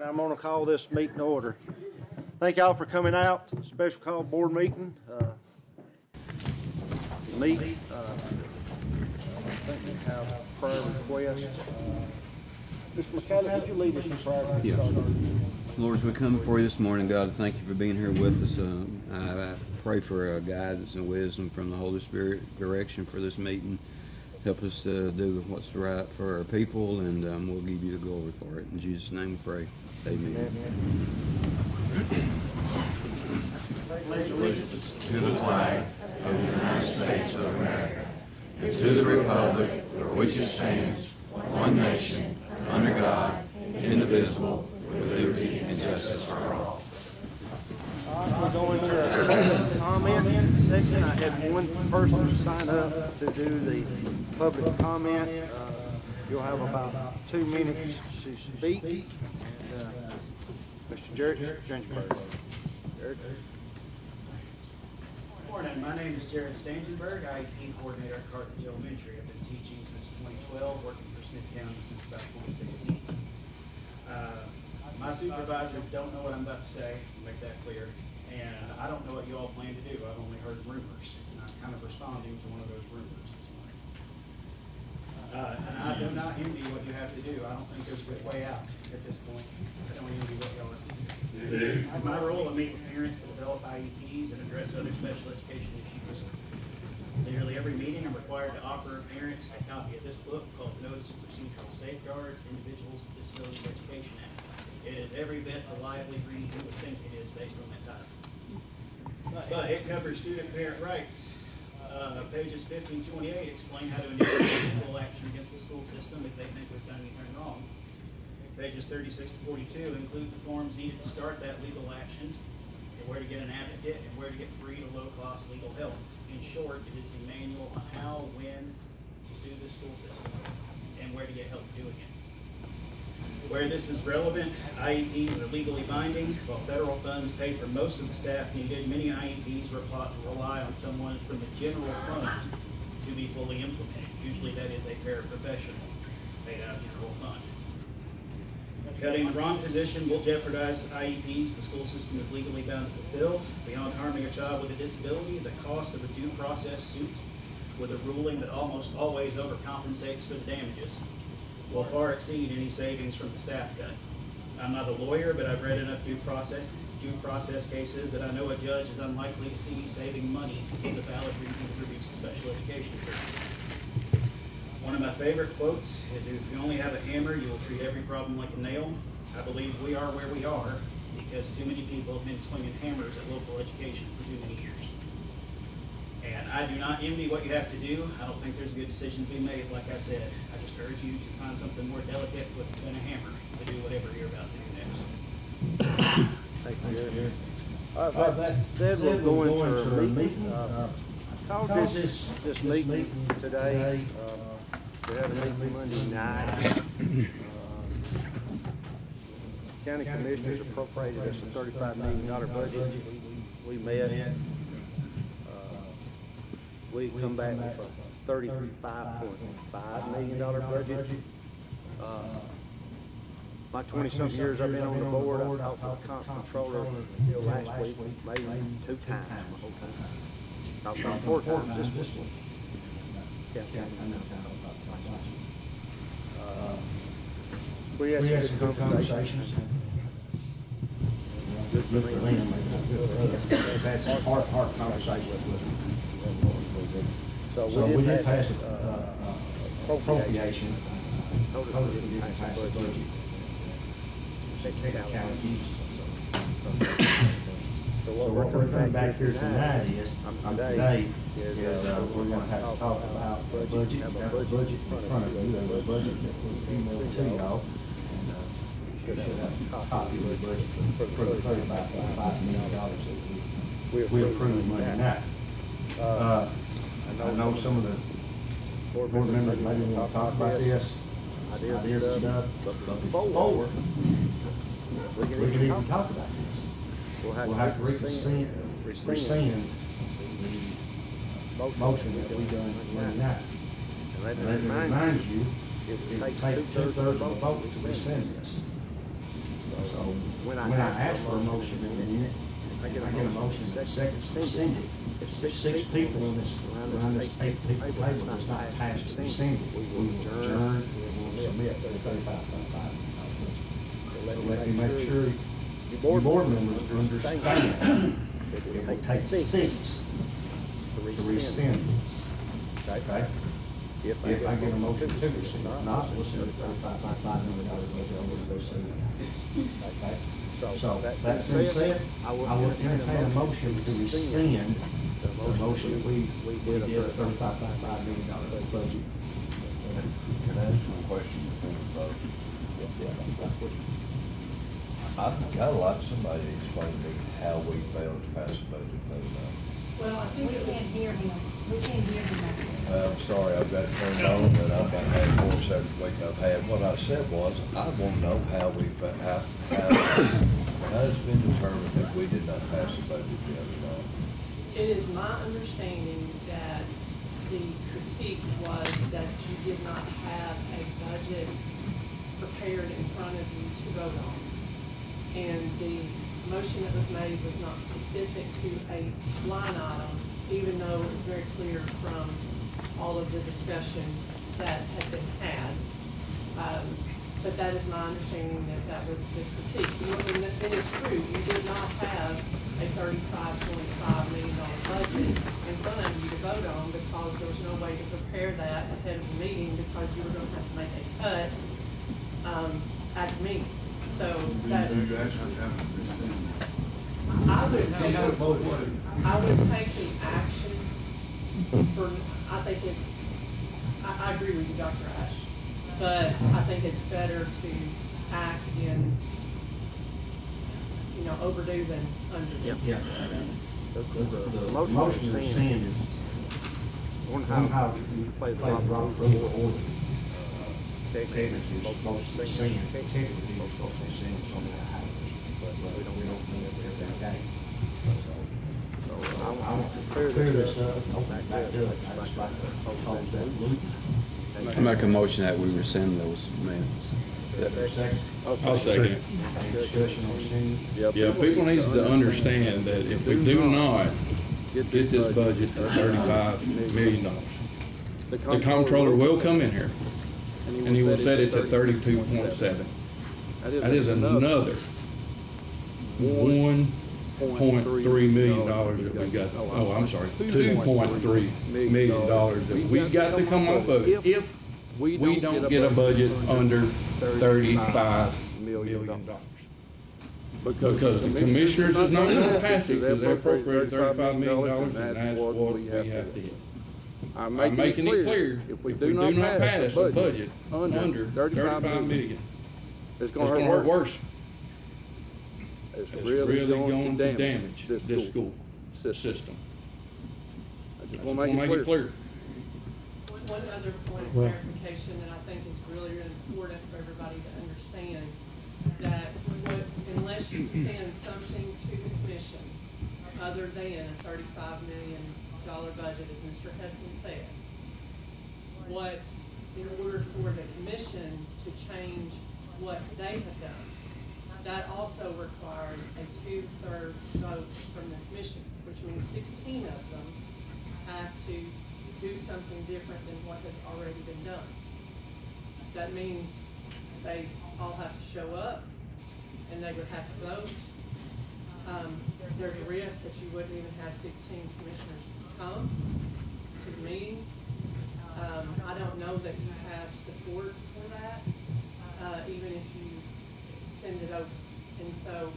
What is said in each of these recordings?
I'm going to call this meeting to order. Thank y'all for coming out. Special call board meeting. I think we have prayer requests. Mr. McCallum, would you lead us in prayer? Yeah. Lord, as we come before you this morning, God, thank you for being here with us. I pray for guidance and wisdom from the Holy Spirit, direction for this meeting. Help us to do what's right for our people, and we'll give you the glory for it. In Jesus' name we pray. Amen. To the flag of the United States of America, and to the republic for which it stands, one nation, under God, indivisible, with liberty and justice for all. We're going to a comment section. I had one person sign up to do the public comment. You'll have about 2 minutes to speak. And, Mr. Jared Gingersburg. Jared. Good morning. My name is Jared Stangenberg, IEP coordinator at Carthage Elementary. I've been teaching since 2012, working for Smith County since about 2016. My supervisors don't know what I'm about to say, I'll make that clear, and I don't know what you all plan to do. I've only heard rumors, and I'm kind of responding to one of those rumors this morning. And I do not envy what you have to do. I don't think there's a good way out at this point. I don't envy what y'all have to do. In my role, I meet with parents to develop IEPs and address other special education issues. Nearly every meeting, I'm required to offer parents a copy of this book called Notice of Procedural Safeguards, Individuals with Disabilities Education Act. It is every bit the lively read you would think it is based on that title. But it covers student-parent rights. Pages 15 to 28 explain how to initiate legal action against the school system if they think we've done anything wrong. Pages 36 to 42 include the forms needed to start that legal action, and where to get an advocate, and where to get free to low-cost legal help. In short, it is the manual on how, when to sue the school system, and where to get help doing it. Where this is relevant, IEPs are legally binding. While federal funds pay for most of the staff needed, many IEPs rely on someone from the general fund to be fully implemented. Usually that is a paraprofessional paid out of general fund. Cutting the wrong position will jeopardize IEPs the school system is legally bound to fulfill. Beyond harming a child with a disability, the cost of a due process suit with a ruling that almost always overcompensates for the damages will far exceed any savings from the staff cut. I'm not a lawyer, but I've read enough due process cases that I know a judge is unlikely to see saving money as a valid reason to reduce a special education service. One of my favorite quotes is, if you only have a hammer, you will treat every problem like a nail. I believe we are where we are because too many people have been swinging hammers at local education for too many years. And I do not envy what you have to do. I don't think there's a good decision to be made, like I said. I just urge you to find something more delicate than a hammer to do whatever you're about to do next. Thank you, Jared. Then we'll go into our meeting. I called this meeting today. We had a meeting Monday night. County Commissioners appropriated us a $35 million budget. We met. We come back with a $35.5 million budget. My 20-something years I've been on the board, I've talked to the comptroller last week, maybe 2 times my whole time. Talked about 4 times this week. We had some good conversations. Good for them, good for us. We've had some hard conversations with them. So we did pass appropriation. Told us we didn't pass the budget. Technicalities. So what we're coming back here tonight is, today, we're gonna have to talk about the budget. You have a budget in front of you. There was a budget that was emailed to y'all. And you should have a copy of the budget for the $35.5 million that we approved Monday night. I know some of the board members maybe want to talk about this, ideas and stuff, but before we can even talk about this, we'll have to rescind the motion that we done Monday night. And let me remind you, it would take 2/3 of the vote to rescind this. So when I ask for a motion in a minute, I get a motion in a second to rescind it. There's 6 people on this, around this 8 people table that's not passed to rescind it. We will adjourn, and we'll submit the $35.5 million budget. So let me make sure your board members understand. It will take 6 to rescind this, okay? If I get a motion to rescind, if not, we'll send the $35.5 million budget over to those 7 guys, okay? So, that being said, I will entertain a motion to rescind the motion that we did a $35.5 million budget. Can I ask one question before we vote? I'd like somebody to explain to me how we failed to pass the budget. Well, I think We it was. can't hear him. We can't hear him back there. I'm sorry, I've got it turned on, but I've got had 4 separate week I've had. What I said was, I want to know how we, how it's been determined that we did not pass the budget the other night. It is my understanding that the critique was that you did not have a budget prepared in front of you to vote on. And the motion that was made was not specific to a line item, even though it was very clear from all of the discussion that had been had. But that is my understanding that that was the critique. And it is true, you did not have a $35.5 million budget in front of you to vote on because there was no way to prepare that ahead of the meeting because you were going to have to make a cut at the meeting. So that. I would take the action for, I think it's, I agree with you, Dr. Ash, but I think it's better to act in, overdue than underdue. Yes. The motion to rescind is one how you play the wrong rule of order. Technically, you're supposed to rescind, technically, you're supposed to rescind something that happens, but we don't do it every day. So I want to clear this up, open it back up, I just like to close that loop. I make a motion that we rescind those minutes. Is there a second? I'll second it. Any discussion on rescinding? Yeah, people need to understand that if we do not get this budget to $35 million, the comptroller will come in here and he will set it to 32.7. That is another $1.3 million that we got. Oh, I'm sorry, $2.3 million that we got to come off of it if we don't get a budget under $35 million. Because the commissioners is not going to pass it because they appropriated $35 million and that's what we have to hit. I'm making it clear, if we do not pass a budget under $35 million, it's going to hurt worse. It's really going to damage this school system. I just want to make it clear. One other point of clarification that I think is really important for everybody to understand, that unless you send something to the commission other than a $35 million budget, as Mr. Hessen said, in order for the commission to change what they have done, that also requires a 2/3 vote from the commission, which means 16 of them have to do something different than what has already been done. That means they all have to show up and they would have to vote. There's a risk that you wouldn't even have 16 commissioners come to the meeting. I don't know that you have support for that, even if you send it over. And so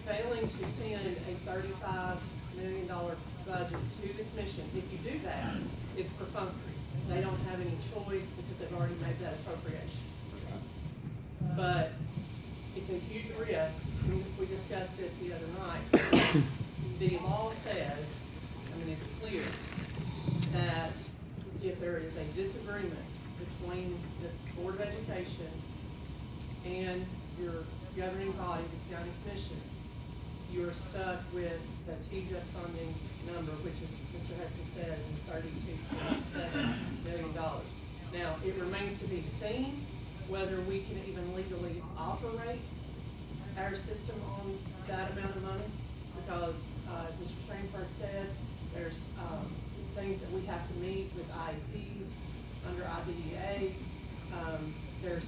failing to send a $35 million budget to the commission, if you do that, it's perfunctory. They don't have any choice because they've already made that appropriation. But it's a huge risk. We discussed this the other night. The law says, it's clear that if there is a disagreement between the Board of Education and your governing body, the county commissioners, you're stuck with the TIJA funding number, which is, Mr. Hessen says, is $32.7 million. Now, it remains to be seen whether we can even legally operate our system on that amount of money, because, as Mr. Strainsburg said, there's, things that we have to meet with IEPs under IDEA. There's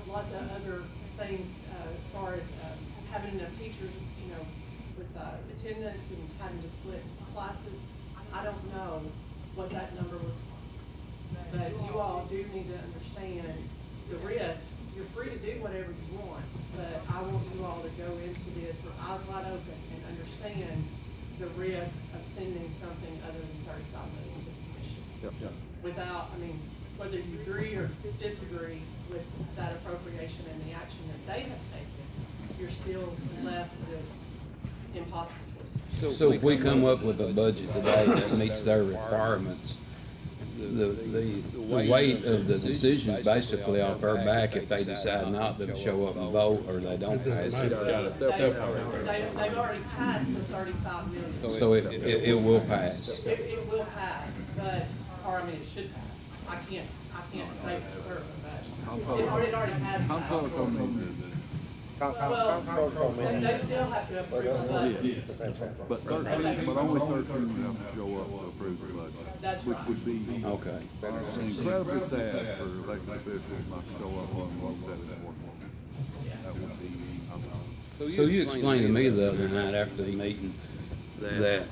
lots of other things, as far as, having enough teachers, you know, with, attendance and having to split classes. I don't know what that number looks like. But you all do need to understand the risk. You're free to do whatever you want, but I want you all to go into this with eyes wide open and understand the risk of sending something other than 35 million to the commission. Without, I mean, whether you agree or disagree with that appropriation and the action that they have taken, you're still left with impossible choices. So if we come up with a budget today that meets their requirements, the weight of the decision's basically off our back if they decide not to show up and vote or they don't pass it. They've already passed the 35 million. So it will pass. It will pass, but, or I mean, it should pass. I can't say for certain, but it already has passed. Well, they still have to approve the budget. But only 13 have to show up to approve the budget. That's Which right. would be Okay. incredibly sad for elected officials not to show up on one set of board. That would be, So you explained to me the other night after the meeting that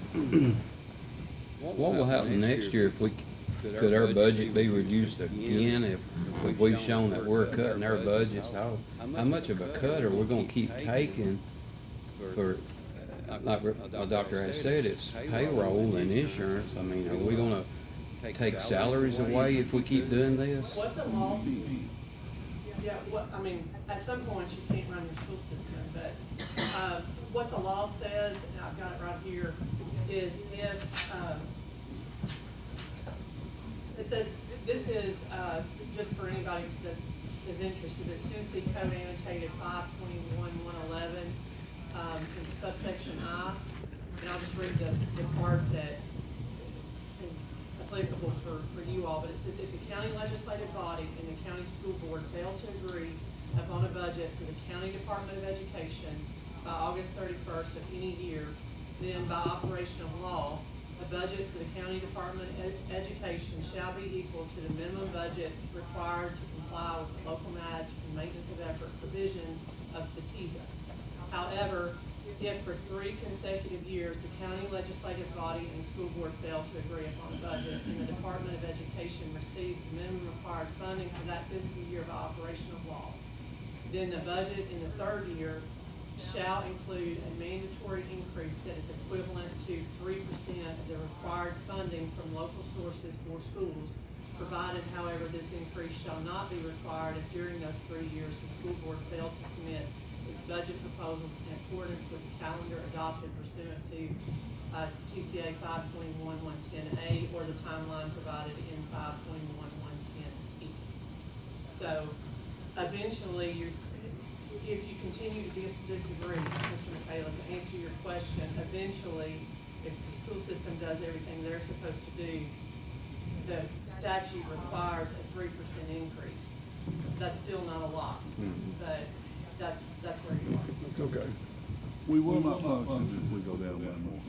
what will happen next year if could our budget be reduced again if we've shown that we're cutting our budgets? How much of a cut are we gonna keep taking for, like the doctor has said, it's payroll and insurance. I mean, are we gonna take salaries away if we keep doing this? What the law, yeah, what, I mean, at some point you can't run your school system, but, what the law says, and I've got it right here, is if, it says, this is, just for anybody that is interested, it's Tennessee Code annotated 521-111, in subsection I, and I'll just read the part that is applicable for you all, but it says, if the county legislative body and the county school board fail to agree upon a budget for the county Department of Education by August 31st of any year, then by operation of law, a budget for the county Department of Education shall be equal to the minimum budget required to comply with the local match and maintenance of effort provisions of the TISA. However, if for 3 consecutive years the county legislative body and school board fail to agree upon a budget and the Department of Education receives the minimum required funding for that fiscal year by operation of law, then the budget in the 3rd year shall include a mandatory increase that is equivalent to 3% of the required funding from local sources for schools, provided, however, this increase shall not be required if during those 3 years the school board failed to submit its budget proposals in accordance with the calendar adopted pursuant to TCA 521-110A or the timeline provided in 521-110E. So eventually, if you continue to disagree, Mr. McHale, to answer your question, eventually, if the school system does everything they're supposed to do, the statute requires a 3% increase. That's still not a lot, but that's where you are. Okay. we will not function if we go down one more.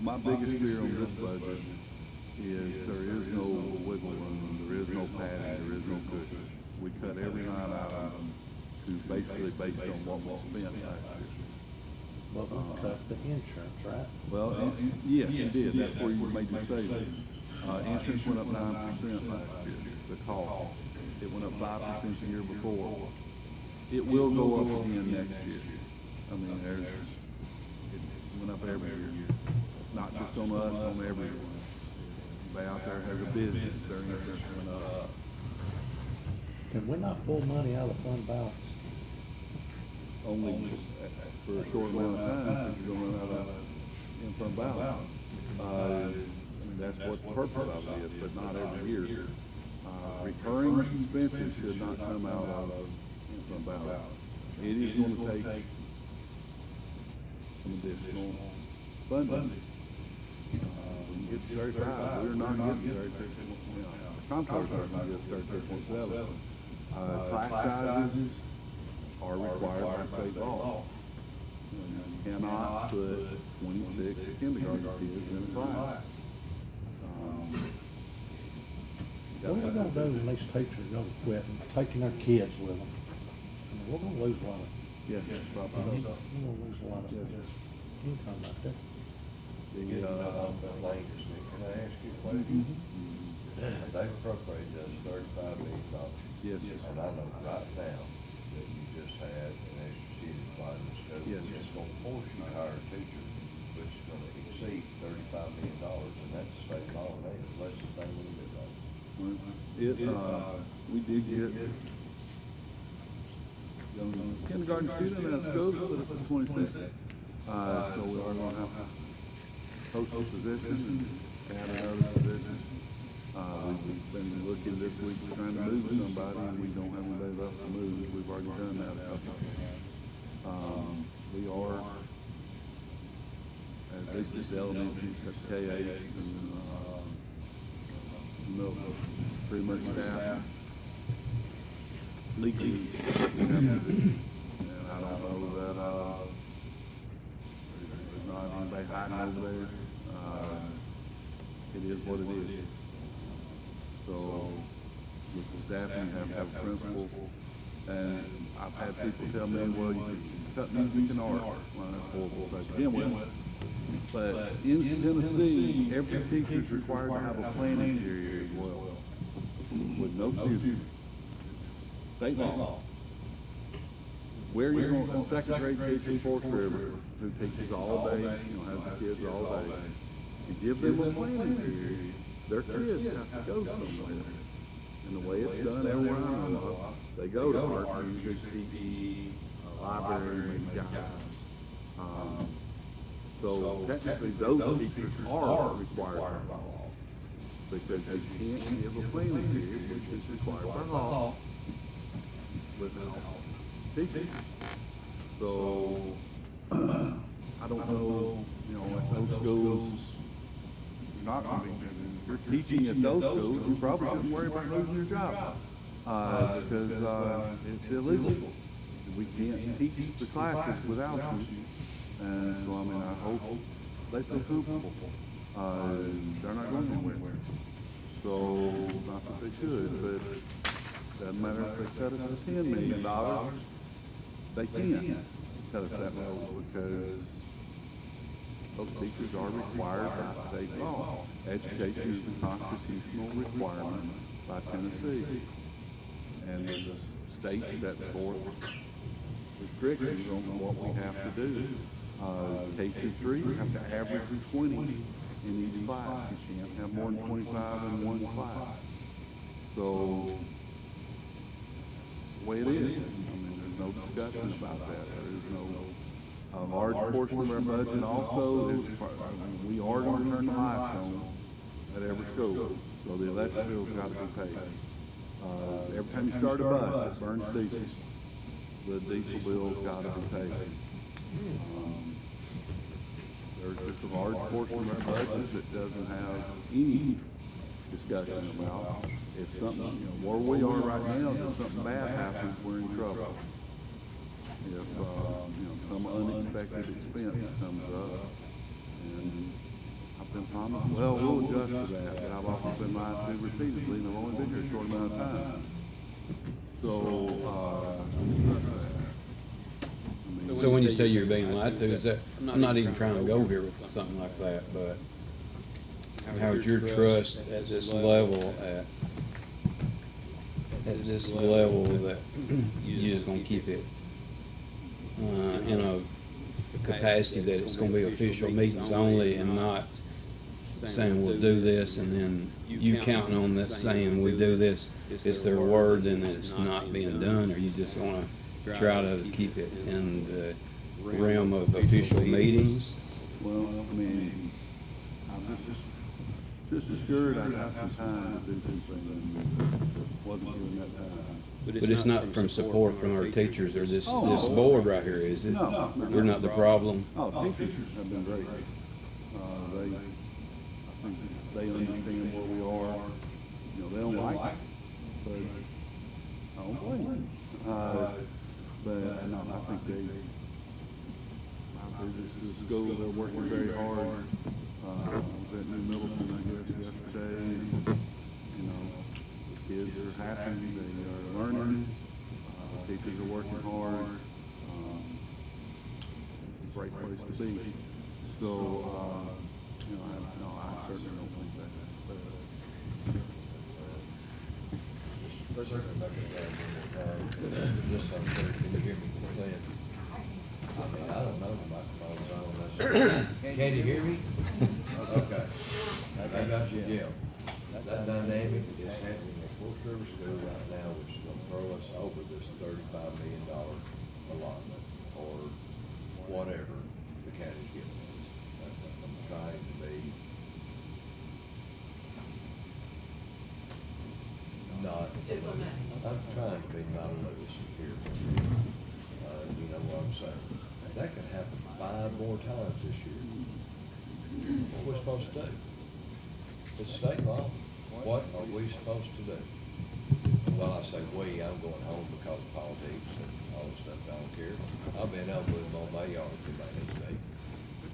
My biggest fear on this budget is there is no wiggle room, there is no padding, there is no cushion. We cut every line item to basically based on what was spent last year. But we cut the insurance, right? Well, yes, it did, that's where you made your savings. Insurance went up 9% last year, the cost. It went up 5% the year before. It will go up again next year. I mean, it went up every year, not just on us, on everyone. Everybody out there has a business, their insurance went up. Can we not pull money out of fund balance? Only for a short amount of time, because you're gonna run out of in-fund balance. I mean, that's what the purpose of it is, but not every year. Recurring expenses should not come out of in-fund balance. It is gonna take some additional funding. When you get to 35, we're not getting 36, the comptroller's not gonna get 36.7. Class sizes are required by state law. You cannot put 26 kindergarten kids in a class. What are we gonna do when these teachers go to quit and taking their kids with them? I mean, we're gonna lose a lot of, Yes, probably. we're gonna lose a lot of income right there. Langus, can I ask you a question? They've appropriated us $35 million. Yes. And I know right now that you just had an extra city flying the scope. Yes. It's gonna force you to hire a teacher, which is gonna exceed $35 million, and that's state law, and that's less than thing we do about it. We did get kindergarten student in that school, but it's 26. So we are gonna have to post a position and add another position. We've been looking this week, trying to move somebody, and we don't have anybody left to move. We've already done that a couple of times. We are, as they just elementary, K-8, and, pretty much staff leaking. And I don't know that, there's not anybody hiding over there. It is what it is. So, with the staffing, you have to have a principal. And I've had people tell me, well, you can cut music and art. Well, that's horrible to begin with. But in Tennessee, every teacher is required to have a planning period as well, with no tutor. State law. Where you going, a second grade teacher in Forks River, who teaches all day, has the kids all day, and give them a planning period, their kids have to go somewhere. And the way it's done everywhere I know, they go to art, usually PE, library, guys. So technically, those teachers are required by law, because you can't give a planning period, which is required by law, without teachers. So, I don't know, at those schools, you're not gonna be, if you're teaching at those schools, you probably shouldn't worry about losing your job, because, it's illegal. We can't teach the classes without you. And so, I hope they feel comfortable. They're not going anywhere. So, not that they should, but doesn't matter if they cut us $10 million, they can't cut us that low, because those teachers are required by state law. Education is a constitutional requirement by Tennessee. And the state sets forth restrictions on what we have to do. K-3, you have to average 20 in each class. You can't have more than 25 in one class. So, that's the way it is. There's no discussion about that. There is no, a large portion of our budget also is, we are going to turn the lights on at every school. So the electric bill's got to be paid. Every time you start a bus, it burns diesel. The diesel bill's got to be paid. There's just a large portion of our budget that doesn't have any discussion about if something, where we are right now, if something bad happens, we're in trouble. If, some unexpected expense comes up, and I've been promised, well, we'll adjust to that, but I've also been lied to repeatedly, and I've only been here a short amount of time. So when you say you're being lied to, is that, I'm not even trying to go here with something like that, but how's your trust at this level, at this level that you're just gonna keep it in a capacity that it's gonna be official meetings only and not saying we'll do this and then you counting on that saying we do this, it's their word and it's not being done, or you just wanna try to keep it in the realm of official meetings? Well, I'm just assured I'd have some time to do some things. Wasn't doing that time. But it's not from support from our teachers or this board right here, is it? No. We're not the problem? Oh, teachers have been great. I think they understand where we are. They don't like it, but I don't blame them. But my business is school, they're working very hard. I was at New Middleton, I guess, yesterday, and, you know, the kids are happy, they are learning, teachers are working hard. It's a great place to be. So, you know, I certainly don't think that. Certainly not gonna have any, just so clear, can you hear me clear? I mean, I don't know the microphone's on, can you hear me? Okay, I got you, Jim. That dynamic is happening at Wolf River School right now, which is gonna throw us over this $35 million allotment, or whatever the county's giving us. I'm trying to be not, Diplomatic. I'm trying to be not a Lewis here. You know what I'm saying? That could happen 5 more times this year. What are we supposed to do? It's state law. What are we supposed to do? Well, I say we, I'm going home because of politics and all this stuff, I don't care. I've been out with him on my yard for my next day.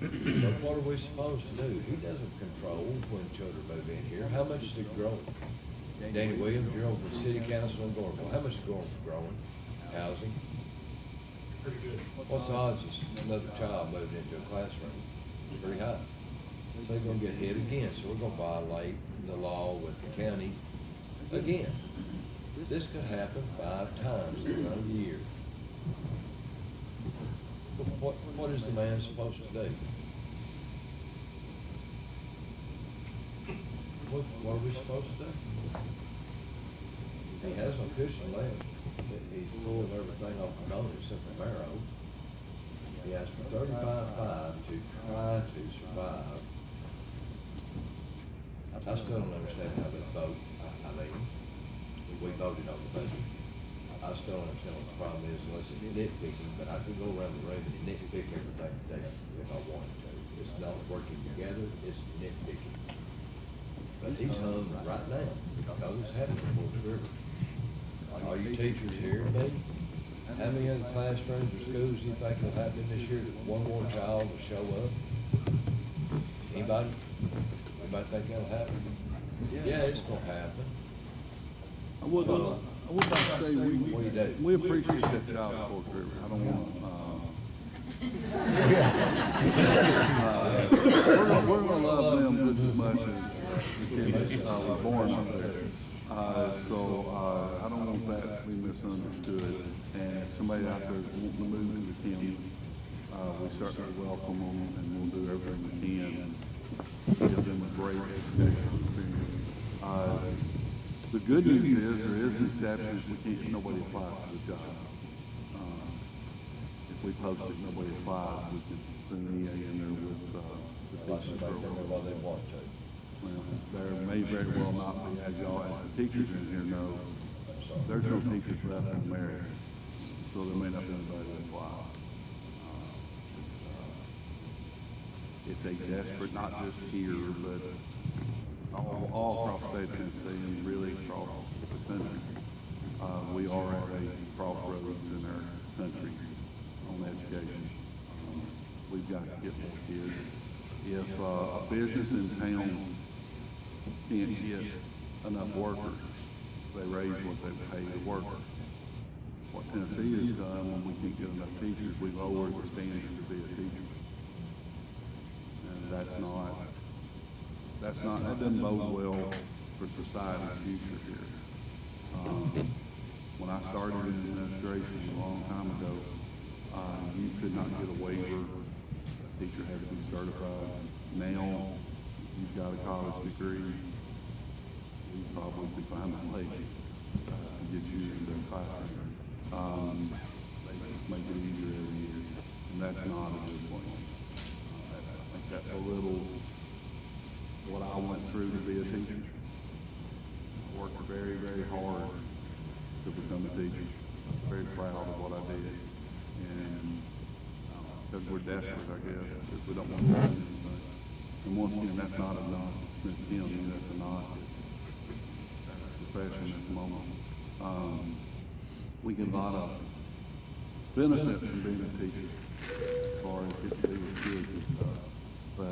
But what are we supposed to do? He doesn't control when children move in here. How much is it growing? Danny Williams, you're over the city council in Goreville. How much is growing? Housing? Pretty good. What's the odds of another child moving into a classroom? Pretty high. So they're gonna get hit again, so we're gonna violate the law with the county again. This could happen 5 times in a year. What is the man supposed to do? What are we supposed to do? He has no cushion left. He's pulling everything off the bone except the marrow. He asked for 35.5 to try to survive. I still don't understand how they vote. I mean, we voted on the budget. I still don't understand what the problem is unless it's nitpicking, but I could go around the room and nitpick everything today if I wanted to. It's not working together, it's nitpicking. But he's hung right now because it's happening in Wolf River. Are you teachers here today? How many other classrooms or schools do you think will happen this year that one more child will show up? Anybody? Anybody think that'll happen? Yeah, it's gonna happen. I would like to say What do you do? we appreciate that job at Fork River. I don't want, we're gonna love them just as much as the kids, were born up there. So, I don't want that to be misunderstood. And somebody out there that's wanting to move to the county, we certainly welcome them and we'll do everything we can to give them a great education experience. The good news is there is an exception if nobody applies for the job. If we post it, nobody applies, we could send an EA in there with, the Watch teachers somebody tell me program. what they want to. Well, there may very well not be, as y'all, as the teachers in here know, there's no teachers left in America, so there may not be anybody to apply. It's a desperate, not just here, but all across the state of Tennessee and really across the country. We are at a crossroads in our country on education. We've got to get more kids. If a business in town can't get enough workers, they raise what they pay the worker. What Tennessee has done when we can't get enough teachers, we've lowered the standard to be a teacher. And that doesn't bode well for society's future here. When I started in administration a long time ago, you could not get a waiver. A teacher had to be certified. Now, you've got a college degree, you probably could find a way to get you into the classroom. They make it easier every year, and that's not a good point. I think that belittles what I went through to be a teacher. I worked very, very hard to become a teacher. I'm very proud of what I did, and because we're desperate, I guess, if we don't want to do anything. And once again, that's not a knock, Smith County, that's a knock, profession at the moment. We get a lot of benefit from being a teacher, as far as get to be with kids and stuff. But, I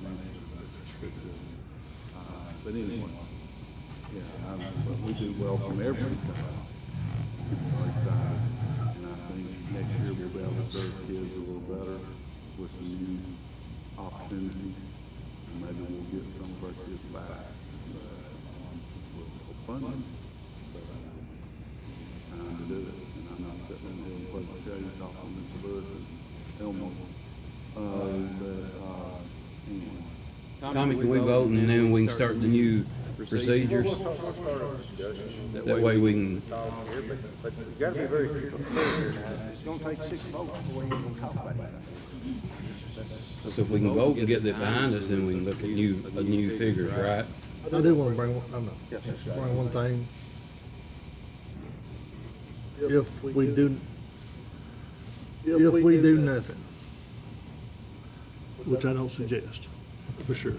mean, it's good to, but anyway, yeah, but we do well from every side. And I think next year we'll be able to serve kids a little better with some new opportunities. And maybe we'll get some of our kids back. We'll fund them. But, time to do it. And I'm not sitting in here and playing the show, talking to Mr. Lewis and Elmo. Anyway. Tommy, can we vote and then we can start the new procedures? That way we can, But you gotta be very clear now. It's gonna take 6 votes before you can talk about that. so if we can vote and get that behind us, then we can look at new figures, right? I do wanna bring one thing. If we do nothing, which I don't suggest, for sure.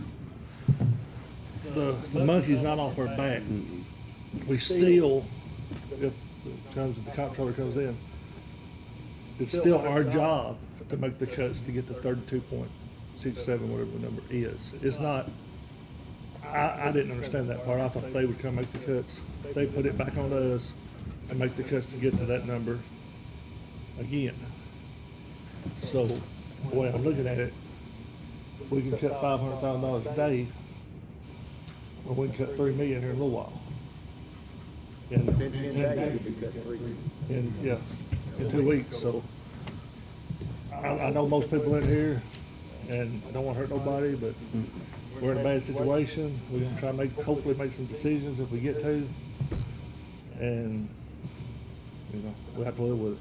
The monkey's not off our back. We still, if the comptroller comes in, it's still our job to make the cuts to get the 32.67, whatever the number is. It's not, I didn't understand that part. I thought they would come make the cuts. They put it back on us and make the cuts to get to that number again. So, the way I'm looking at it, we can cut $500,000 a day, or we can cut $3 million here in a little while. In 10 days, in 2 weeks. So I know most people in here, and I don't want to hurt nobody, but we're in a bad situation. We're gonna try to hopefully make some decisions if we get to, and we have to live with it.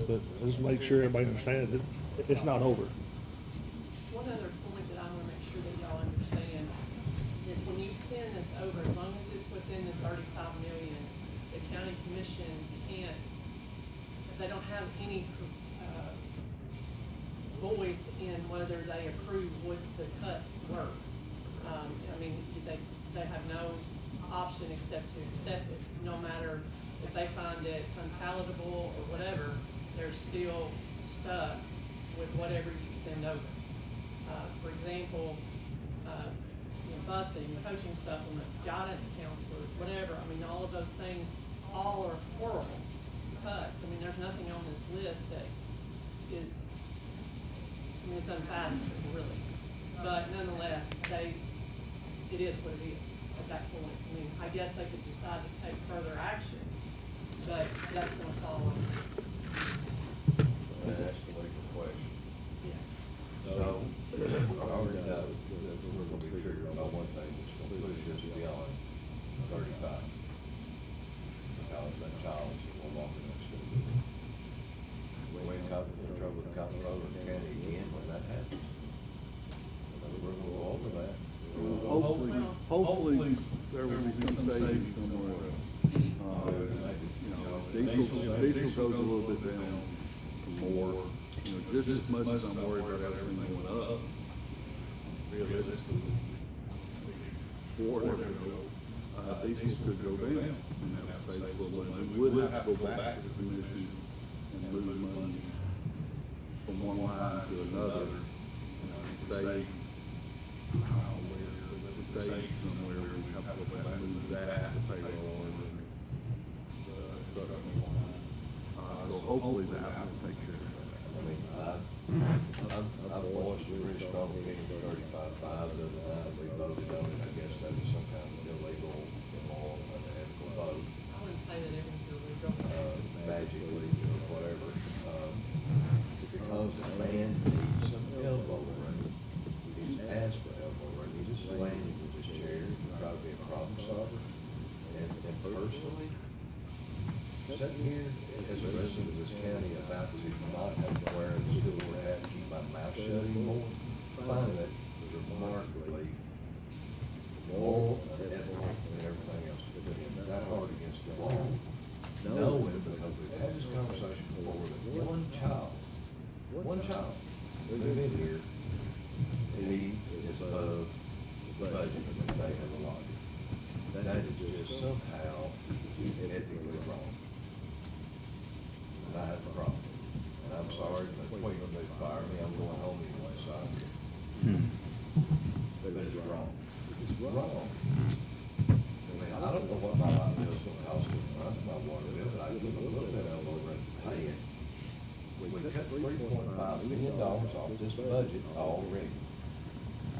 But just make sure everybody understands it's not over. One other point that I want to make sure that y'all understand is when you send this over, as long as it's within the 35 million, the county commission can't, they don't have any voice in whether they approve what the cuts were. I mean, they have no option except to accept it, no matter if they find it unpalatable or whatever, they're still stuck with whatever you send over. For example, busing, coaching supplements, guidance counselors, whatever. I mean, all of those things, all are horrible cuts. I mean, there's nothing on this list that is, it's unfathomable, really. But nonetheless, it is what it is at that point. I mean, I guess they could decide to take further action, but that's gonna fall on them. Let's ask a legal question. Yeah. So, I already know that we're gonna be triggered by one thing that's gonna push us beyond 35. Because that child is no longer in school. We in trouble with the comptroller in the county again when that happens. We're gonna go over that. Hopefully, there will be some savings somewhere else. Diesel goes a little bit down more, just as much as I'm worried about everything going up. Realistically, whatever diesel could go down, and that would save a little money. We would have to go back to the commission and move money from one line to another, save somewhere, we have to go back and move that to payroll and stuff. So hopefully that will take care of that. I mean, I've voiced a really strong opinion for 35.5 the other night. We voted on it. I guess that was some kind of illegal, immoral, unethical vote. I wouldn't say that it was illegal. Magically or whatever. Because the man needs some elbow room. He's asked for elbow room. He just landed with his chair, try to be a problem solver. And personally, sitting here as a resident of this county about to not have to wear the school or have to keep my mouth shut anymore, finding it remarkably moral, ethical, and everything else to put him that hard against the wall. Knowing, because we've had this conversation before, that one child moved in here, he is above the budget that they have allotted. That is just somehow ethically wrong. wrong. I mean, I don't know what my light bill's gonna cost me, that's my water bill, but I give them a little bit of over and pay it. We cut $3.5 million off this budget already.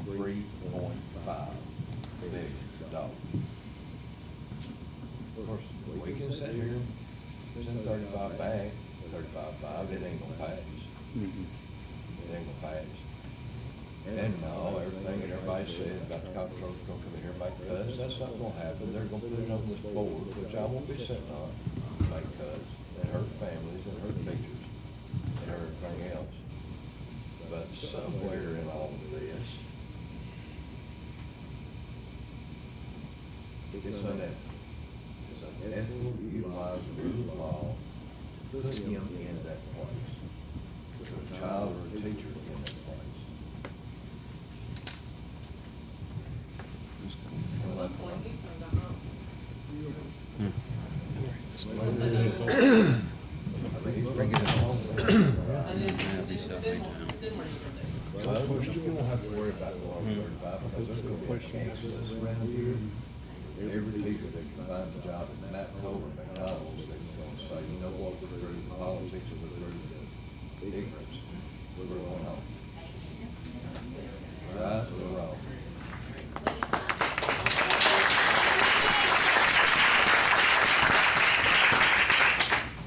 $3.5 million. Of course, we can sit here, send 35 back, 35.5, it ain't gonna pass. It ain't gonna pass. And no, everything that everybody said about the comptroller's gonna come in here and make cuts, that's not gonna happen. They're gonna put it on this board, which I won't be sitting on, make cuts that hurt families and hurt teachers and hurt everything else. But somewhere in all of this, it's unethical. It's unethical to utilize the rule of law, put him in that place, put a child or a teacher in that place. At one point, he's gonna go home. I mean, he's bringing it home. And then we're even there. Well, you don't have to worry about going 35 because there's gonna be an exodus around here. Every teacher that can find a job at Matco or McDonald's, they're gonna say, you know what, we're through the politics and we're through the ignorance. We're going home. Right or wrong?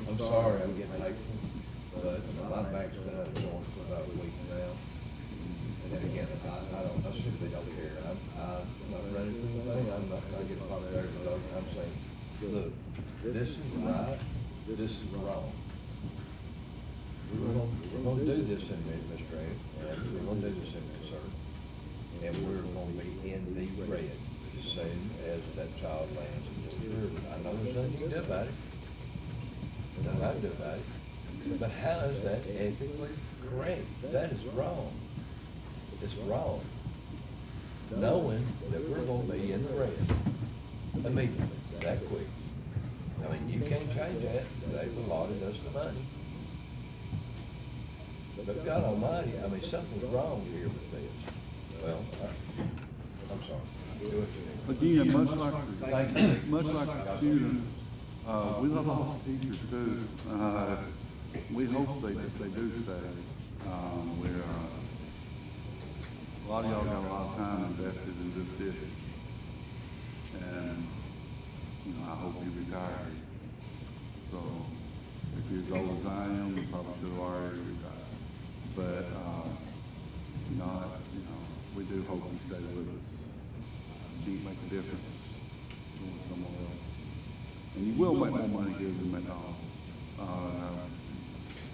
I'm sorry, I'm getting hateful, but my back's been up going for about a week now. And then again, I simply don't care. I'm not running for anything, I'm not gonna get popularity vote. I'm saying, look, this is right, this is wrong. We're gonna do this in administrative, and we're gonna do this in concern. And we're gonna be in the red as soon as that child lands in Georgia River. I know there's nothing you can do about it. There's nothing I can do about it. But how is that ethically correct? That is wrong. It's wrong. Knowing that we're gonna be in the red immediately, that quick. I mean, you can't change that. They've allotted us the money. But God Almighty, I mean, something's wrong here with this. Well, I'm sorry. Do what you need. Again, much like, Thank you. much like the students, we love all the teachers too. We hope they do stay. We're, a lot of y'all got a lot of time invested in this district. And, you know, I hope you retire. So, if you're as old as I am, you probably should have already retired. But, we do hope you stay with us. Can't make a difference going somewhere else. And you will make more money here than McDonald's.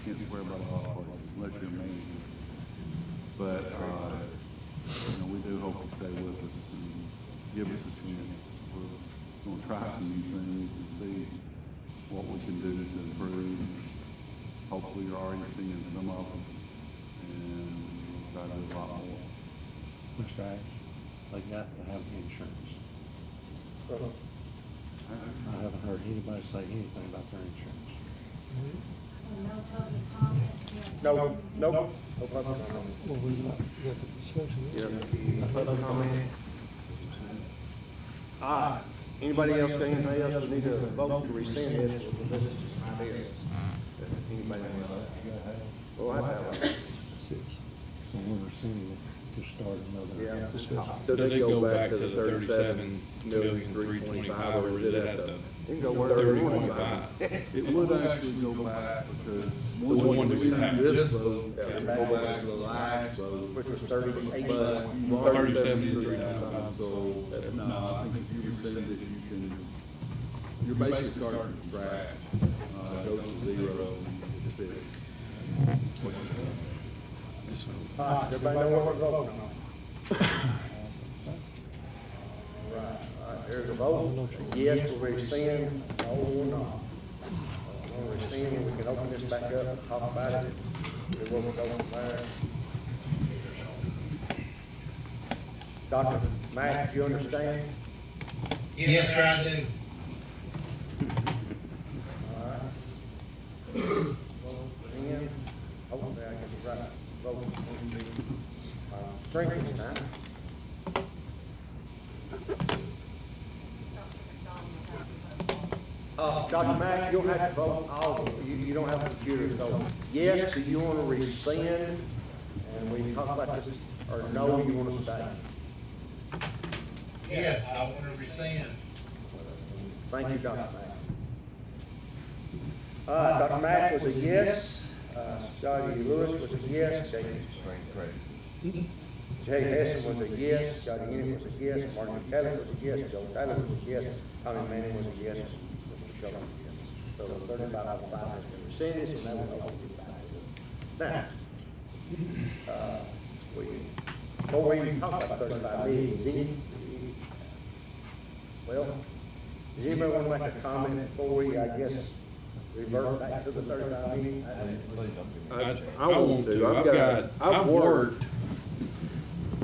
Can't swear by the law unless you're a manager. But, we do hope you stay with us and give us a chance. We're gonna try some new things and see what we can do to improve. Hopefully you're already seeing some of them, and we'll try to do a lot more. Mr. Ash, they got to have insurance. I haven't heard anybody say anything about their insurance. So no public comment? No, no. No public comment. Well, we got the discussion. Yeah. Public comment. Anybody else got anything else we need to vote to rescind this? Anybody else? Well, I have. So we're rescinding it to start another discussion. Does it go back to the 37,325, or is it at the 30.5? It would actually go back because The one that we have. this vote, Yeah. it go back to the last vote. Which was 38. But you 37,325. So, no, I think if you rescind it, you can, you're basically starting from scratch. Goes to zero, and it's fixed. Everybody know what we're voting on? All right, there's a vote. Yes, we'll rescind, no, we're not. We'll rescind, we can open this back up, talk about it, see where we're going from there. Dr. Mack, you understand? Yes, sir, I do. All right. Rescind, oh, I guess it's right, vote, strengthen now. Dr. Mack, you don't have to vote all, you don't have a computer, so yes, do you wanna rescind? And we can talk about this, or no, you wanna stay? Yes, I want to rescind. Thank you, Dr. Mack. Dr. Mack was a yes, Scotty Lewis was a yes, Jay Hesson was a yes, Scotty Ennis was a yes, Martin Kelly was a yes, Joe Taylor was a yes, Tommy Manning was a yes, Mr. Shelton was a yes. So 35 out of 5 has been rescinded, and now we'll get back to it. Now, before we even talk about 35 meetings, well, does anybody want to make a comment before we, I guess, revert back to the 35 meeting? I want to. I've worked.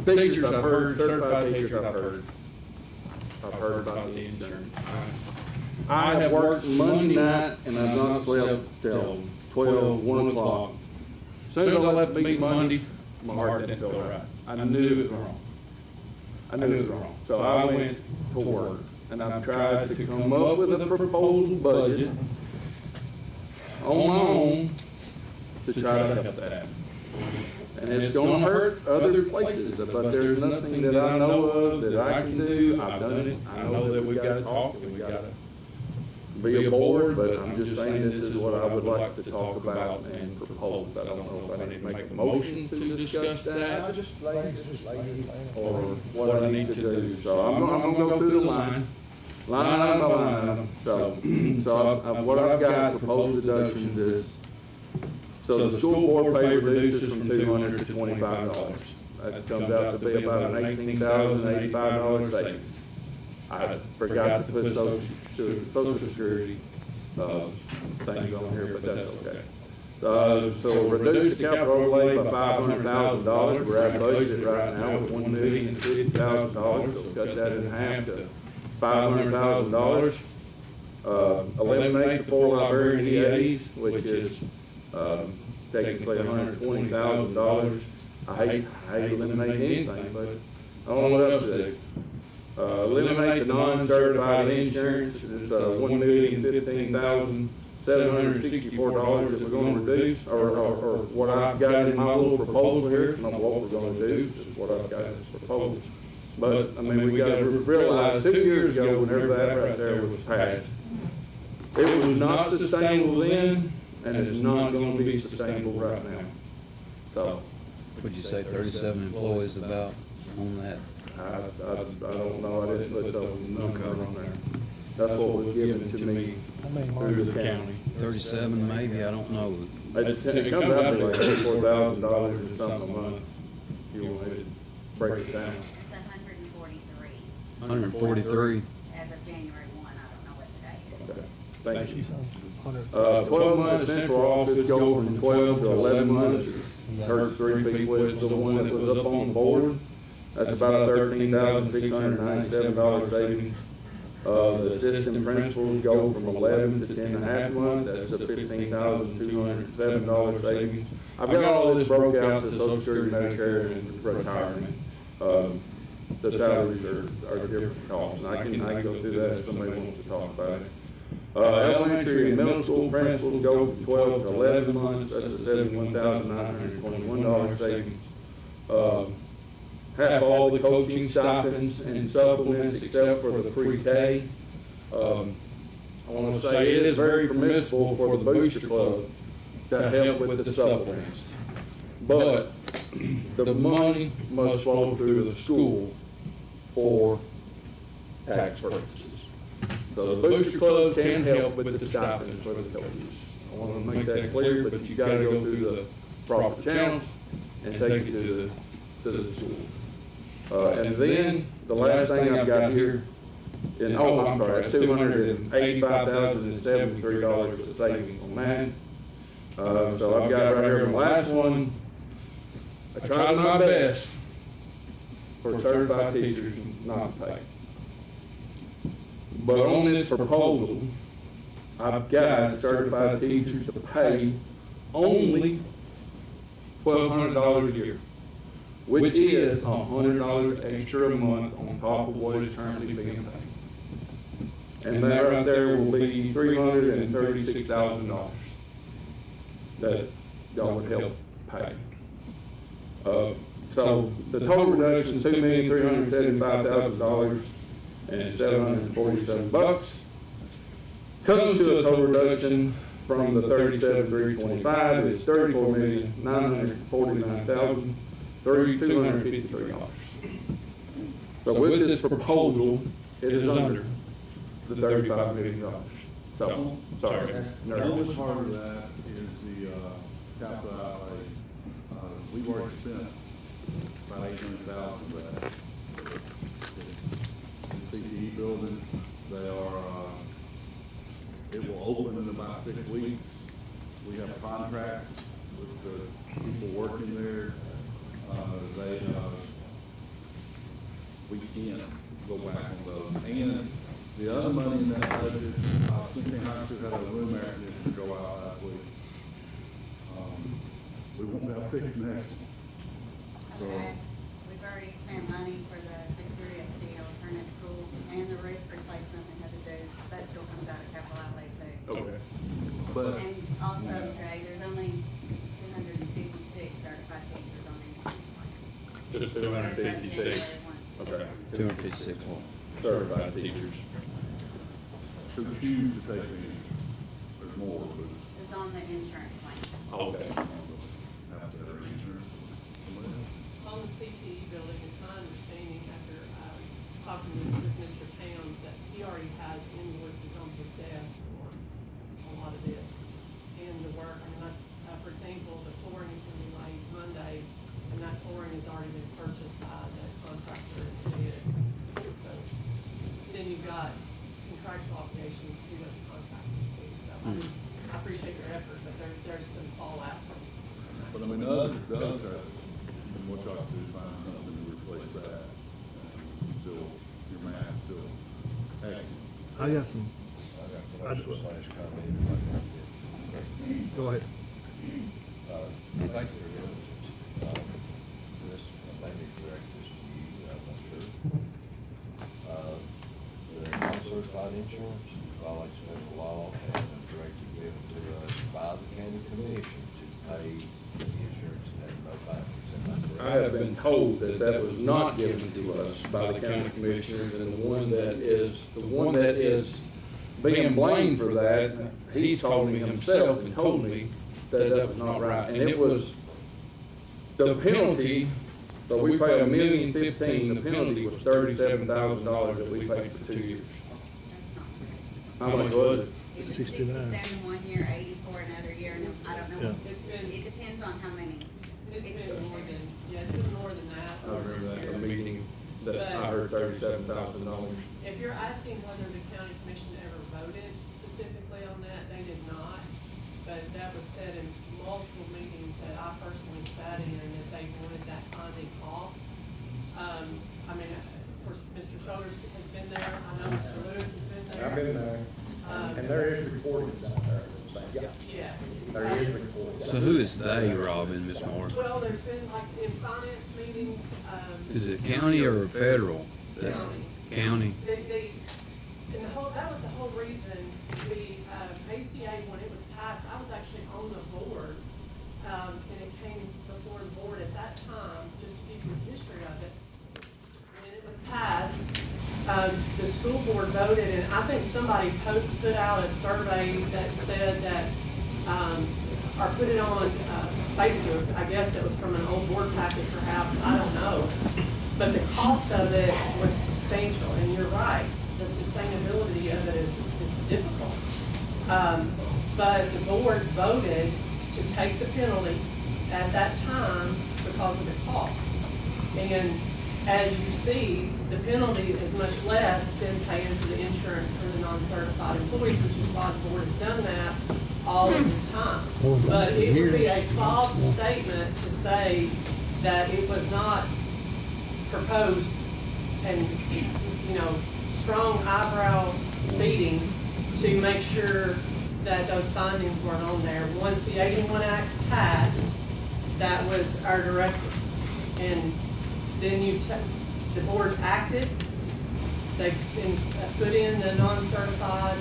Teachers I've heard, certified teachers I've heard about the insurance. I have worked Monday night and I've not slept till 12, 1 o'clock. As soon as I left the meeting Monday, my heart didn't feel right. I knew it was wrong. I knew it was wrong. So I went to work and I've tried to come up with a proposal budget on my own to try to help that. And it's gonna hurt other places, but there's nothing that I know of that I can do. I've done it. I know that we gotta talk and we gotta be a board, but I'm just saying this is what I would like to talk about and propose. I don't know if I need to make a motion to discuss that or what I need to do. So I'm gonna go through the line item by line item. So what I've got proposed deductions is, so the school board pay reduces from $200 to $25. That comes out to be about an $18,085 savings. I forgot to put social security things on here, but that's okay. So reduce the capital outlay by $500,000. We're at budget right now with $1,050,000. So cut that in half to $500,000. Eliminate the 4 librarian EAs, which is technically $120,000. I hate eliminating anything, but I don't know what else to do. Eliminate the non-certified insurance. It's $1,015,764 that we're going to reduce, or what I've got in my little proposal here. Not what we're going to do, just what I've got as proposed. But I mean, we got to realize 2 years ago, whenever that right there was passed, it was not sustainable then, and it's not going to be sustainable right now. So, Would you say 37 employees about on that? I don't know, I didn't put those numbers on there. That's what was given to me through the county. 37 maybe, I don't know. It comes out to like $34,000 or something a month. You want me to break it down? It's 143. 143. As of January 1, I don't know what the date is. Okay, thank you. 12 months central office go from 12 to 11 months. Hurts 3 people. It's the one that was up on the board. That's about a $13,697 savings. The assistant principals go from 11 to 10 and a half months. That's a $15,207 savings. I've got all this broke out to Social Security, Medicare, and retirement. The salaries are different costs, and I can go through that if somebody wants to talk about it. Elementary and middle school principals go from 12 to 11 months. That's a $71,921 savings. Half all the coaching stipends and supplements except for the pre-K. I want to say it is very permissible for the Booster Club to help with the supplements. But the money must flow through the school for tax purposes. So the Booster Clubs can help with the stipends for the coaches. I want to make that clear, but you got to go through the proper channels and take it to the school. And then the last thing I've got here, it's $285,073 of savings on that. So I've got right here my last one. I tried my best for certified teachers not to pay. But on this proposal, I've got certified teachers to pay only $1,200 a year, which is $100 extra a month on top of what is currently being paid. And that right there will be $336,000 that y'all would help pay. So the total reduction is $2,375,000 and $747. Comes to a total reduction from the $37,325 is $34,949,253. So with this proposal, it is under the $35 million. So, sorry. The lowest part of that is the, capital outlay. We've already spent about $800,000 of that. It's the CTE building, they are, it will open in about 6 weeks. We have contracts with the people working there. We can go back on those. And the other money in that budget, Cincinnati High School had a room air conditioner go out last week. We won't be able to fix that. So, Okay, we've already spent money for the security at the alternate school and the roof replacement we had to do. That still comes out of capital outlay too. okay. But, And also, Jay, there's only 256 certified teachers on these plans. Just 256. Okay. 256 what? Certified teachers. who choose to take these, there's more, but It's on the insurance plan. Okay. have to have insurance. On the CTE building, it's my understanding after talking with Mr. Towns that he already has invoices on his desk for a lot of this. And the work, I mean, for example, the flooring is going to be laid Monday, and that flooring has already been purchased by the contractor and bid. So then you've got contractual obligations to those contractors too. So I appreciate your effort, but there's some fallout from that. But I mean, the other, and what y'all do is find something to replace that. Still, your math still excellent. I got some, I got one slash comment. if I can get. go ahead. Thank you for your diligence. This, I may be correct, this to you, I'm not sure. The non-certified insurance violates federal law and a directive given to us by the county commission to pay the insurance and have no findings. I have been told that that was not given to us by the county commissioners, and the one that is being blamed for that, he's called me himself and told me that that was not right. And it was, the penalty, so we paid $1,015,000, the penalty was $37,000 that we paid for 2 years. That's not correct. How much was it? It was 69. 67 one year, 84 another year, and I don't know. Yeah. It's been- It depends on how many. It's been more than, yeah, it's been more than that. I remember that, the meeting that I heard $37,000. If you're asking whether the county commission ever voted specifically on that, they did not. But that was said in multiple meetings that I personally sat in, that they wanted that finding off. I mean, of course, Mr. Shoulders has been there, I know Mr. Lewis has been there. I've been there, and there is recordings out there, yeah, Yes. there is recordings. So who is they, Robin, Miss Moore? Well, there's been like in finance meetings, Is it county or federal? That's county. And that was the whole reason the ACA, when it was passed, I was actually on the board, and it came before the board at that time, just to give you the history of it. When it was passed, the school board voted, and I think somebody put out a survey that said that, or put it on Facebook, I guess it was from an old board packet perhaps, I don't know. But the cost of it was substantial, and you're right, the sustainability of it is difficult. But the board voted to take the penalty at that time because of the cost. And as you see, the penalty is much less than paying for the insurance for the non-certified employees, which is why the board has done that all of this time. But it would be a false statement to say that it was not proposed and, you know, strong eyebrow beating to make sure that those findings weren't on there. Once the 81 Act passed, that was our directives. And then the board acted, they've been, put in the non-certified,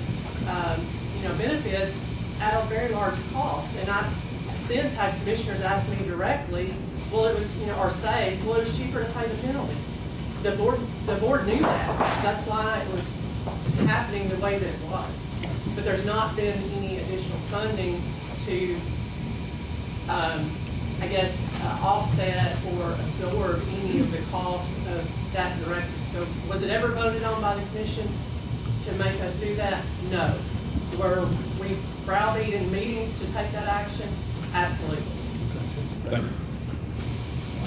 benefits at a very large cost. And I've since had commissioners ask me directly, well, it was, or say, well, it was cheaper to pay the penalty. The board knew that. That's why it was happening the way that it was. But there's not been any additional funding to, offset or absorb any of the cost of that directive. So was it ever voted on by the commissions to make us do that? No. Were we browbeat in meetings to take that action? Absolutely. Thank you.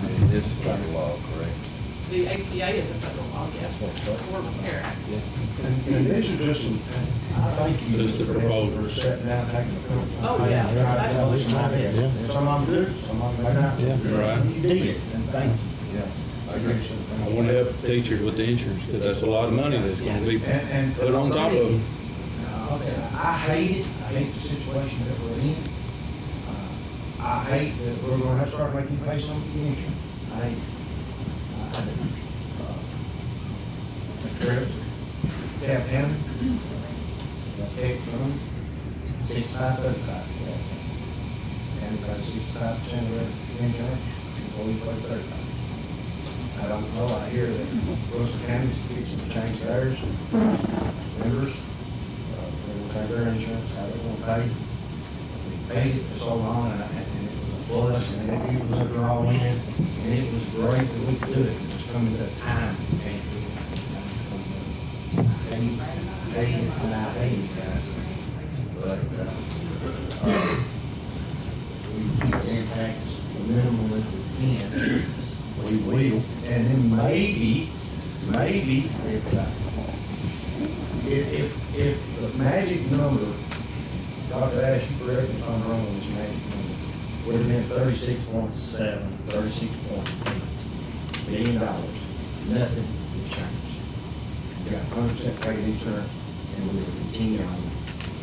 And this is federal law, correct? The ACA is a federal law, yes, Affordable Care Act. And these are just some, I thank you, Just the Mr. Bell, proposal. for sitting down, taking the pencil. Oh, yeah. Trying to tell us some ideas. And some of them good, some of them may not. Right. You did, and thank you. Yeah. I agree. I want to help teachers with the insurance, because that's a lot of money that's going to be And put on top of them. I'll tell you, I hate it. I hate the situation that we're in. I hate that we're gonna have to start making you pay some of the insurance. I hate it. I do. Mr. Travis, Cap County, Tech Fund, 6535. County pays 65% of their insurance, employees pay 35. I don't know, I hear that Russell County's fixing to change theirs, members, they will take their insurance, how they're gonna pay. We paid it for so long, and it was a blessing, and it was a draw in, and it was great that we could do it, it just come to that time, we can't do it. I hate it, guys. But, we keep the impact as minimal as we can. We will, and then maybe if the magic number, Dr. Ash, you correct me if I'm wrong on this magic number, would have been $36.8 billion, nothing would change. We got 100% paid insurance, and we would continue on.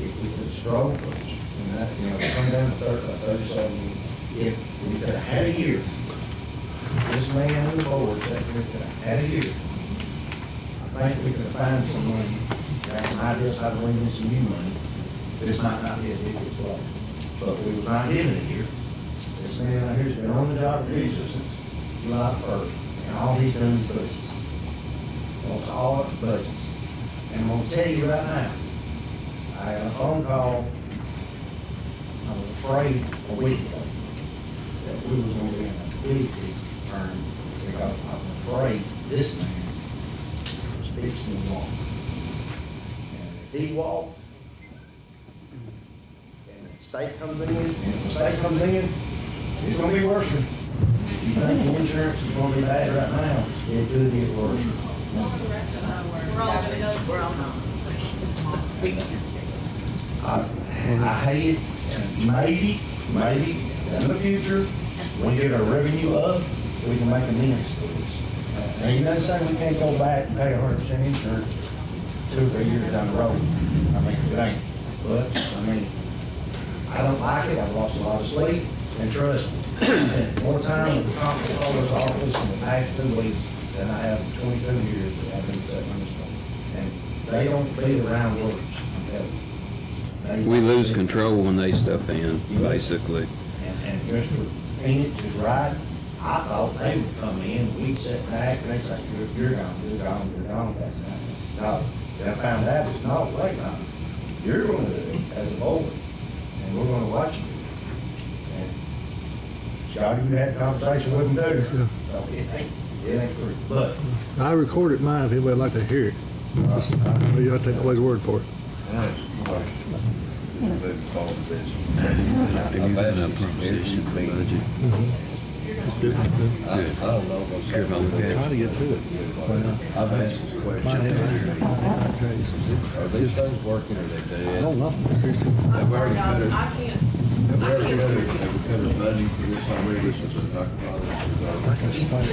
If we could have struggled for this, and that, come down to 37, if we could have had a year, this man and the board said we could have had a year. I think we could have found some money, got some ideas how to bring in some new money. This might not be a big as well, but we was not given a year. This man out here's been on the job officially since July 1st, and all he's doing is budgets. Wants all of the budgets. And I'm gonna tell you right now, I got a phone call, I was afraid a week ago that we was gonna be in a big turn, because I'm afraid this man was fixing to walk. And if he walked, and the state comes in, it's gonna be worse. You think the insurance is gonna be bad right now, it could get worse. We're all gonna go, we're all not. I hate it, and maybe in the future, when we get our revenue up, we can make amends for this. Now, you know, saying we can't go back and pay 100% insurance 2 or 3 years down the road. I mean, it ain't. But, I don't like it. I've lost a lot of sleep, and trust me, I spent more time at the comptroller's office in the past 2 weeks than I have in 22 years that I've been sitting on this board. And they don't beat around words, I'm telling you. We lose control when they step in, basically. And Mr. Phoenix is right. I thought they would come in, we'd sit back, and they'd say, you're gone, that's not. No, then I found out it's not, wait, no. You're gonna do it as a board, and we're gonna watch you. And Scotty, you had a conversation with him too. So it ain't pretty, but. I recorded mine if anybody would like to hear it. You have to take nobody's word for it. Have you got a proposition for budget? It's different. I don't know what's You're on the Trying to get to it. I've asked this question. Might have Are these things working or are they I dead? don't know. I'm sorry, guys, I can't. Have we cut a budget for this already? This is not I can explain it.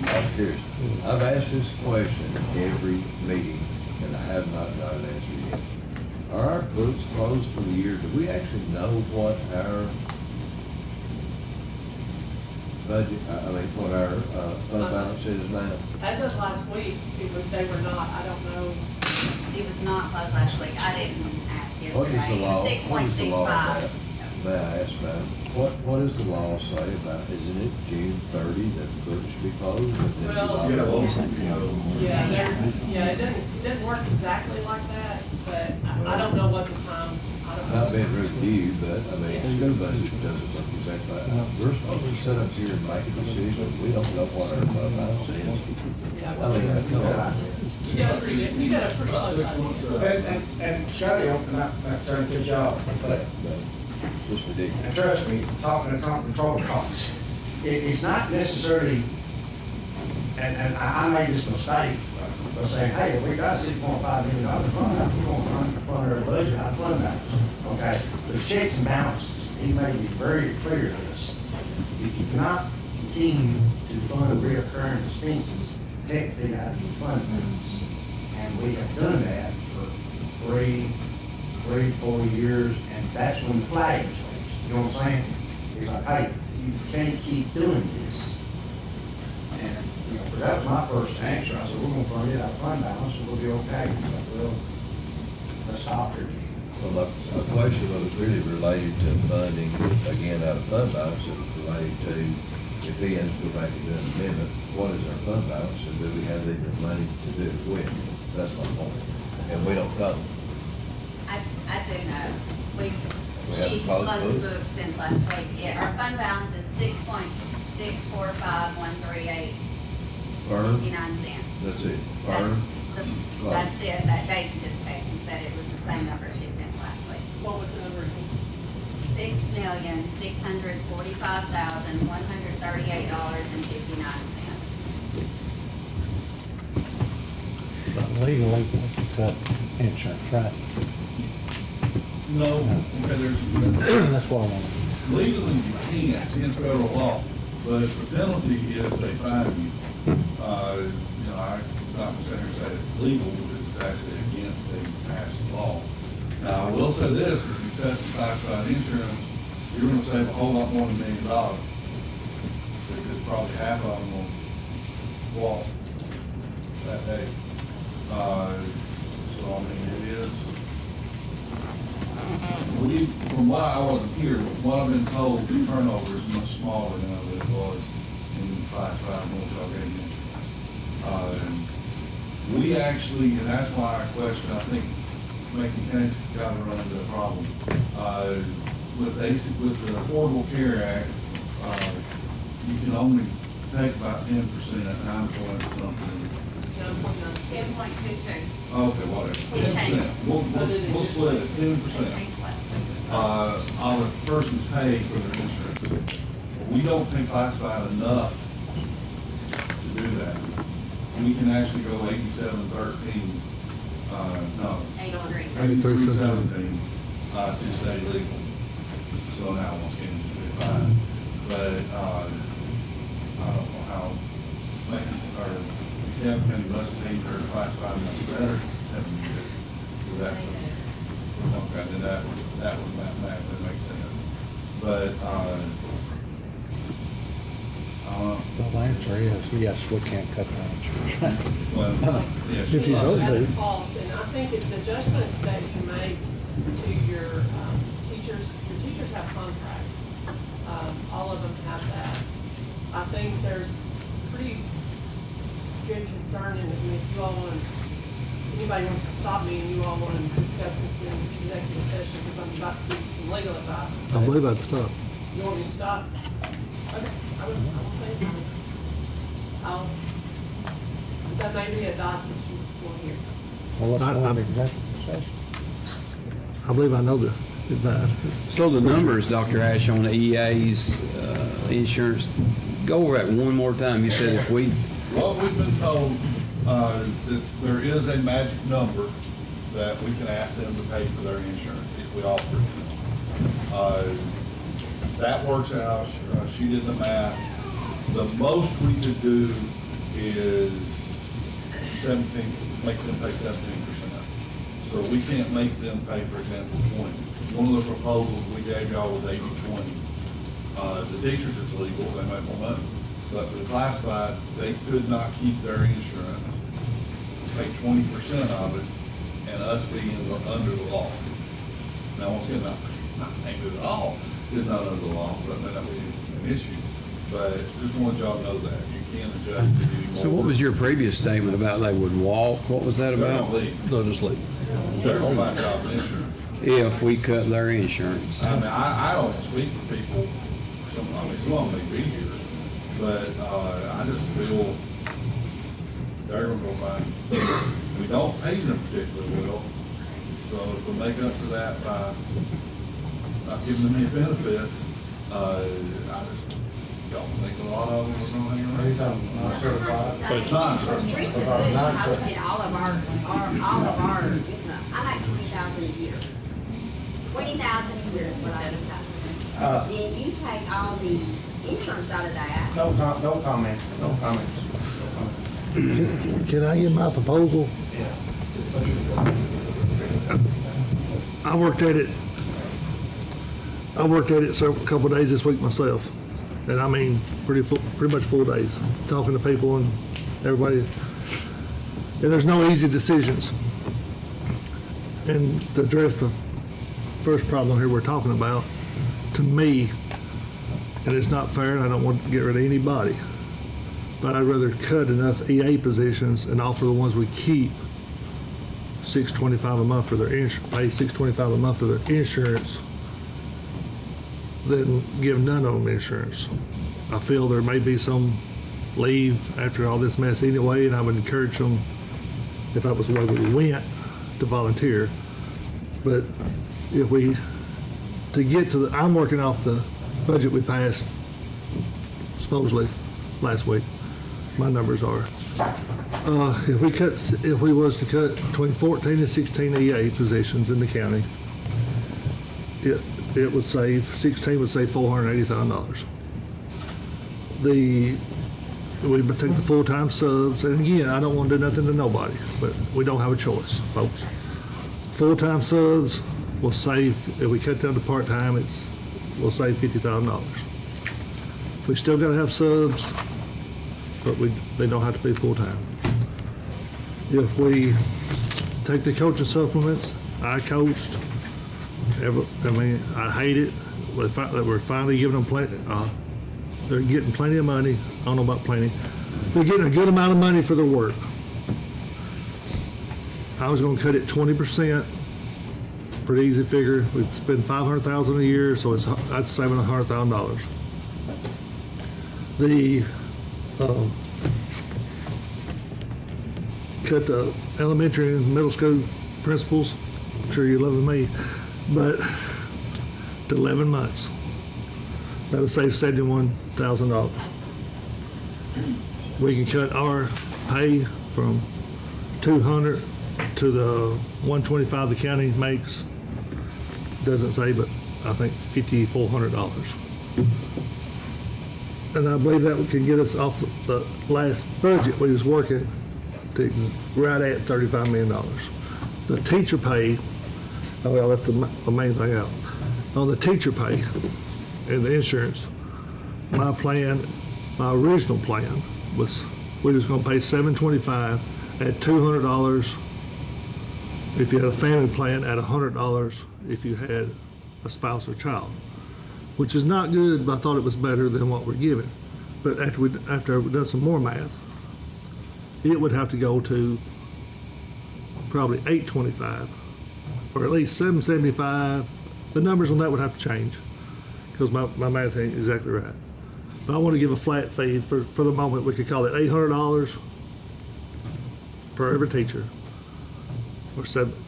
I was curious. I've asked this question every meeting, and I have not got an answer yet. Are our books closed for the year? Do we actually know what our budget, I mean, what our, fund balance is now? As of last week, they were not, I don't know. It was not closed last week. I didn't ask What is the law? yesterday. What is the law 6.65. May I ask, madam, what does the law say about, isn't it June 30 that the books should be closed? And then Well, July? Yeah, it didn't work exactly like that, but I don't know what the time, I don't know. Not being rude to you, but, I mean, the school budget doesn't work exactly like that. We're supposed to sit up here and make a decision, we don't know what our fund balance is. Yeah, I mean, come on. You got a pretty close idea. And Shelley, I'm not turning to job, but, Just ridiculous. and trust me, talking to comptroller office, it's not necessarily, and I made this mistake of saying, hey, we got $6.5 million fund, we're gonna fund our budget, our fund balance, okay? There's checks and balances, he made me very clear to us. If you cannot continue to fund reoccurring expenses, technically out of your fund balance. And we have done that for three, 4 years, and that's when the flag was raised. You know what I'm saying? It's like, hey, you can't keep doing this. And, you know, but that was my first answer. I said, we're gonna fund it out of fund balance, and we'll be okay. He's like, well, let's stop here. Well, my question was really related to funding, again, out of fund balance, it was related to, if he ends up going back and doing an amendment, what is our fund balance, and do we have the money to do it with? That's my point. And we don't know. I do know. We haven't She closed closed the books? books since last week. Yeah, our fund balance is 6.645138. Firm? 59 cents. That's it. Firm? That's it. That Daisy just texted and said it was the same number she sent last week. What was the number again? $6,645,138.59. But legally, we can cut insurance, right? No, okay, there's, That's what I want. legally you can't, it's against federal law, but the penalty is they fine you. You know, I'm not gonna sit here and say it's legal, because it's actually against the passed law. Now, I will say this, if you cut the classified insurance, you're gonna save a whole lot more than $1 million. Because probably half of them will walk that day. So, I mean, it is, from what I wasn't here, what I've been told, the turnover is much smaller than it was in classified military insurance. We actually, and that's why I question, I think Macon County's got to run into a problem. With the Affordable Care Act, you can only take about 10%, 9 point something. 10.22. Okay, whatever. We changed. 10%. We'll split it, 10%. On a person's pay for their insurance. We don't think classified enough to do that. We can actually go 8713, no, 8317, to stay legal. So now, once again, just be fine. But, I don't know how, making, or, Kevin County Bus Team, or classified much better, 7 years. That, okay, then that would mathematically make sense. But, Well, the answer is, yes, we can't cut the insurance. well, yeah, If you sure. don't At a do. cost, and I think it's the adjustments that you make to your teachers have contracts. All of them have that. I think there's pretty good concern in, if you all want, anybody wants to stop me and you all want to discuss this in executive session, because I'm about to give you some legal advice. I believe I'd stop. You want me to stop? Okay, I will say nothing. That may be advice that you will hear. Well, let's I- go I'm- into executive session. I believe I know the advice. So the numbers, Dr. Ash, on the EA's insurance, go over that one more time. You said if we, What we've been told, that there is a magic number that we can ask them to pay for their insurance if we offer it to them. That works out, she did the math. The most we could do is 17, make them pay 17%. So we can't make them pay, for example, 20. One of the proposals we gave y'all was 80-20. The teachers, it's legal, they make more money. But for the classified, they could not keep their insurance, pay 20% of it, and us being under the law. Now, once again, not aimed at all, is not under the law, so that may not be an issue. But just want y'all to know that, you can adjust it anymore. So what was your previous statement about they would walk? What was that They're about? gonna leave. They'll just leave. They're gonna find job insurance. If we cut their insurance. I mean, I don't speak for people, some of them may be here, but, I just feel they're gonna go find, we don't pay them particularly well. So if we make up for that by not giving them any benefits, I just don't think a lot of them are gonna hang around. But non-certified. Teresa Bush posted all of our income. I make 20,000 a year. 20,000 a year is what I make. Then you take all the insurance out of that. No comment, no comments. Can I give my proposal? I worked at it a couple of days this week myself, and I mean pretty much full days, talking to people and everybody. And there's no easy decisions. And to address the first problem here we're talking about, to me, and it's not fair, and I don't want to get rid of anybody, but I'd rather cut enough EA positions and offer the ones we keep $625 a month for their insurance, pay $625 a month for their insurance, than give none of them insurance. I feel there may be some leave after all this mess anyway, and I would encourage them, if that was the way we went, to volunteer. But if we, to get to the, I'm working off the budget we passed supposedly last week. My numbers are. If we was to cut between 14 and 16 EA positions in the county, it would save, 16 would save $480,000. We would take the full-time subs, and again, I don't want to do nothing to nobody, but we don't have a choice, folks. Full-time subs will save, if we cut down to part-time, we'll save $50,000. We still got to have subs, but they don't have to be full-time. If we take the coaching supplements, I coached. I hate it. We're finally giving them plenty. They're getting plenty of money. I don't know about plenty. They're getting a good amount of money for their work. I was going to cut it 20%. Pretty easy figure. We spend $500,000 a year, so that's saving $100,000. The cut the elementary and middle school principals. I'm sure you're loving me, but to 11 months. That'll save $71,000. We can cut our pay from $200 to the $125 the county makes. Doesn't say, but I think $5,400. And I believe that can get us off the last budget we was working to right at $35 million. The teacher pay, I left the main thing out. On the teacher pay and the insurance, my original plan was we was gonna pay $725 at $200 if you had a family plan, at $100 if you had a spouse or child, which is not good, but I thought it was better than what we're giving. But after we've done some more math, it would have to go to probably $825 or at least $775. The numbers on that would have to change because my math ain't exactly right. But I want to give a flat fee for the moment. We could call it $800 per every teacher, or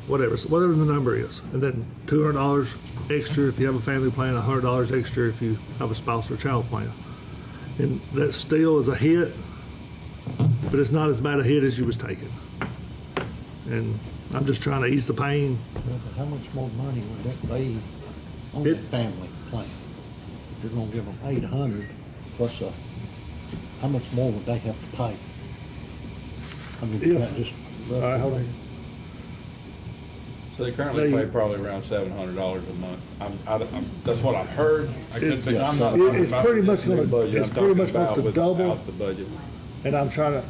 whatever the number is, and then $200 extra if you have a family plan, $100 extra if you have a spouse or child plan. And that still is a hit, but it's not as bad a hit as you was taking. And I'm just trying to ease the pain. Well, but how much more money would that be on that family plan? If you're gonna give them $800, how much more would they have to pay? I mean, that just. All right, hold on. So they currently pay probably around $700 a month. That's what I've heard. I couldn't think, I'm not talking It's about pretty this much new gonna- budget. it's I'm pretty talking much supposed about to double. without the budget. And I'm trying to,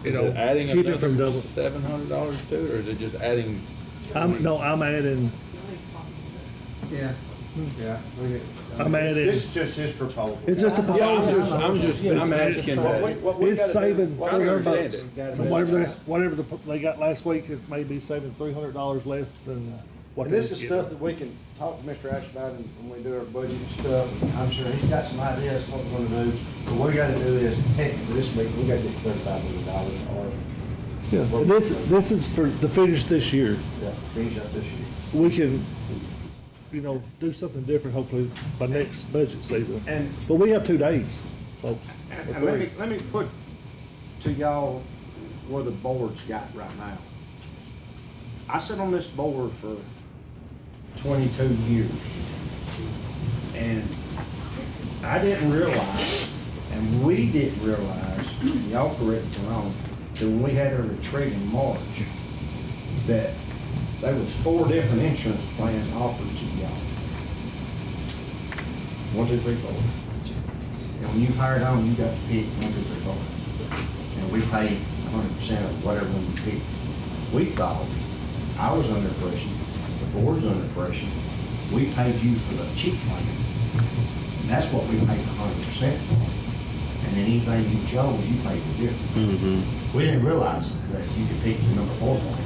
Is it adding keep it from another double. $700 to it, or is it just adding? I'm adding, Yeah, yeah. I'm adding- This is just his proposal. it's just a Yeah, proposal. I'm asking that. we It's gotta do- saving what I we $300 understand bucks. it. From whatever they got last week, it may be saving $300 less than what And they this is get. stuff that we can talk to Mr. Ash about when we do our budget and stuff. And I'm sure he's got some ideas what we're gonna do. But what we gotta do is technically this week, we gotta get $35 million or, Yeah, and this is for the finish this year. yeah, finish up this year. We can, do something different hopefully by next budget season. And- But we have 2 days, folks. or And let 3. me put to y'all where the board's got right now. I sat on this board for 22 years. And I didn't realize, and we didn't realize, and y'all correct me if I'm wrong, that when we had a retreat in March, that there was 4 different insurance plans offered to y'all. 1, 2, 3, 4. And when you hired on, you got to pick 1, 2, 3, 4. And we paid 100% of whatever one you picked. We thought, I was under impression, the board's under impression, we paid you for the cheap plan. And that's what we paid 100% for. And then anything you chose, you paid the difference. We didn't realize that you could pick the number 4 plan,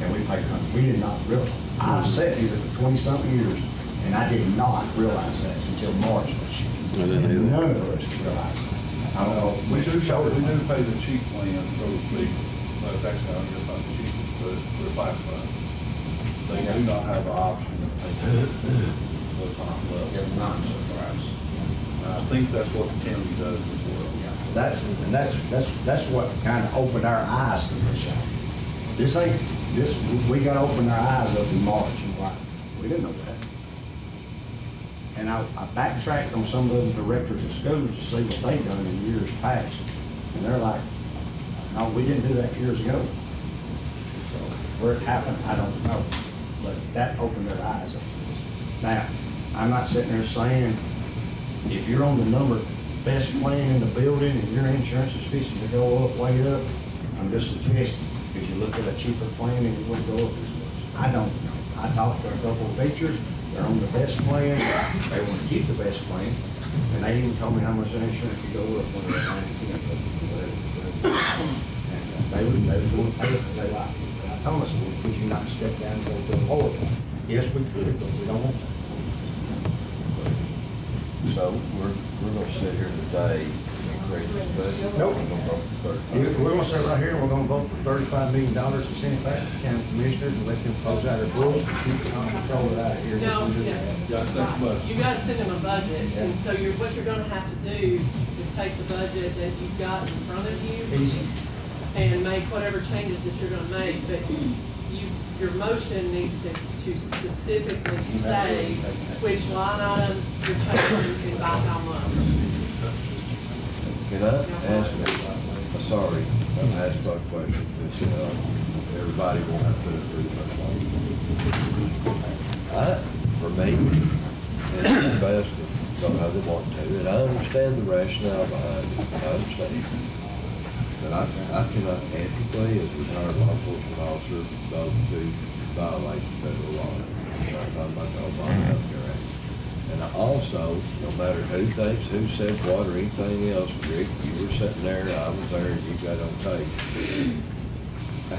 and we paid 100. We did not realize. I've sat here for 20-something years, and I did not realize that until March this year. I didn't And either. none of us realized that. I don't know. We do Shoulders. pay the cheap plan, so to speak. That's actually, I guess not the cheapest, but the classified. They do not have an option to pay the top level. Yeah, non-surprise. I think that's what the county does as well. Yeah, that's what kind of opened our eyes to this, y'all. We got to open our eyes up in March, and why? We didn't know that. And I backtracked on some of the directors of schools to see what they've done in years past. And they're like, no, we didn't do that years ago. So where it happened, I don't know. But that opened their eyes up to this. Now, I'm not sitting there saying, if you're on the number best plan in the building and your insurance is fixing to go up, way up, I'm just suggesting, could you look at a cheaper plan and it would go up as much? I don't know. I talked to a couple of teachers, they're on the best plan, they want to keep the best plan, and they even told me how much their insurance would go up when they're and they was going to pay it because they liked it. But I told them, well, could you not step down and go to a lower one? Yes, we could, but we don't want that. So we're gonna sit here today and create this budget. Nope. We're gonna vote for 35. We're gonna sit right here and we're gonna vote for $35 million and send it back to the county commissioners and let them close out their books and keep it on control of that here. No, Yeah, I think much. You gotta send them a budget, Yeah. and so what you're gonna have to do is take the budget that you've got in front of you Easy. and make whatever changes that you're gonna make, but your motion needs to specifically say which line item you're changing and by how much. Can I ask, sorry, I'm asking a question, but, everybody won't have to agree with that. For me, it's the best, don't have to want to, and I understand the rationale behind it, I understand. But I cannot ethically, as a retired law enforcement officer, vote to violate the federal law. I'm not talking about the Obama Health Care Act. And I also, no matter who thinks, who says what, or anything else, Rick, you were sitting there, I was there, and you got on tape.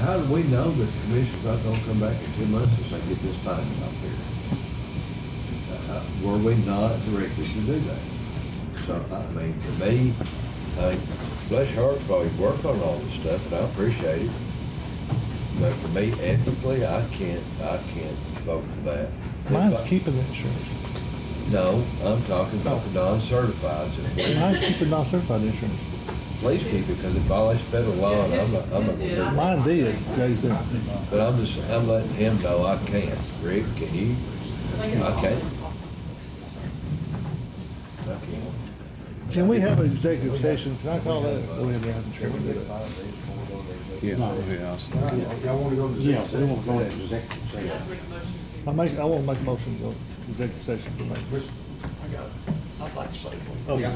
How do we know that the commission's not gonna come back in 2 months and say, get this timing up here? Were we not directed to do that? So, I mean, to me, bless your heart while you work on all this stuff, and I appreciate it. But for me, ethically, I can't vote for that. Mine's keeping the insurance. No, I'm talking about the non-certified. Mine's keeping non-certified insurance. Please keep it, because it violates federal law, and I'm not gonna do that. Mine did, Jay's did. But I'm letting him know I can't. Rick, can you? I can't. I can't. Can we have an executive session? Can I call that? Go ahead, Madam Chairman. Yeah, Y'all wanna go to Yeah, executive we won't go session? into executive session. I want to make a motion to go executive session tonight. I'd like to say one Okay.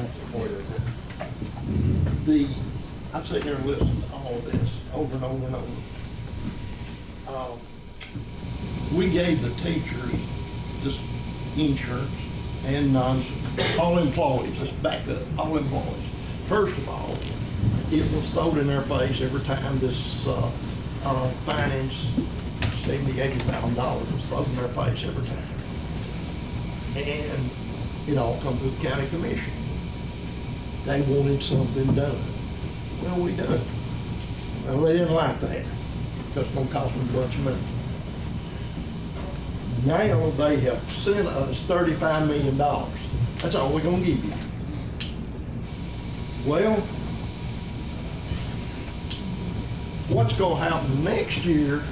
I've sat there and listened to all of this over and over and over. We gave the teachers this insurance and all employees, let's back up, all employees. First of all, it was thrown in their face every time this finance, $70,000-$80,000 was thrown in their face every time. And it all come through the county commission. They wanted something done. Well, we done it. Well, they didn't like that because it's gonna cost them a bunch of money. Now they have sent us $35 million. That's all we're gonna give you. Well, what's gonna happen next year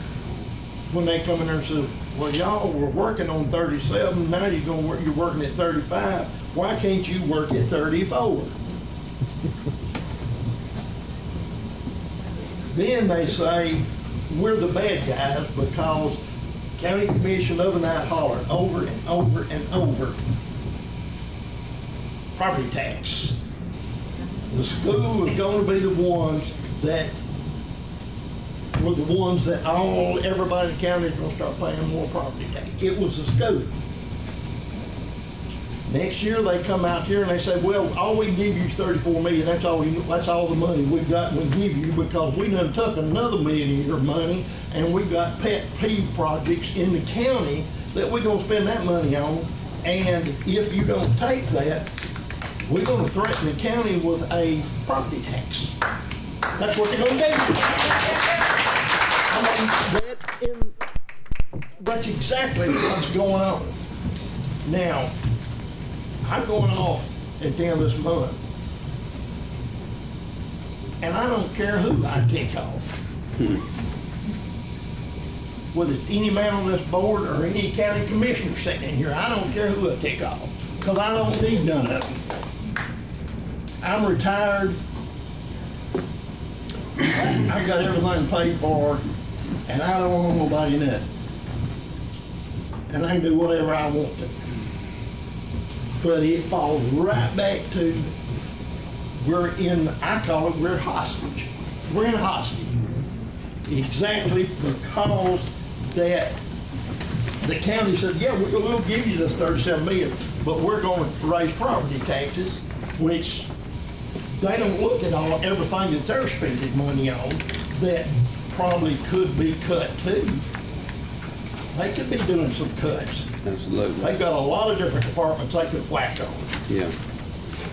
when they come in there and say, well, y'all were working on 37, now you're working at 35. Why can't you work at 34? Then they say we're the bad guys because county commission the other night hollered over and over and over. Property tax. The school is going to be the ones that were the ones that everybody in the county is going to start paying more property tax. It was the school. Next year they come out here and they say, well, all we can give you is $34 million. That's all the money we've got and we give you because we done took another $1 million of your money and we've got pet peeve projects in the county that we're gonna spend that money on. And if you don't take that, we're gonna threaten the county with a property tax. That's what they're gonna do. That's exactly what's going on. Now, I'm going off at the end of this month. And I don't care who I tick off. Whether it's any man on this board or any county commissioner sitting in here, I don't care who I tick off. Because I don't need none of them. I'm retired. I've got everything paid for, and I don't owe nobody nothing. And I can do whatever I want to. But it falls right back to I call it, we're hostage. We're in hostage. Exactly because that the county said, yeah, we'll give you this $37 million, but we're going to raise property taxes, which they don't look at everything that they're spending money on that probably could be cut too. They could be doing some cuts. Absolutely. They've got a lot of different departments they could whack on. Yeah.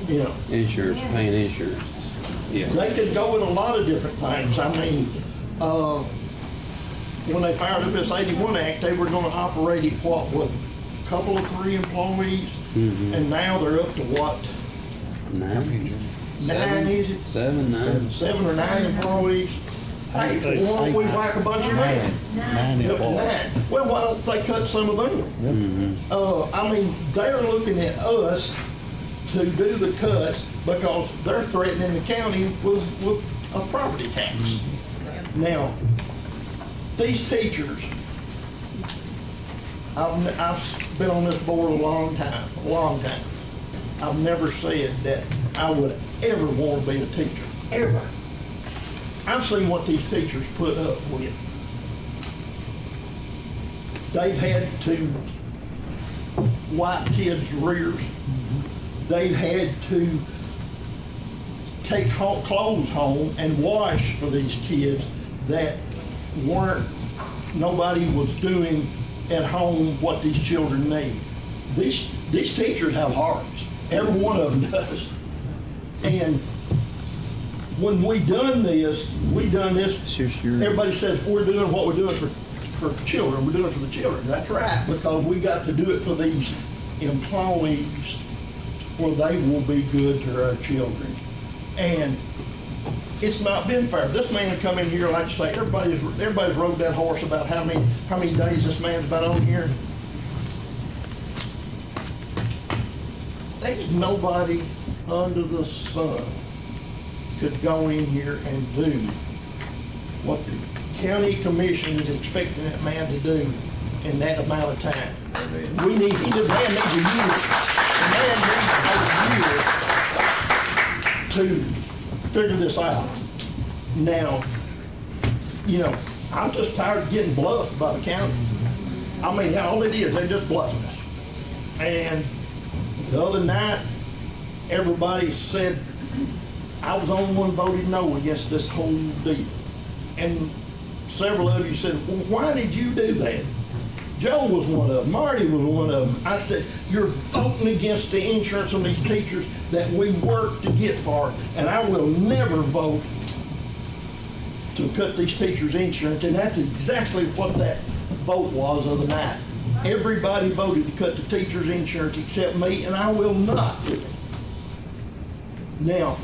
You know. Insurance, paying insurance. Yeah. They could go with a lot of different things. I mean, when they fired up this 81 Act, they were gonna operate it, what, with a couple of 3 employees? And now they're up to what? 9 is it? 7, 9. 7 or 9 employees? Hey, why don't we whack a bunch of men? 9 Up to employees. 9. Well, why don't they cut some of them? I mean, they're looking at us to do the cuts because they're threatening the county with a property tax. Now, these teachers, I've been on this board a long time. I've never said that I would ever want to be a teacher, ever. I've seen what these teachers put up with. They've had to wipe kids' rears. They've had to take clothes home and wash for these kids that nobody was doing at home what these children need. These teachers have hearts. Every one of them does. And when we done this, everybody says we're doing what we're doing for children. We're doing it for the children. That's right, because we got to do it for these employees where they will be good to our children. And it's not been fair. This man come in here, like you say, everybody's rode that horse about how many days this man's been on here. There's nobody under the sun could go in here and do what the county commission is expecting that man to do in that amount of time. The man needs a year. The man needs a year to figure this out. Now, you know, I'm just tired of getting bluffed by the county. I mean, all it is, they just bluffing us. And the other night, everybody said I was the only one voted no against this whole deal. And several of you said, well, why did you do that? Joe was one of them, Marty was one of them. I said, you're voting against the insurance on these teachers that we work to get for, and I will never vote to cut these teachers' insurance, and that's exactly what that vote was the other night. Everybody voted to cut the teachers' insurance except me, and I will not do it. Now,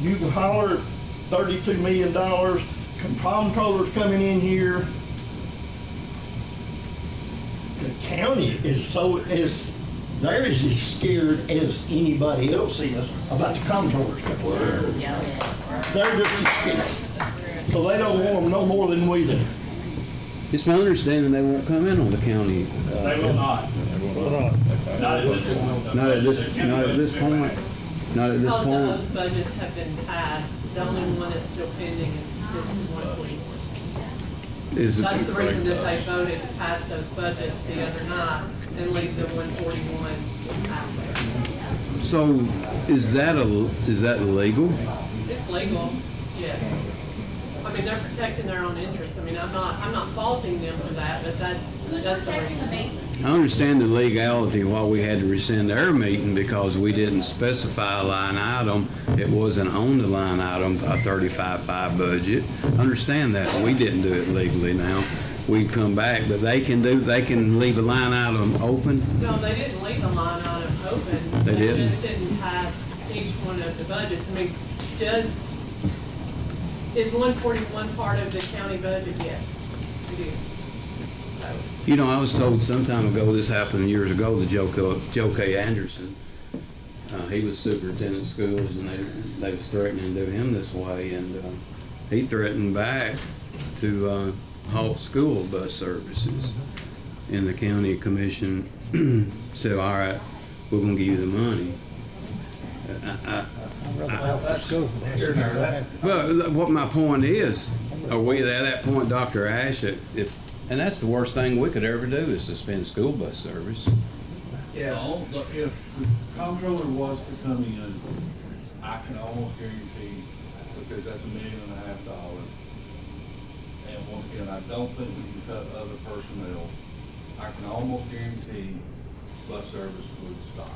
you can holler $32 million, comptroller's coming in here. The county they're as scared as anybody else is about the comptrollers coming in. They're just as scared. So they don't want them no more than we do. It's my understanding they won't come in on the county. They will not. Not at this point. Not at this point. Not at this Because point. those budgets have been passed, the only one that's still pending is 141. That's the reason that they voted to pass those budgets the other night and leave the 141 out there. So is that illegal? It's legal, yes. I mean, they're protecting their own interests. I mean, I'm not faulting them for that, but that's the reason. I understand the legality of why we had to rescind our meeting because we didn't specify a line item. It wasn't on the line item, a 35.5 budget. I understand that. We didn't do it legally now. We come back, but they can leave a line item open. No, they didn't leave the line item open. They didn't? Just didn't pass each one of the budgets. I mean, is 141 part of the county budget? Yes, it is. So. You know, I was told some time ago, this happened years ago, to Joe K. Anderson. He was superintendent of schools, and they was threatening to do him this way, and he threatened back to halt school bus services. And the county commission said, all right, we're going to give you the money. Well, what my point is, are we at that point, Dr. Ash, and that's the worst thing we could ever do is suspend school bus service. Yeah. If the comptroller was to come in, I can almost guarantee, because that's $1.5 million. And once again, I don't think we can cut other personnel. I can almost guarantee bus service would stop.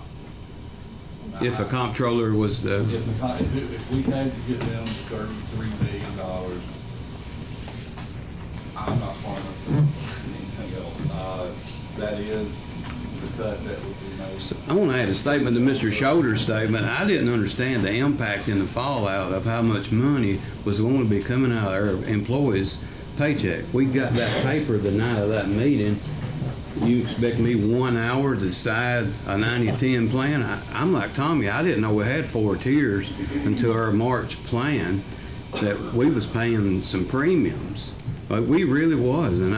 If a comptroller was the... If we had to give them $33 million, I'm not smart enough to do anything else. That is the cut that would be made. So I want to add a statement to Mr. Schroeder's statement. I didn't understand the impact and the fallout of how much money was going to be coming out of our employees' paycheck. We got that paper the night of that meeting. You expect me 1 hour to decide a 90-10 plan? I'm like Tommy, I didn't know we had 4 tiers until our March plan that we was paying some premiums. Like we really was, and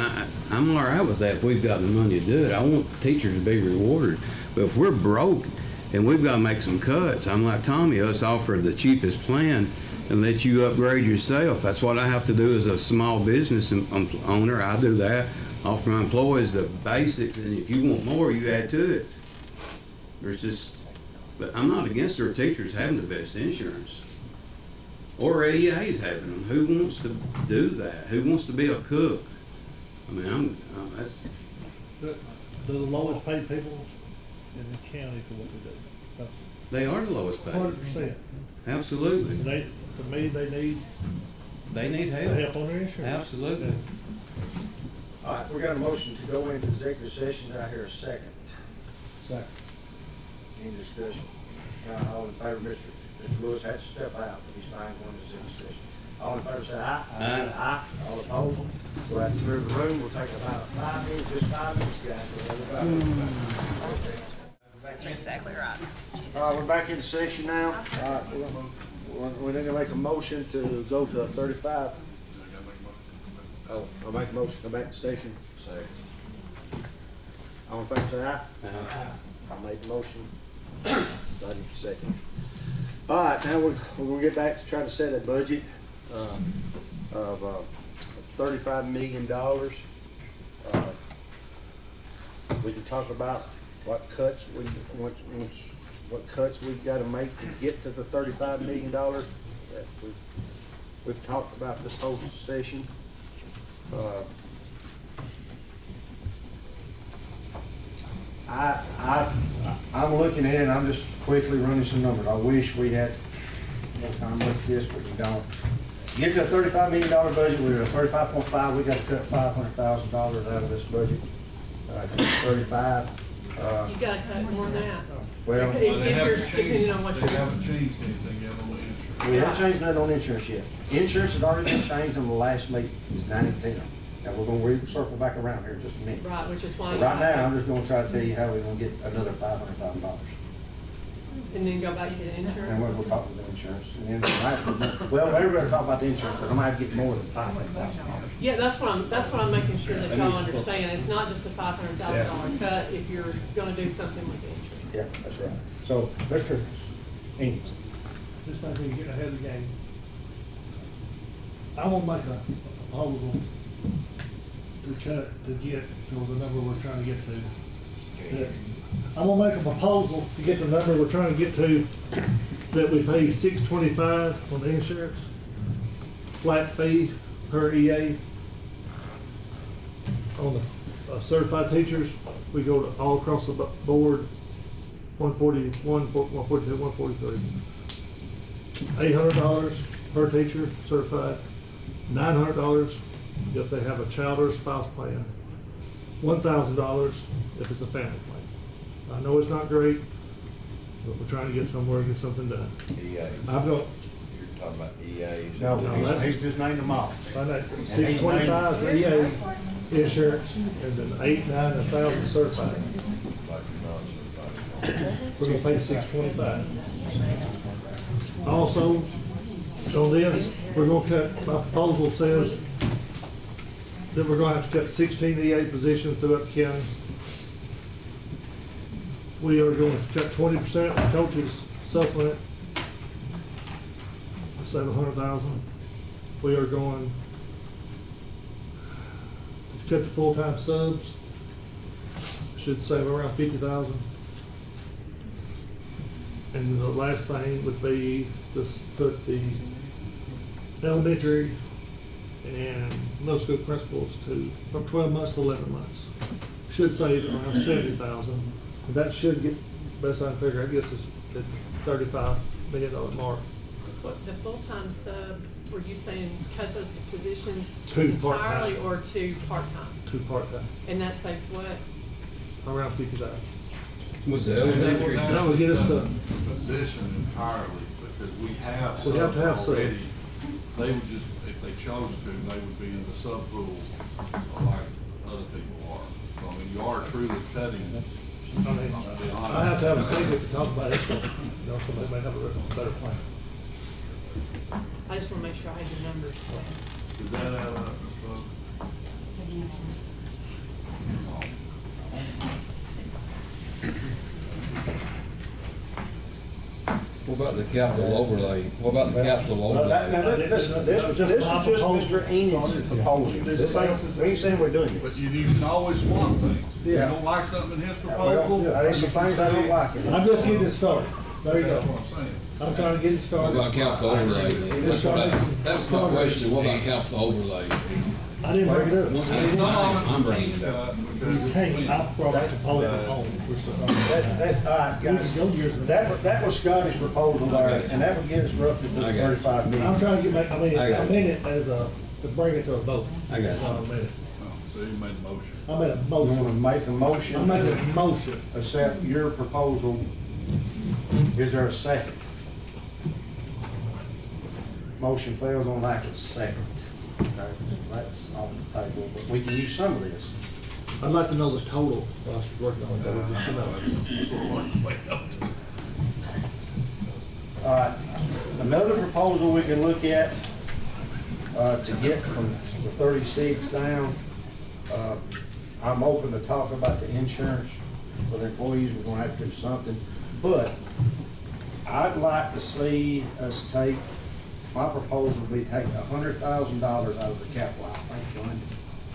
I'm all right with that if we've got the money to do it. I want teachers to be rewarded. But if we're broke and we've got to make some cuts, I'm like Tommy, us offer the cheapest plan and let you upgrade yourself. That's what I have to do as a small business owner. I do that. Offer my employees the basics, and if you want more, you add to it. But I'm not against our teachers having the best insurance. Or AEA's having them. Who wants to do that? Who wants to be a cook? I mean, that's... They're the lowest paid people in the county for what they do. They are the lowest paid. 100%. Absolutely. To me, they need help on their insurance. Absolutely. All right, we got a motion to go into executive session. Do I hear a second? Second. Any discussion? All in favor, Mr. Lewis had to step out, but he's fine going to executive session. All in favor say aye. Aye. Aye. All opposed? Go ahead and clear the room. We'll take about 5 minutes, just 5 minutes, guys. That's exactly right. We're back in session now. We're gonna make a motion to go to 35. Oh, I'll make a motion to come back to session. All in favor, say aye. I made the motion. Buddy, second. All right, now we're gonna get back to try to set a budget of $35 million. We can talk about what cuts what cuts we've got to make to get to the $35 million that we've talked about this whole session. I'm looking ahead and I'm just quickly running some numbers. I wish we had more time with this, but we don't. Get to a $35 million budget, we're at 35.5, we got to cut $500,000 out of this budget. 35. You gotta cut more than that. Well, Depending on what They you're. haven't changed anything yet on the insurance. we haven't changed nothing on insurance yet. Insurance has already been changed on the last meeting, it's 90/10. Now, we're gonna circle back around here in just a minute. Right, which is why. But right now, I'm just gonna try to tell you how we're gonna get another $500,000. And then go back to the And insurance. we're gonna talk about the insurance. And then well, we're gonna talk about the insurance, but I'm gonna have to get more than $500,000. Yeah, that's what I'm making sure that y'all understand. It's not just a $500,000 cut if you're gonna do something with the insurance. Yeah, that's right. So, Mr. Ings. Just think we can get ahead of the game. I won't make a proposal to cut, to get to the number we're trying to get to. I'm gonna make a proposal to get the number we're trying to get to, that we pay $625 on the insurance, flat fee per EA. On the certified teachers, we go to all across the board, 141, 142, 143. $800 per teacher certified, $900 if they have a child or a spouse plan, $1,000 if it's a family plan. I know it's not great, but we're trying to get somewhere and get something done. EA. I've got, You're talking about EAs. No, that's- he's just named them all. I know, 625 is EA insurance, and then 8, 9, and 1,000 certified. We're gonna pay $625. Also, on this, we're gonna cut, my proposal says that we're gonna have to cut 16 EA positions throughout the county. We are going to cut 20% of coaches supplement, save $100,000. We are going to cut the full-time subs, should save around $50,000. And the last thing would be to put the elementary and middle school principals to, from 12 months to 11 months. Should save around $70,000. That should get, best I can figure, I guess it's at $35 million mark. What, the full-time sub, were you saying cut those positions Two part-time. entirely or two part-time? 2 part-time, And that saves what? around $50,000. Was the elementary? That would get us to, Position entirely, because we have We have to have subs subs. already. They would just, if they chose to, they would be in the sub pool like other people are. So, I mean, you are truly cutting. I mean, I have to have a second to talk about it, so, you know, somebody may have a better plan. I just wanna make sure I had your numbers. Does that add up, Ms. Bug? What about the capital overlay? What about the capital Now, overlay? this is just Mr. Enid's proposal. This ain't, we ain't saying we're doing But this. you can always swap things. If you Yeah. don't like something in his Well, proposal. there's some things I don't like in it. I'm just getting it started. There you That's go. what I'm saying. I'm trying to get it What started. about capital overlay? That's what that was my question. What about capital overlay? I didn't bring it up. I'm bringing it up. You can't, I brought the proposal home. That's, all right, guys. That was Scotty's proposal there, and that would get us roughly to I got it. 35 million. I'm trying to get, I mean, I got I it. meant it as a, to bring it to a vote. I got it. That's all I meant. Oh, so you made a motion. I made a You wanna motion. make a motion? I'm making a motion. Accept your proposal. Is there a second? Motion fails on lack of a second. Okay, that's off the table, but we can use some of this. I'd like to know the total. I was working on that. Just to know. proposal we can look at, to get from the 36 down. I'm open to talk about the insurance for the employees. We're gonna have to do something, but I'd like to see us take, my proposal would be take $100,000 out of the capital outlay fund.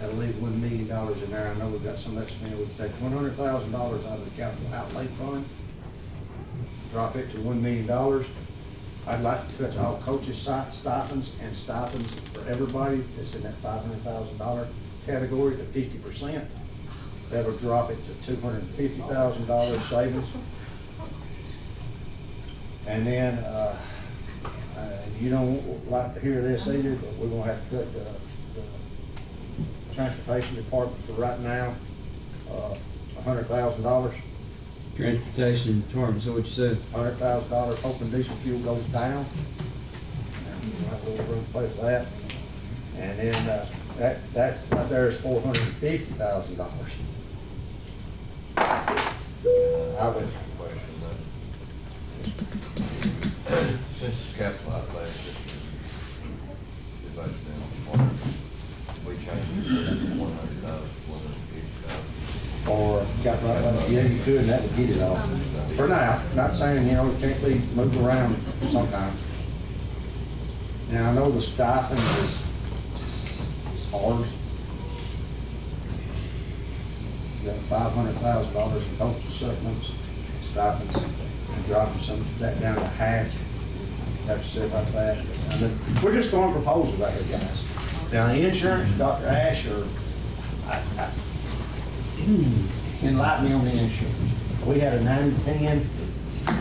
That'll leave $1 million in there. I know we've got some of that spent. We'll take $100,000 out of the capital outlay fund, drop it to $1 million. I'd like to cut all coaches' stipends and stipends for everybody that's in that $500,000 category to 50%. That'll drop it to $250,000 savings. And then, you don't like to hear this either, but we're gonna have to cut the transportation department for right now, $100,000. Transportation department, so what you said? $100,000, hoping diesel fuel goes down. And we'll have a little room to play for that. And then, that right there is $450,000. I would. Since capital outlay, everybody's down, we changed it to 100,000, 150,000. Or got right, yeah, you could, and that would get it all. For now, not saying, you know, it can't be moved around sometimes. Now, I know the stipend is hard. You got $500,000 in coaching supplements, stipends, and dropping some of that down to half. Have to say about that. And then, we're just throwing proposals out here, guys. Now, the insurance, Dr. Ash, or enlighten me on the insurance. We had a 90-10,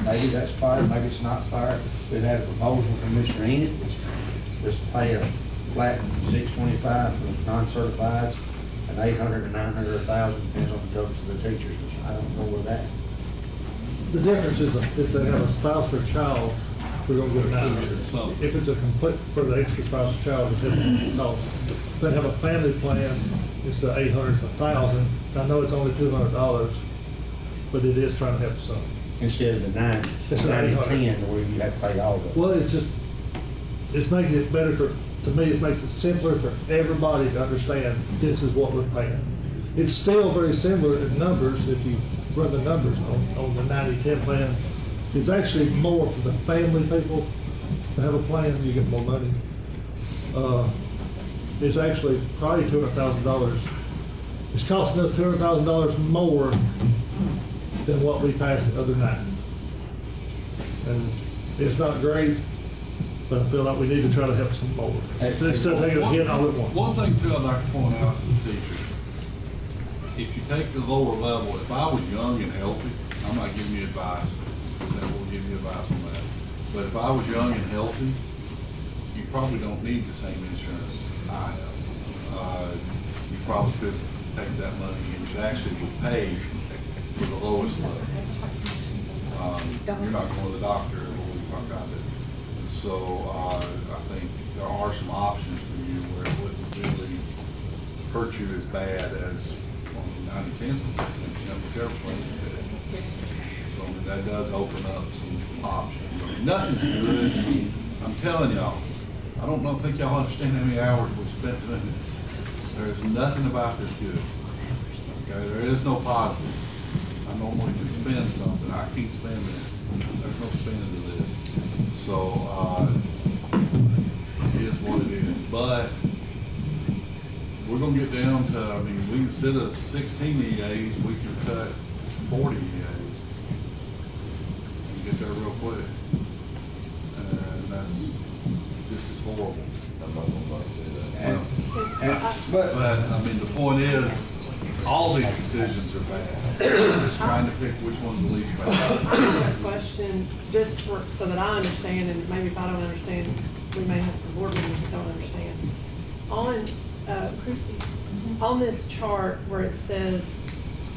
maybe that's fire, maybe it's not fire. We've had a proposal from Mr. Enid, which was to pay a flat $625 for non-certifieds, and $800 to $900, $1,000, depends on the coach of the teachers, which I don't know where that. The difference is if they have a spouse or child, we're gonna get $900. If it's a complete, for the extra spouse or child, it's $50 cost. If they have a family plan, it's the $800 to $1,000. I know it's only $200, but it is trying to help some. Instead of the 90, It's 90-10, where you have to pay all the. Well, it's just, it's making it better to me, it makes it simpler for everybody to understand this is what we're paying. It's still very similar in numbers if you run the numbers on the 90-10 plan. It's actually more for the family people to have a plan, you get more money. It's actually probably $200,000. It's costing us $200,000 more than what we passed the other night. And it's not great, but I feel like we need to try to help some more. Instead of taking a hit all at once. One thing too I'd like to point out to the teachers, if you take the lower level, if I was young and healthy, I'm not giving you advice, because I will give you advice on that. But if I was young and healthy, you probably don't need the same insurance I have. You probably could take that money and it actually would pay for the lowest level. You're not going to the doctor, like I did. So I think there are some options for you where it wouldn't really hurt you as bad as on the 90-10, whichever plan you did. So I mean, that does open up some options. I mean, nothing's good. I'm telling y'all, I don't think y'all understand how many hours we spent doing this. There's nothing about this good. Okay, there is no positive. I normally can spend something. I can't spend it. There's no spending to this. So it is what it is. But we're gonna get down to, I mean, we instead of 16 EAs, we can cut 40 EAs and get there real quick. And that's just as horrible. I'm not gonna say that. But I mean, the point is, all these decisions are bad. Just trying to pick which one's the least bad. I have a question, just so that I understand, and maybe if I don't understand, we may have some board members that don't understand. On, Chrissy, on this chart where it says,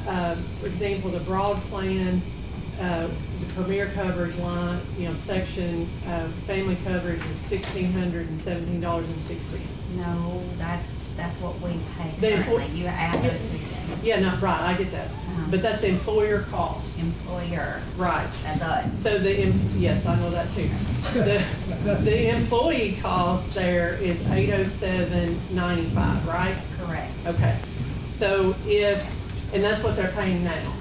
for example, the broad plan, the premier coverage line, section, family coverage is $1,617.06. No, that's what we pay Then- currently. You add those two together. Yeah, not right, I get that. But that's the employer cost. Employer, Right. that's us. So yes, I know that too. The employee cost there is $807.95, right? Correct. Okay. So and that's what they're paying now.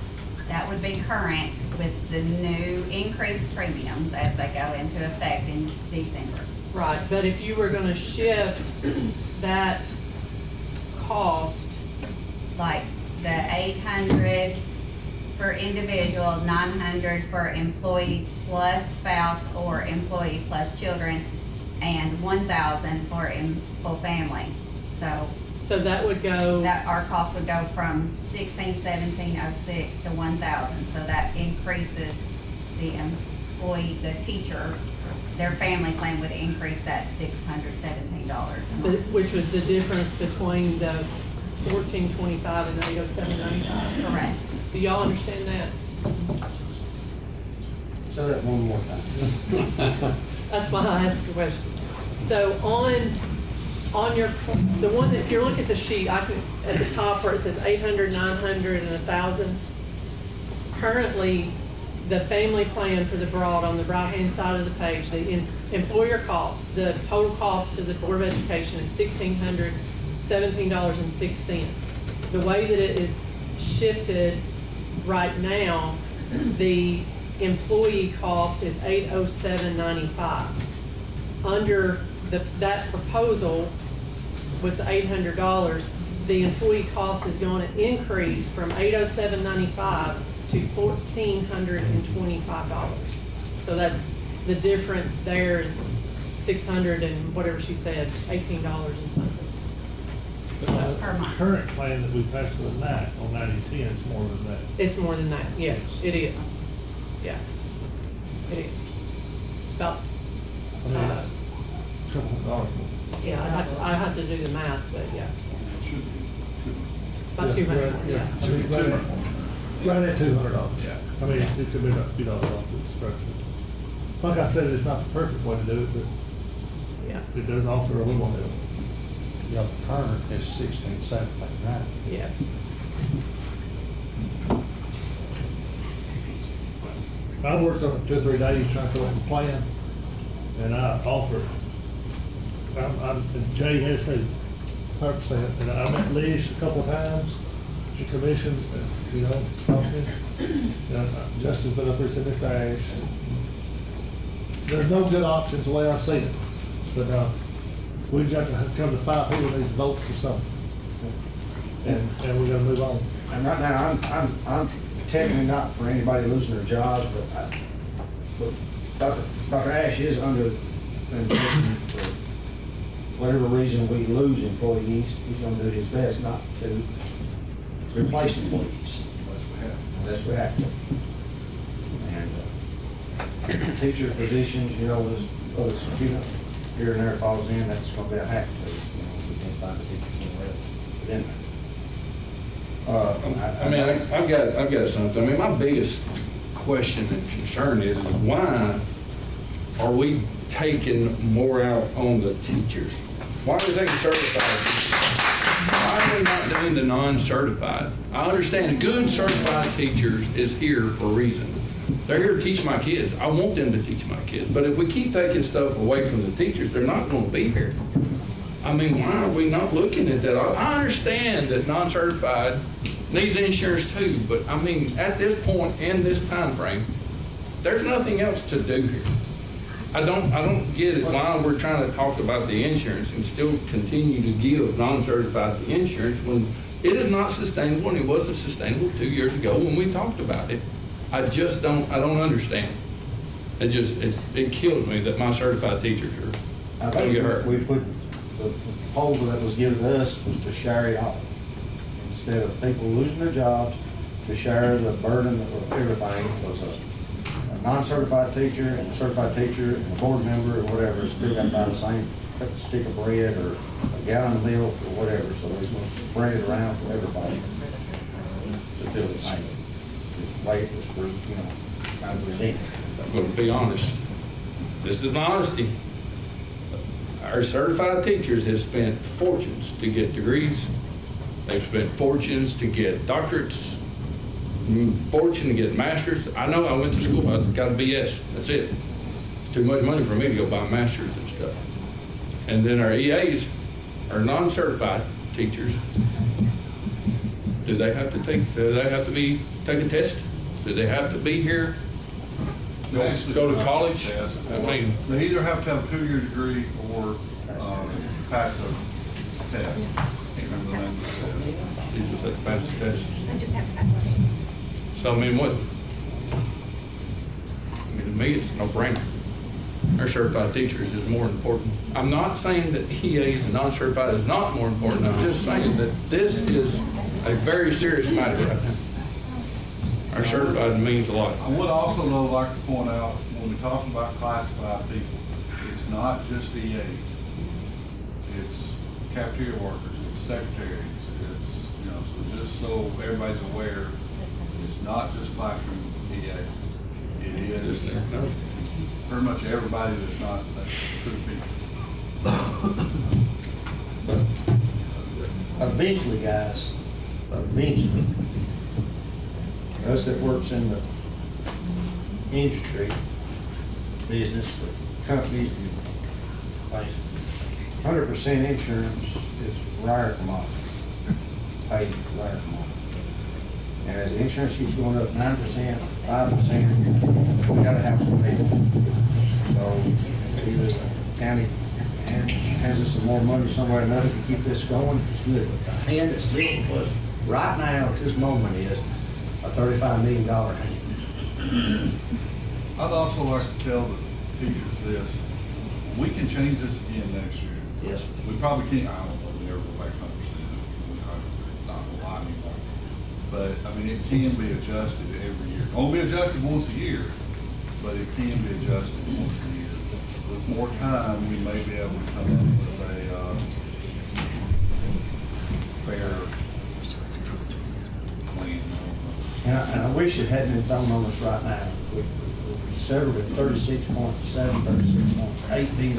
That would be current with the new increased premiums as they go into effect in December. Right, but if you were gonna shift that cost, Like the 800 for individual, 900 for employee plus spouse or employee plus children, and 1,000 for full family. So that would go, that our cost would go from 161706 to 1,000. So that increases the employee, the teacher, their family plan would increase that $617 a month. which was the difference between the 1425 and the 807.95. Correct. Do y'all understand that? Say that one more time. That's why I asked the question. So on your, the one that, if you look at the sheet, at the top where it says 800, 900, and 1,000, currently, the family plan for the broad on the right-hand side of the page, the employer cost, the total cost to the Board of Education is $1,617.06. The way that it is shifted right now, the employee cost is $807.95. Under that proposal with the $800, the employee cost is going to increase from $807.95 to $1,425. So that's the difference there is 600 and whatever she said, $18 and something. Per month. Current plan that we passed the night on 9010 is more than that. It's more than that, yes, it is. Yeah, it is. It's about, I mean, it's a couple of dollars more. yeah, I have to do the math, but yeah. About Yeah, 200, right, yeah. I mean, right at $200. Yeah. I mean, it could be about a few dollars off the structure. Like I said, it's not the perfect way to do it, but Yeah, it does offer a little bit. Yeah, current is 1617, right? yes. I worked on it 2 or 3 days trying to come up with a plan, and I offered, and Jay has to, 100%, and I met Liz a couple of times, the commission, you know, talking, Justin put up here, said, Mr. Ash, there's no good options the way I see it, but, we've got to come to 5 people that need to vote for something, and we gotta move on. And right now, I'm technically not for anybody losing their jobs, but Dr. Ash is under investigation for whatever reason we lose employees. He's gonna do his best not to replace employees. Unless we have to. And teacher positions, you know, here and there falls in, that's gonna be a have to. You know, we can't find a teacher somewhere else. But then, I've got something. I mean, my biggest question and concern is why are we taking more out on the teachers? Why are we taking certified teachers? Why are we not doing the non-certified? I understand good certified teachers is here for a reason. They're here to teach my kids. I want them to teach my kids. But if we keep taking stuff away from the teachers, they're not going to be here. I mean, why are we not looking at that? I understand that non-certified needs insurance too, but I mean, at this point in this time frame, there's nothing else to do here. I don't get it why we're trying to talk about the insurance and still continue to give non-certified the insurance when it is not sustainable, and it wasn't sustainable 2 years ago when we talked about it. I don't understand. It kills me that my certified teachers I are gonna get hurt. think we put, the proposal that was given to us was to share it all. Instead of people losing their jobs, to share the burden of everything. Was a non-certified teacher and a certified teacher and a board member or whatever, still got to buy the same stick of bread or a gallon of milk or whatever, so they're going to spread it around for everybody to fill the tank. Just wait for, you know, kind of presented. But to be honest, this is my honesty. Our certified teachers have spent fortunes to get degrees, They've spent fortunes to get doctorates, fortune to get masters. I know I went to school, I got a BS, that's it. It's too much money for me to go buy masters and stuff. And then our EAs are non-certified teachers. Do they have to take a test? Do they have to be here? Go to college? Yes. I mean, They either have to have a 2-year degree or pass a test. Can't remember the name of the test. you just have to pass the test. I just have to. So I mean, to me, it's a no-brainer. Our certified teachers is more important. I'm not saying that EAs and non-certified is not more important. I'm just saying that this is a very serious matter right now. Our certified means a lot. I would also though like to point out, when we talk about classified people, it's not just EAs. It's cafeteria workers, it's secretaries, it's, so just so everybody's aware, it's not just classroom EA. It is pretty much everybody that's not true people. But eventually, guys, eventually, us that works in the industry, business, for companies, and 100% insurance is rare commodity, paid rare commodity. And as the insurance keeps going up 9%, 5%, we gotta have some people. So either the county has us some more money somewhere or another to keep this going, it's good. But the hand that's dealing with us right now at this moment is a $35 million hand. I'd also like to tell the teachers this, we can change this again next year. Yes. We probably can't, I don't know, we never go back 100%, it's not gonna lie anymore. But, I mean, it can be adjusted every year. It won't be adjusted once a year, but it can be adjusted once a year. With more time, we may be able to come up with a, fair plan. And I wish it hadn't been thrown on us right now. We settled at $36.8 billion.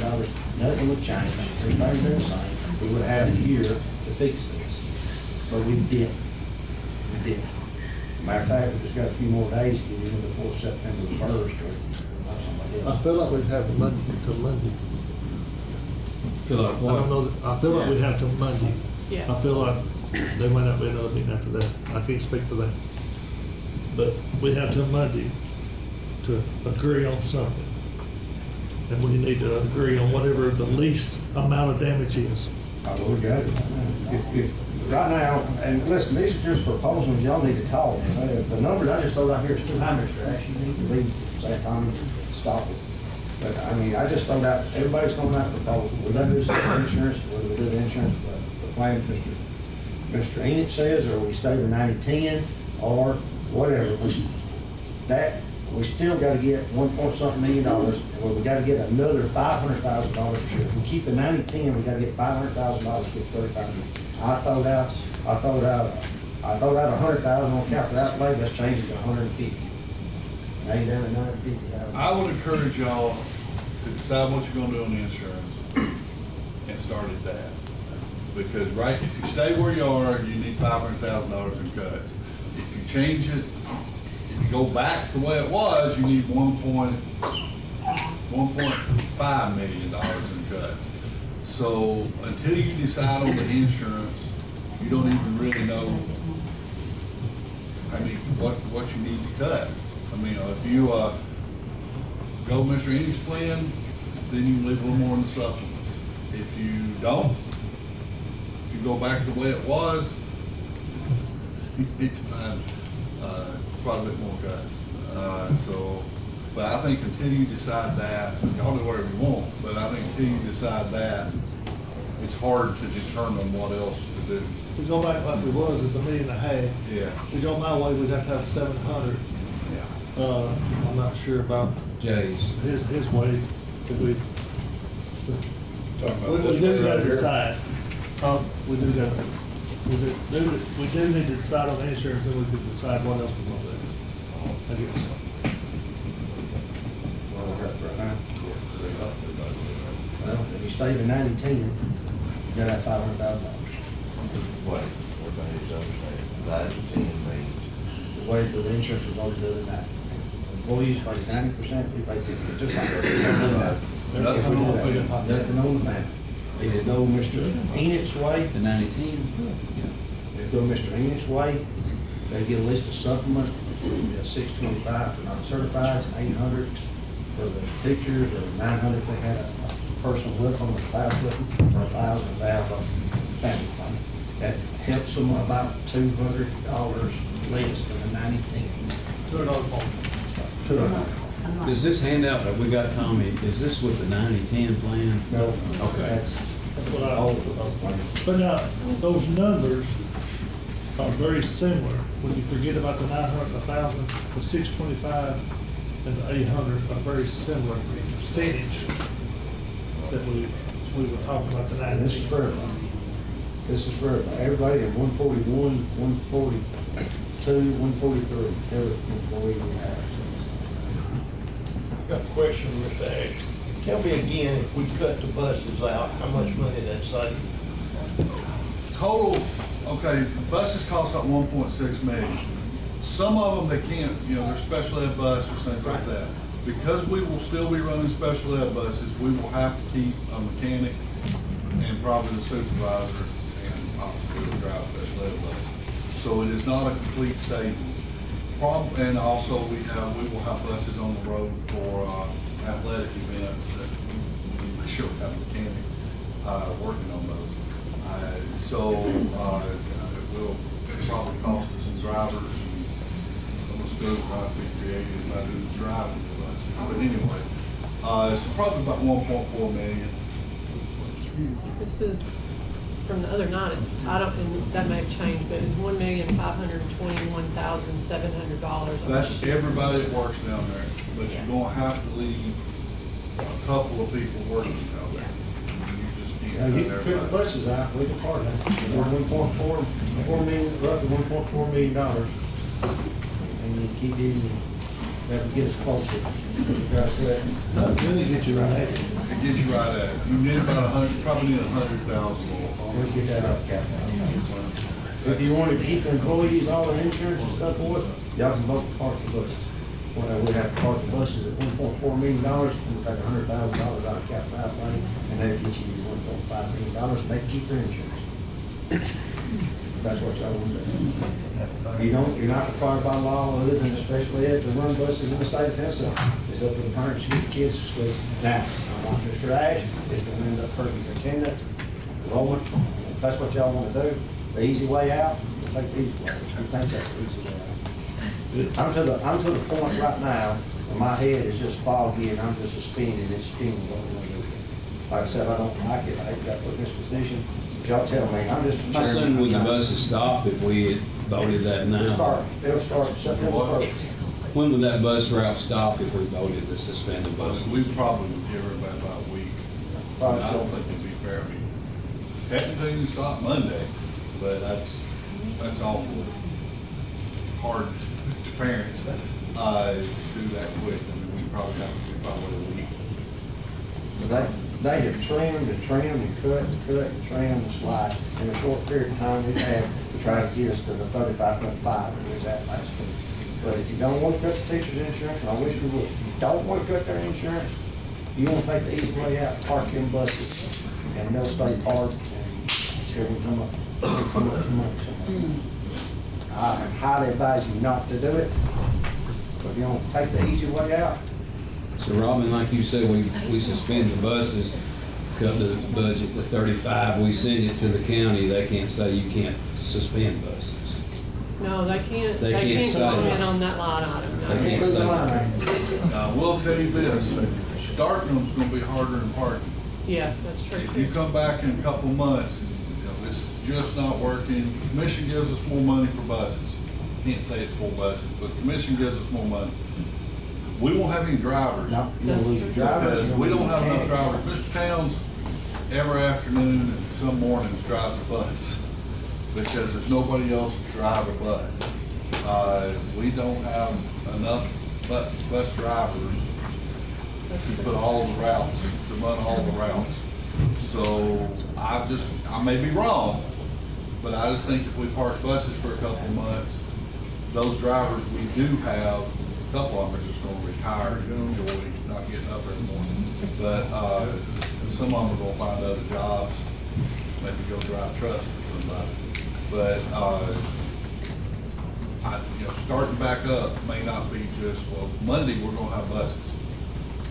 Nothing would change. Everything would be the same. We would have had a year to fix this. But we didn't. We didn't. Matter of fact, we just got a few more days to get in before September the 1st or somebody I else. feel like we'd have Monday till Monday. Feel like I don't know, I feel like we'd have till Monday. Yeah. I feel like there might not be another meeting after that. I can't speak for that. But we have till Monday to agree on something. And we need to agree on whatever the least amount of damage is. I will look at it. If right now, and listen, these are just proposals, y'all need to talk. The numbers I just throwed out here is too high, Mr. Ash. You need to leave, say, Tommy, stop it. But I mean, I just throwed out, everybody's throwing out proposals. We're gonna do some insurance, whether we do the insurance, the plan Mr. Enoch says, or we stay with 90-10, or whatever. We still gotta get $1 million, and we gotta get another $500,000 for sure. If we keep the 90-10, we gotta get $500,000 to get $35 million. I throw out $100,000 on capital outlay, let's change it to $150. Now you're down to $950,000. I would encourage y'all to decide what you're gonna do on the insurance and start at that. Because if you stay where you are, you need $500,000 in cuts. If you change it, if you go back the way it was, you need $1.5 million in cuts. So until you decide on the insurance, you don't even really know, I mean, what you need to cut. I mean, if you go Mr. Eddie's plan, then you can leave a little more in the supplements. If you don't, if you go back the way it was, you need to find quite a bit more cuts. But I think until you decide that, y'all do whatever you want, but I think until you decide that, it's hard to determine what else to do. We go back like it was, it's $1.5 million. Yeah. We go my way, we'd have to have 700. Yeah. I'm not sure about Jay's. his way, but we Talking about do this right gotta here. decide. We do need to decide on the insurance, then we can decide what else we want to do. I guess. Well, we got right now. Well, if you stay to 90-10, you gotta have $500,000. What? need to understand, 9 to 10 means, The way the insurance is already doing that. Employees pay 90%, we pay 50%, just like that. If we do that, nothing on the family. It'll go Mr. Enid's way, The 90-10? it'll go Mr. Enid's way, they get a list of supplements, $625 for non-certified, $800 for the teachers, or $900 if they had a person with them, or spouse with them, or $1,000 if they have a family plan. That helps them about $200 less than the 90/10. $200. Is this handout that we got, Tommy, is this with the 90-10 plan? No, Okay. that's what I- all of those plans. But now, those numbers are very similar. When you forget about the 900, 1,000, the 625, and the 800 are very similar percentage that we were talking about the And this is for everybody. This is for everybody. Everybody at 141, 142, 143, every employee we have. Got a question, Mr. Ash. Tell me again, if we cut the buses out, how much money that save? Total, okay, buses cost like 1.6 million. Some of them, they can't, they're special ed buses, things like that. Because we will still be running special ed buses, we will have to keep a mechanic and probably the supervisor and obviously will drive special ed buses. So it is not a complete savings. And also we will have buses on the road for athletic events that we sure have a mechanic working on those. So it will probably cost us some drivers, and some of the schools will have to be creative about who's driving the buses. But anyway, it's probably about 1.4 million. This is, from the other night, it's, I don't, and that may have changed, but it's $1,521,700. That's everybody that works down there, but you're gonna have to leave a couple of people working down there. You just Now, can't you have can cut the everybody. buses out, we can part that. We're $1.4 million, roughly $1.4 million. And you keep using, that would get us closer. That really gets you right at it. It gets you right at it. You need about 100, probably need 100,000 more. We'll get that off cap. If you want to keep the employees, all their insurance and stuff, boys, y'all can vote to park the buses. Well, we have to park the buses at $1.4 million, and we'll take $100,000 out of capital outlay, and they'll get you $1.5 million, and they keep their insurance. That's what y'all want to do. You're not required by law, other than especially ed, to run buses in the state of Tennessee. It's up to the parents to get the kids to school. Now, like Mr. Ash, it's going to end up hurting attendance, enrollment. If that's what y'all want to do, the easy way out, we'll take the easy way. I think that's the easy way out. I'm to the point right now, where my head is just foggy and I'm just suspended and spinning what we're going to do. Like I said, I don't like it. I hate that put in this position. But y'all tell me, I'm just a How chairman. soon would the buses stop if we voted that now? It'll start September 1st. When would that bus route stop if we voted to suspend the buses? We probably would give everybody about a week. I don't think it'd be fair. I mean, technically you stop Monday, but that's awful hard to parents, to do that quick. I mean, we probably have to do probably a week. They have trimmed and trimmed and cut and cut and trimmed and sliced in a short period of time we've had to try to get us to the 35.5 that we was at last week. But if you don't want to cut the teacher's insurance, and I wish we would, if you don't want to cut their insurance, you want to take the easy way out, park them buses, and they'll stay parked, and children come up some money somewhere. I highly advise you not to do it, but if you want to take the easy way out, So Robin, like you said, we suspend the buses, cut the budget to 35, we send it to the county, they can't say you can't suspend buses. No, they can't They can't say comment that. on that line item, no. They can't say that. Now, I will tell you this, starting them's gonna be harder than parking. Yeah, that's true. If you come back in a couple of months, this is just not working, the commission gives us more money for buses. Can't say it's for buses, but the commission gives us more money. We won't have any drivers. no, you're gonna lose your drivers. Because we don't have enough drivers. Mr. Towns, every afternoon and some mornings drives a bus because there's nobody else to drive a bus. We don't have enough bus drivers to put all the routes, to run all the routes. So I may be wrong, But I just think if we park buses for a couple of months, those drivers we do have, a couple of them are just gonna retire and enjoy not getting up every morning. But, some of them are gonna find other jobs, maybe go drive trucks for somebody. But, starting back up may not be just, well, Monday, we're gonna have buses.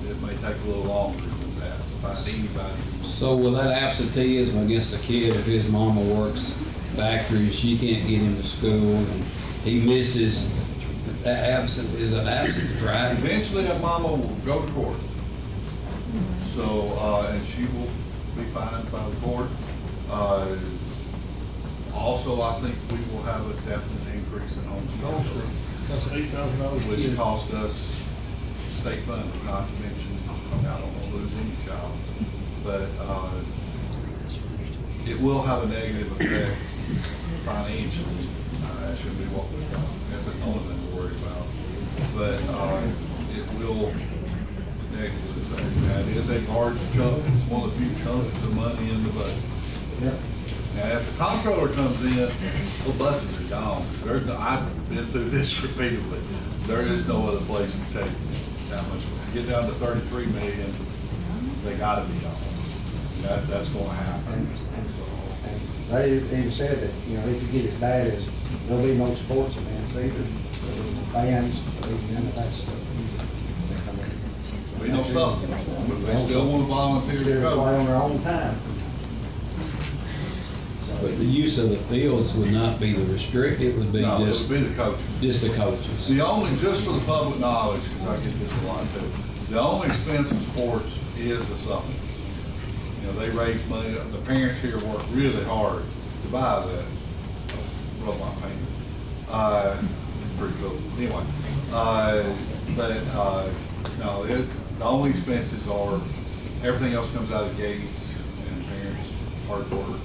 It may take a little longer than that to find anybody. So with that absenteeism against the kid, if his mama works factory, she can't get him to school, and he misses, that absent is an absent driver. Eventually, that mama will go to court. So, and she will be fined by the court. Also, I think we will have a definite increase in homeschool. That's $8,000. Which cost us state funding, not to mention, I don't want to lose any child. But, it will have a negative effect financially. That should be what we, I guess that's the only thing to worry about. But, it will negatively affect. That is a large chunk. It's one of the few chunks of money in the budget. Yep. Now, if the comptroller comes in, well, buses are gone. There's no, I've been through this repeatedly. There is no other place to take that much. Get down to 33 million, they gotta be gone. That's gonna happen. And they even said that, it could get as bad as, there'll be no sports events either, bands, none of that stuff. We know something, but they still want to volunteer to They're go. on their own time. But the use of the fields would not be the restricted, it would be No, it just, would be the coaches. just the coaches. The only, just for the public knowledge, because I get this a lot too, the only expense in sports is the supplements. They raise money, the parents here work really hard to buy that. Rub my finger. It's pretty cool. Anyway, no, the only expenses are, everything else comes out of gates and parents' hard work.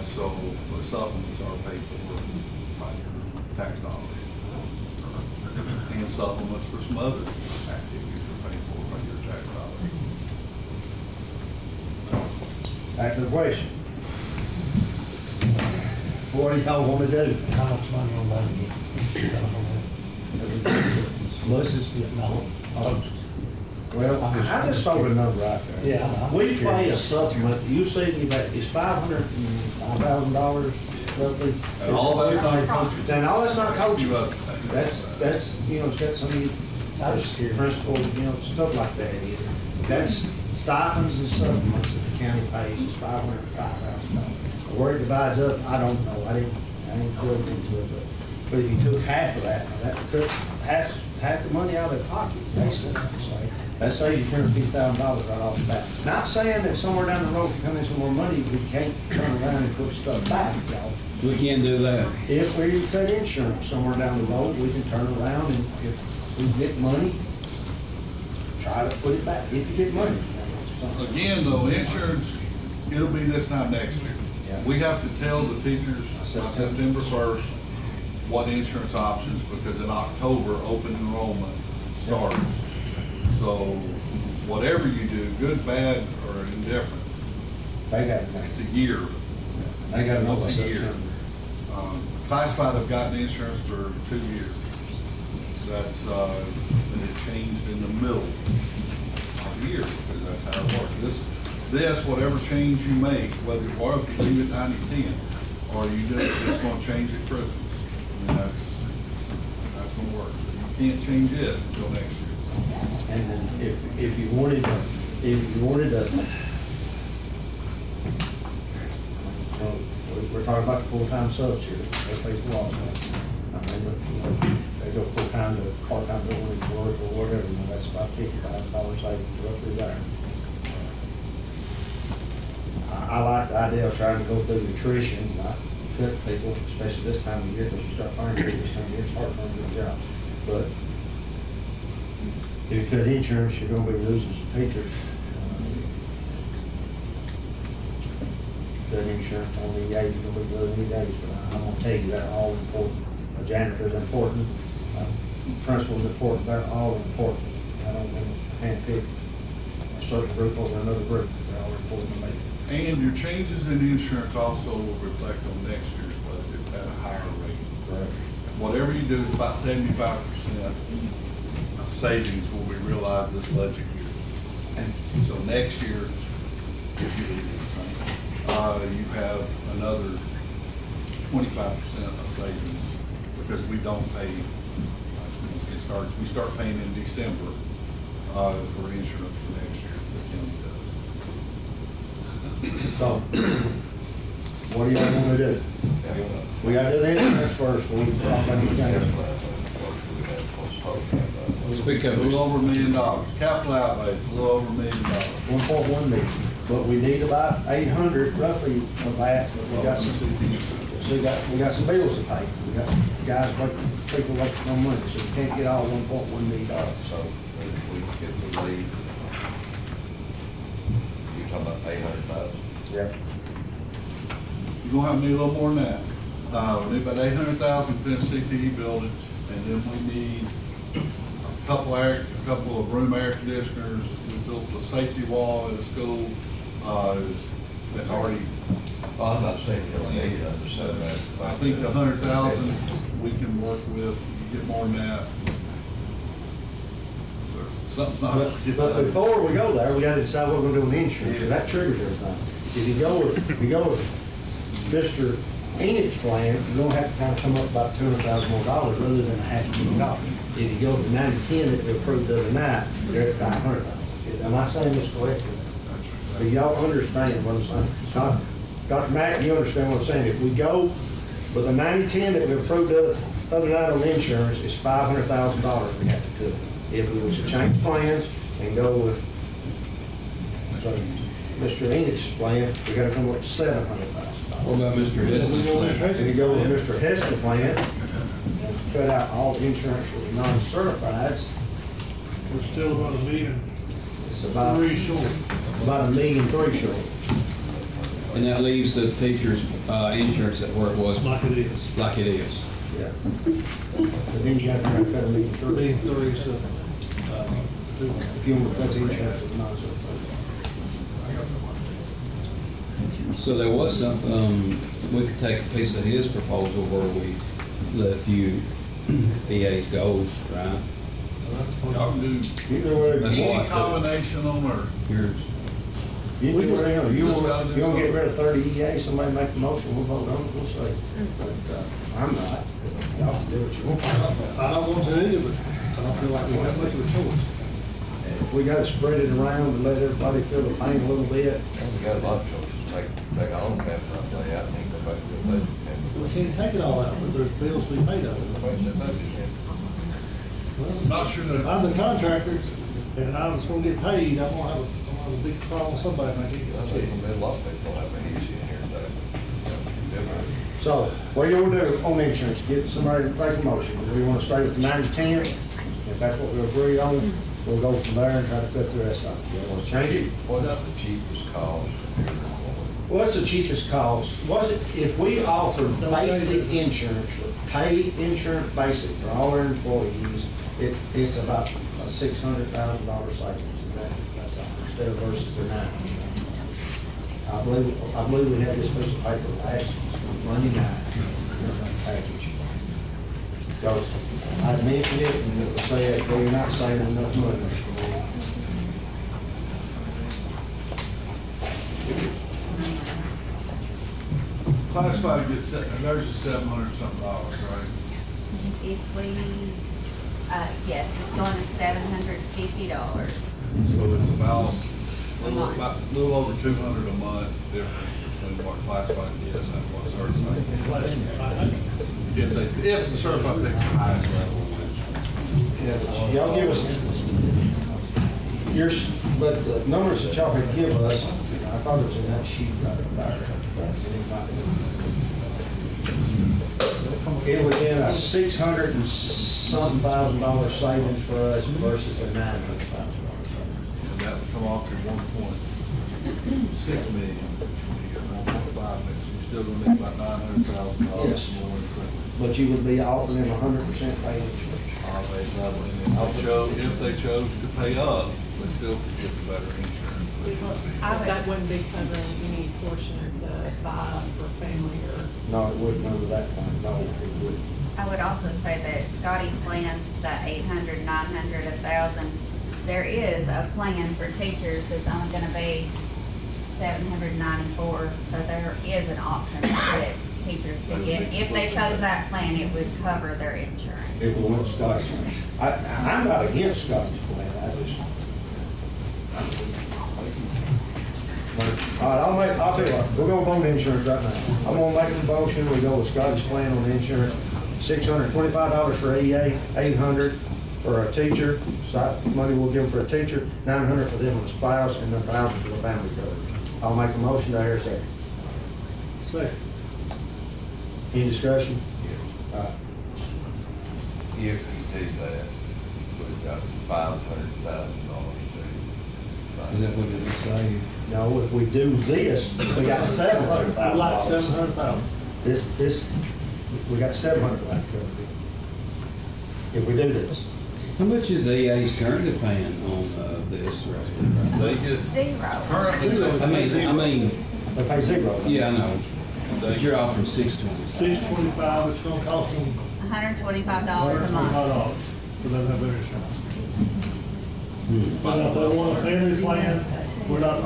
So the supplements are paid for by your tax dollars. And supplements for some other activities are paid for by your tax dollars. Back to the question. What do y'all want to do? How much money on that again? Buses? No. Well, I just throw the number out there. Yeah. We pay a supplement, you said it's $500,000 roughly. And all that's not coaches. And all that's not coaches. That's, it's got some principles, stuff like that. That's stipends and supplements that the county pays is $505,000. Where it divides up, I don't know. I ain't delved into it, but if you took half of that, that cuts half the money out of their pocket, basically, Let's say you $250,000 right off the bat. Not saying that somewhere down the road can come in some more money, we can't turn around and put stuff back, y'all. We can't do that. If we cut insurance somewhere down the road, we can turn around and if we get money, try to put it back, if you get money. Again, though, insurance, it'll be this time next year. Yeah. We have to tell the teachers by September 1st what insurance options, because in October, open enrollment starts. So whatever you do, good, bad, or indifferent, They got it. it's a year. They got it Once by a year. September. Classified have gotten insurance for 2 years. That's, and it changed in the middle of the year, because that's how it works. This, whatever change you make, whether, or if you leave it 90-10, or you do, it's gonna change at Christmas. I mean, that's gonna work. You can't change it until next year. And then if you wanted to, we're talking about the full-time subs here, they pay for also. I mean, they go full-time to part-time doing work or whatever, that's about $55 savings roughly there. I like the idea of trying to go through nutrition, not cut people, especially this time of year, because you start finding people this time of year, it's hard to find good jobs. But if you cut insurance, you're gonna be losing some teachers. Cut insurance on the age, you're gonna be losing the age, but I'm gonna tell you, they're all important. A janitor's important, principal's important, they're all important. I don't want to handpick a certain group over another group, they're all important to me. And your changes in insurance also will reflect on next year's budget at a higher rate. Whatever you do is about 75% of savings will be realized this budget year. And so next year, if you leave it the same, you have another 25% of savings because we don't pay, we start paying in December for insurance for next year, the county does. So, what do y'all wanna do? We gotta do the insurance first, before we talk about anything else. Let's pick A up. little over $1 million. Capital outlay, it's a little over $1 million. 1.1 million, but we need about 800 roughly of that, but we got some, we got some bills to pay. We got guys, people like no money, so we can't get all $1.1 million. So if we leave, you're talking about 800,000? Yeah. You're gonna have to need a little more than that. We need about 800,000 to finish CTE building, and then we need a couple of room air conditioners. We built a safety wall at a school, that's already, Well, I'm not saying you don't need it, I'm just saying that. I think 100,000 we can work with. You get more than that. Something's not. But before we go there, we gotta decide what we're gonna do with insurance, and that triggers everything. If you go with Mr. Enid's plan, you're gonna have to kind of come up about $200,000 more rather than $500,000. If you go to 90-10 that we approved the other night, you're at 500,000. Am I saying this correctly? Do y'all understand what I'm saying? Dr. Mack, you understand what I'm saying? If we go with a 90-10 that we approved the other night on insurance, it's $500,000 we have to cut. If we was to change plans and go with Mr. Enid's plan, we gotta come up with $700,000. What about Mr. Heston's plan? If you go with Mr. Heston's plan, and cut out all the insurance for the non-certifieds, We're still about $1 million. it's about short. about $1.3 million short. And that leaves the teacher's insurance at where it was. Like it is. Like it is. Yeah. But then you gotta try to cut $1.3 million. $1.3 so, If you want to cut the insurance for the non-certified. So there was some, we could take a piece of his proposal where we let a few EAs go, right? Y'all can do You know what? That's any why- combination on earth. Yours. You do whatever. You Just gotta want do to get something. rid of 30 EAs, somebody make the motion, we'll vote on it, we'll see. But, I'm not. Y'all can do what you want. I don't want to either, but I don't feel like we have much of a choice. If we gotta spread it around and let everybody feel the pain a little bit, We got a lot of choices. Take all the capital outlay out and then go back to the budget. We can't take it all out, but there's bills to be paid out of it. Where's the budget? Not sure If that, I'm the contractor and I'm just gonna get paid, I'm gonna have a big problem with somebody if I can't I get see paid. a lot of people have an issue in here today. Different. so what do you wanna do on insurance? Get somebody to take a motion. Do we wanna stay with the 90-10? If that's what we agree on, we'll go from there and try to cut the rest of it. You wanna change it? What is the cheapest cost? What's the cheapest cost? If we offered basic insurance, paid insurance basic for all our employees, it's about a $600,000 savings. That's all, instead of versus the $900,000. I believe we had this piece of paper last Monday night, package. So I mentioned it and it was said, well, you're not saving enough money. classified gets set, there's a $700 something, right? If we, yes, it's going to $750. So it's about a little over 200 a month difference between what classified is and what certified is. If the certified picks the highest level. Y'all give us but the numbers that y'all could give us, I thought it was in that sheet right up there. It would be a $600 and some $1,000 savings for us versus a $900,000 savings. And that would come off your 1.6 million, you get 1.5 million, so you're still gonna need about $900,000 Yes. more in savings. But you would be offering them 100% paid insurance. If they chose to pay up, they still could get the better insurance. That wouldn't be covering any portion of the buy for family or. No, it wouldn't under that plan, no, it wouldn't. I would also say that Scotty's plan, the 800, 900, 1,000, there is a plan for teachers that's only gonna be 794, so there is an option for teachers to get. If they chose that plan, it would cover their insurance. It will want Scotty's plan. I'm not against Scotty's plan, all right, I'll tell you what, we're gonna vote insurance right now. I'm gonna make a motion, we go with Scotty's plan on the insurance, $625 for EA, $800 for a teacher, so money we'll give them for a teacher, $900 for them and a spouse, and $1,000 for the family coverage. I'll make a motion, do I hear a second? Second. Any discussion? If you do that, we've got $500,000 Is that what it was saying? No, if we do this, we got $700,000. Like 700,000. This, we got $700,000 covered. If we do this. How much is EA's currently paying on this right here? They get, Zero. currently, I mean, They pay zero. yeah, I know, but you're offering 620. 625, it's gonna cost them $125 a month. $125 for them to have their insurance. But if they want a family plan, we're not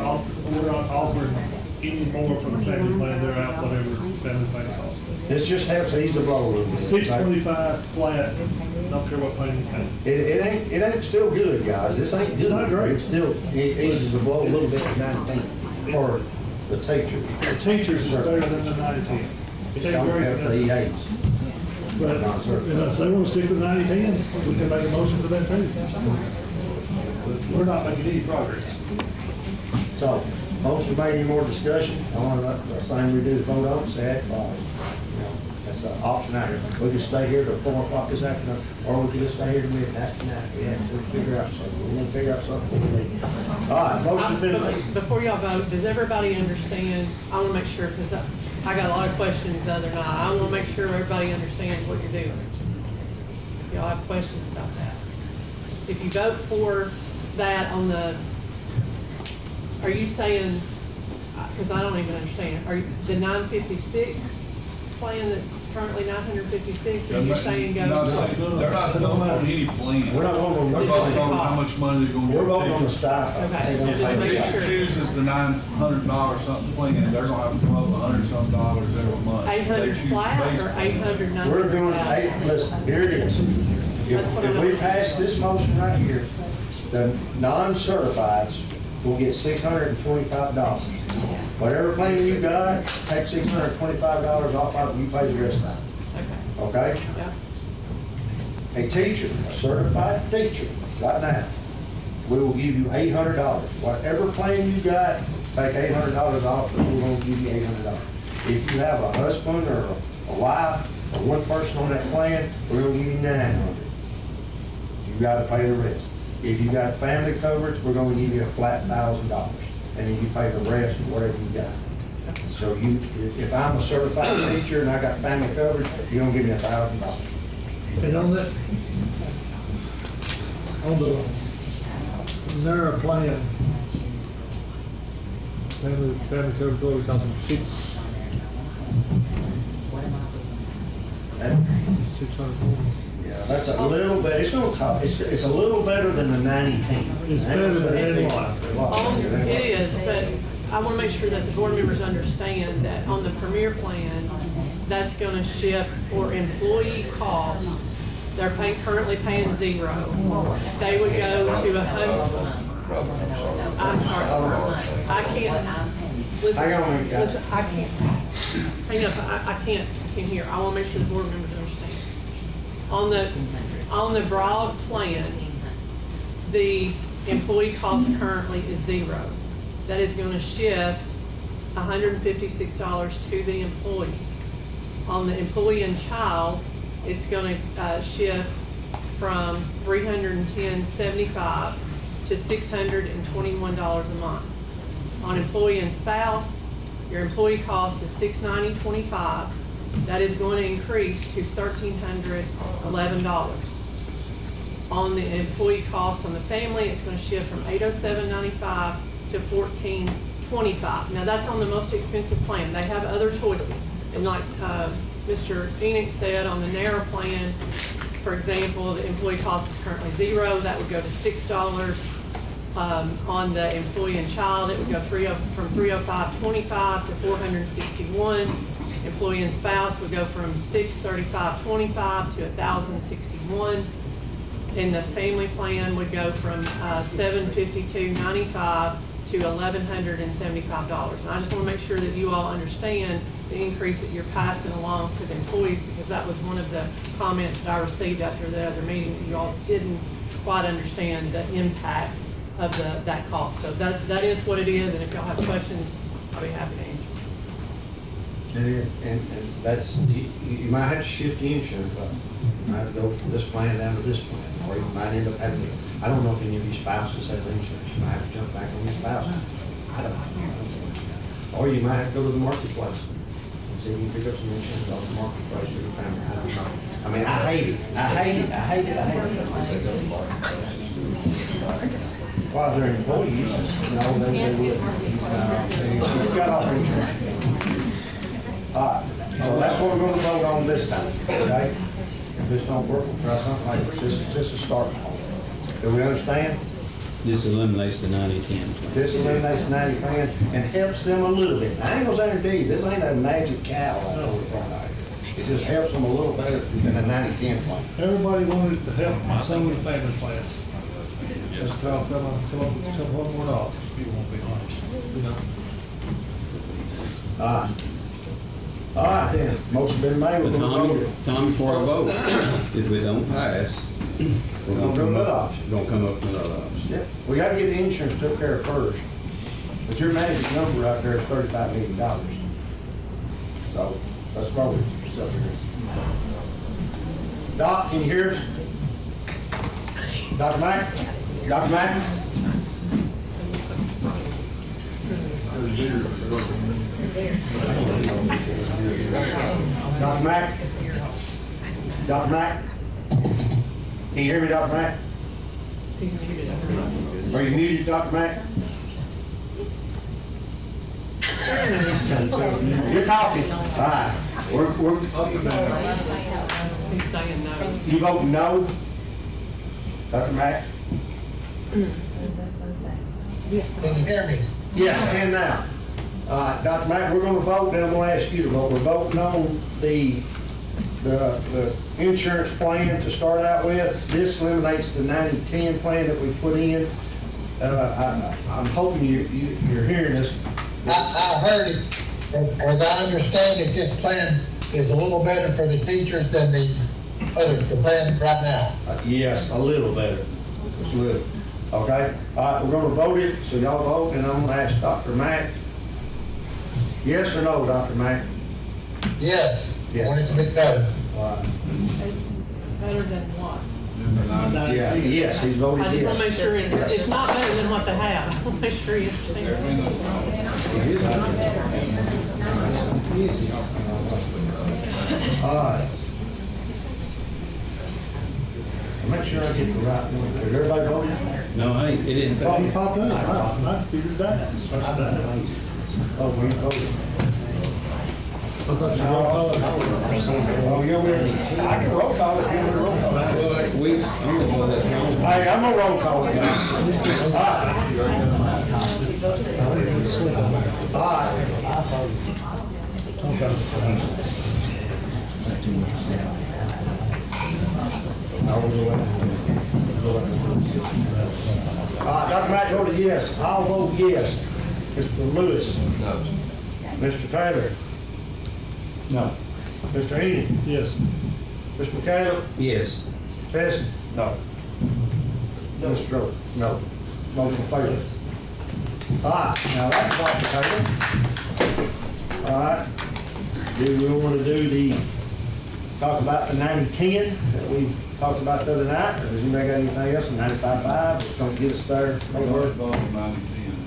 offering any more for the family plan, they're out whatever family plan costs. This just helps ease the blow a little bit. 625 flat, don't care what plan you pay. It ain't still good, guys. This ain't good. It's not great. It's still, it eases the blow a little bit to 19 for the teachers. The teachers is better than the 90/10. It ain't Don't great have for the them. EAs. But, if they wanna stick with 90/10, we can make a motion for that too. But we're not making any progress. So, motion made, any more discussion? I want to, the same we do, vote on, say aye, follows. That's an option out here. We can stay here till 4 o'clock this afternoon, or we can just stay here till midnight tonight. Yeah, so we'll figure out something. We're gonna figure out something. All right, motion's been made. Before y'all vote, does everybody understand? I wanna make sure, cause I got a lot of questions the other night. I wanna make sure everybody understands what you're doing. Y'all have questions about that. If you vote for that on the, are you saying, cause I don't even understand, are you, the 956 plan that's currently 956, are you saying go? No, they're not voting on any plan. We're not voting on They're any voting plan. on how much money they're gonna. We're voting on the stipend. Okay. They gonna Just pay make the If sure. it chooses the $900 something plan, they're gonna have to come up with $100-something every month. They 800 choose flat based or on- 800, We're doing 900? listen, here it is. That's what If I'm- we pass this motion right here, the non-certifieds will get $625. Whatever plan you got, take $625 off of it, you pay the rest of that, Okay, okay? yeah, A teacher, a certified teacher, right now, we will give you $800. Whatever plan you got, take $800 off, but we're gonna give you $800. If you have a husband or a wife or one person on that plan, we're gonna give you $900. You gotta pay the rest. If you got family coverage, we're gonna give you a flat $1,000, and then you pay the rest of whatever you got. So you, if I'm a certified teacher and I got family coverage, you're gonna give me $1,000. And on that, on the NERA plan, family coverage always comes in $600. Yeah, that's a little bit, it's gonna cost, it's a little better than the 90/10. It's better than any one. it is, but I wanna make sure that the board members understand that on the Premier plan, that's gonna shift for employee costs. They're currently paying zero. They would go to 100. I'm sorry, I can't, listen, Hang on, guys. listen, I can't, hang up, I can't hear. I wanna make sure the board members understand. On the broad plan, the employee cost currently is zero. That is gonna shift $156 to the employee. On the employee and child, it's gonna shift from $310.75 to $621 a month. On employee and spouse, your employee cost is $690.25. That is going to increase to $1,311. On the employee cost on the family, it's going to shift from $807.95 to $1,425. Now, that's on the most expensive plan. They have other choices. And like Mr. Phoenix said, on the narrow plan, for example, the employee cost is currently $0. That would go to $6. On the employee and child, it would go from $305.25 to $461. Employee and spouse would go from $635.25 to $1,061. And the family plan would go from $752.95 to $1,175. And I just want to make sure that you all understand the increase that you're passing along to the employees, because that was one of the comments that I received after the other meeting, that you all didn't quite understand the impact of that cost. So that is what it is, and if y'all have questions, I'll be happy to answer. And that's, you might have to shift the insurance, but you might have to go from this plan down to this plan, or you might end up having to, I don't know if any of your spouses have insurance, you might have to jump back on your spouse. I don't know what you got. Or you might have to go to the marketplace and see if you can pick up some insurance off the marketplace for your family, I don't know. I mean, I hate it. While they're employees, you know, they would. You've got all insurance. So that's what we're gonna vote on this time, okay? If this don't work, we'll try something like this. This is just a start point. Do we understand? This eliminates the 90-10. This eliminates the 90 plan and helps them a little bit. I ain't gonna say guarantee, this ain't a magic cow I know we're throwing out here. It just helps them a little better than the 90-10 plan. Everybody wanted to help some of the family plans. Let's try to come up with some $1 more. People won't be honest, you know? All right then, motion been made, we're But gonna vote it. Tom, before I vote, if we don't pass, we're Gonna do another option. Gonna come up with another option. Yeah, we gotta get the insurance took care of first. But your magic number out there is $35 million. So, that's why we're up here. Doc, can you hear us? Dr. Mack? Dr. Mack? Dr. Mack? Dr. Mack? Can you hear me, Dr. Mack? Are you muted, Dr. Mack? You're talking. All right. We're He's saying no. you voting no? Dr. Mack? Can you hear me? Yes, I can now. Dr. Mack, we're gonna vote, and I'm gonna ask you to vote. We're voting on the insurance plan to start out with. This eliminates the 90-10 plan that we put in. I'm hoping you're hearing this. I heard it. As I understand it, this plan is a little better for the teachers than the plan right now. Yes, a little better. Just a little. Okay? All right, we're gonna vote it, so y'all vote, and I'm gonna ask Dr. Mack. Yes or no, Dr. Mack? Yes, Yes. I want it to be better. All right. Better than what? Yeah, yes, he's voted I just want to make yes. sure it's not better than what they have. I want to make sure you understand. All right. Make sure I get the right one. Has everybody voted? No, it didn't. Oh, you popped up. I figured that. Oh, we voted. I thought you were calling. Oh, you want me to, I can roll call if you want to roll call. I'm gonna vote that count. Hey, I'm a roll call guy. All right. Dr. Mack voted yes. I'll vote yes. Mr. Lewis? No. Mr. Taylor? No. Mr. Heaney? Yes. Mr. McCallum? Yes. Bessie? No. Mr. Stroke? No. Motion failed. All right, now that's off the table. All right. Do we want to talk about the 90-10 that we talked about the other night? Or does anybody got anything else? 95-5, it's going to get us there.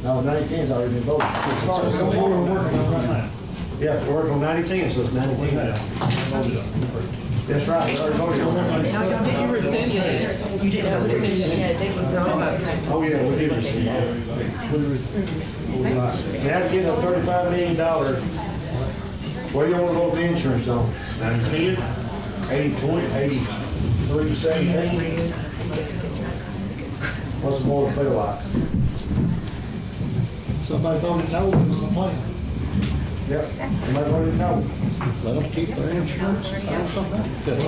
No, 90-10's already been voted. That's what we're working on right now. Yeah, we're working on 90-10, so it's 90-10 now. That's right, we already voted on that. Did you rescind it? You didn't rescind it. Yeah, it was not about tax. Oh, yeah, we did receive that. Now to get a $35 million, what do you want to vote the insurance on? 910, 80.20, 83.17? What's the board feel like? Somebody voted no, it was a plan. Yep, somebody voted no. Let them keep their insurance, find something else. Cut it.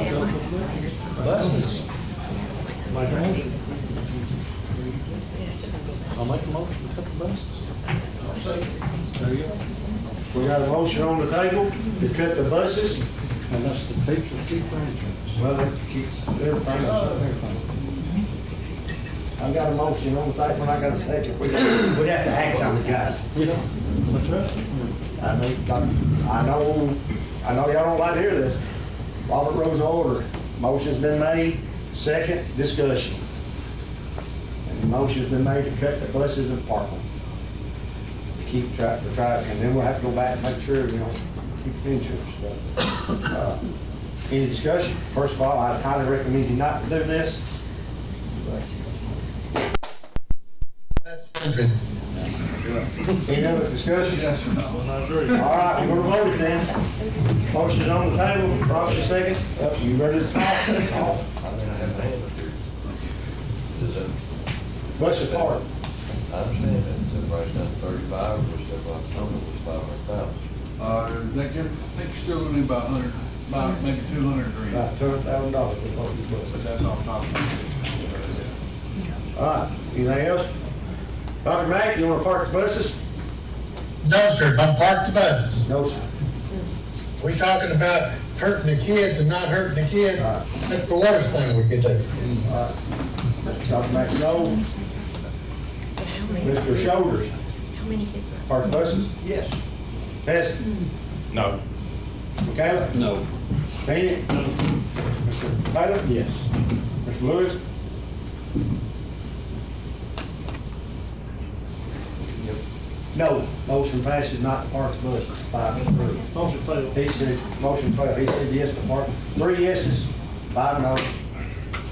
Buses. Like that. I'll make a motion to cut the buses. There you go. We got a motion on the table to cut the buses. Unless the teachers keep their insurance. Well, that keeps everything. I've got a motion on the table, and I got a second. We have to act on it, guys. That's right. I know y'all don't like to hear this. Robert Rules of Order. Motion's been made, second, discussion. And the motion's been made to cut the buses and park them. To keep track, and then we'll have to go back and make sure, keep the insurance. But, any discussion? First of all, I highly recommend you not to do this. Any other discussion? Yes or no? I agree. All right, we're gonna vote it then. Motion's on the table, Roger second. Up, you ready to talk? Talk. Bus and park. I understand that, is everybody's done 35, or is everybody's total was 500,000? I think you're still gonna need about maybe 200 grand. About $200,000 for both these buses. But that's off top of All right, anything else? Dr. Mack, you wanna park the buses? No, sir, don't park the buses. No, sir. We talking about hurting the kids and not hurting the kids. Right. That's the worst thing we could do. All right. Dr. Mack, no. Mr. Shoulders, How many kids? park the buses? Yes. Hess? No. Michaela? No. Bennett? No. Mr. Taylor? Yes. Mr. Lewis? No. Motion passes not to park the buses, 5-3. Motion failed. He said, motion failed. He said yes to park. 3 yeses, 5 no,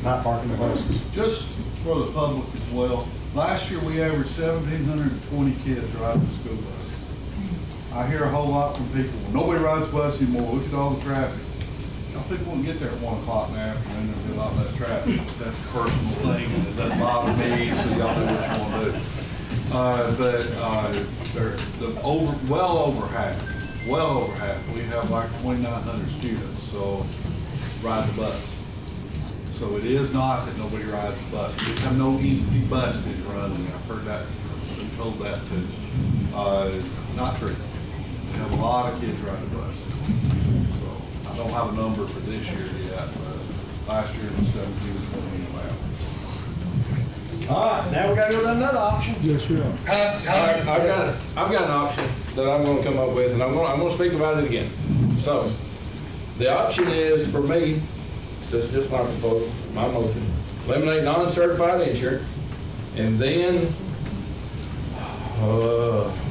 not parking the buses. Just for the public as well, last year we averaged 1,720 kids riding the school buses. I hear a whole lot from people, well, nobody rides bus anymore, look at all the traffic. Y'all people won't get there at 1 o'clock in the afternoon, there'll be a lot less traffic. That's a personal thing, and it doesn't bother me, so y'all do what you want to do. Well over half, we have like 2,900 students, so ride the bus. So it is not that nobody rides the bus. We have no empty buses running. I've heard that, been told that too. Not true. We have a lot of kids riding the bus. So I don't have a number for this year yet, but last year it was 17 to 20 about. All right, now we gotta go to another option. Yes, sir. I've got an option that I'm gonna come up with, and I'm gonna speak about it again. So, the option is for me, this is just my proposal, my motion, eliminate non-certified insurance, and then,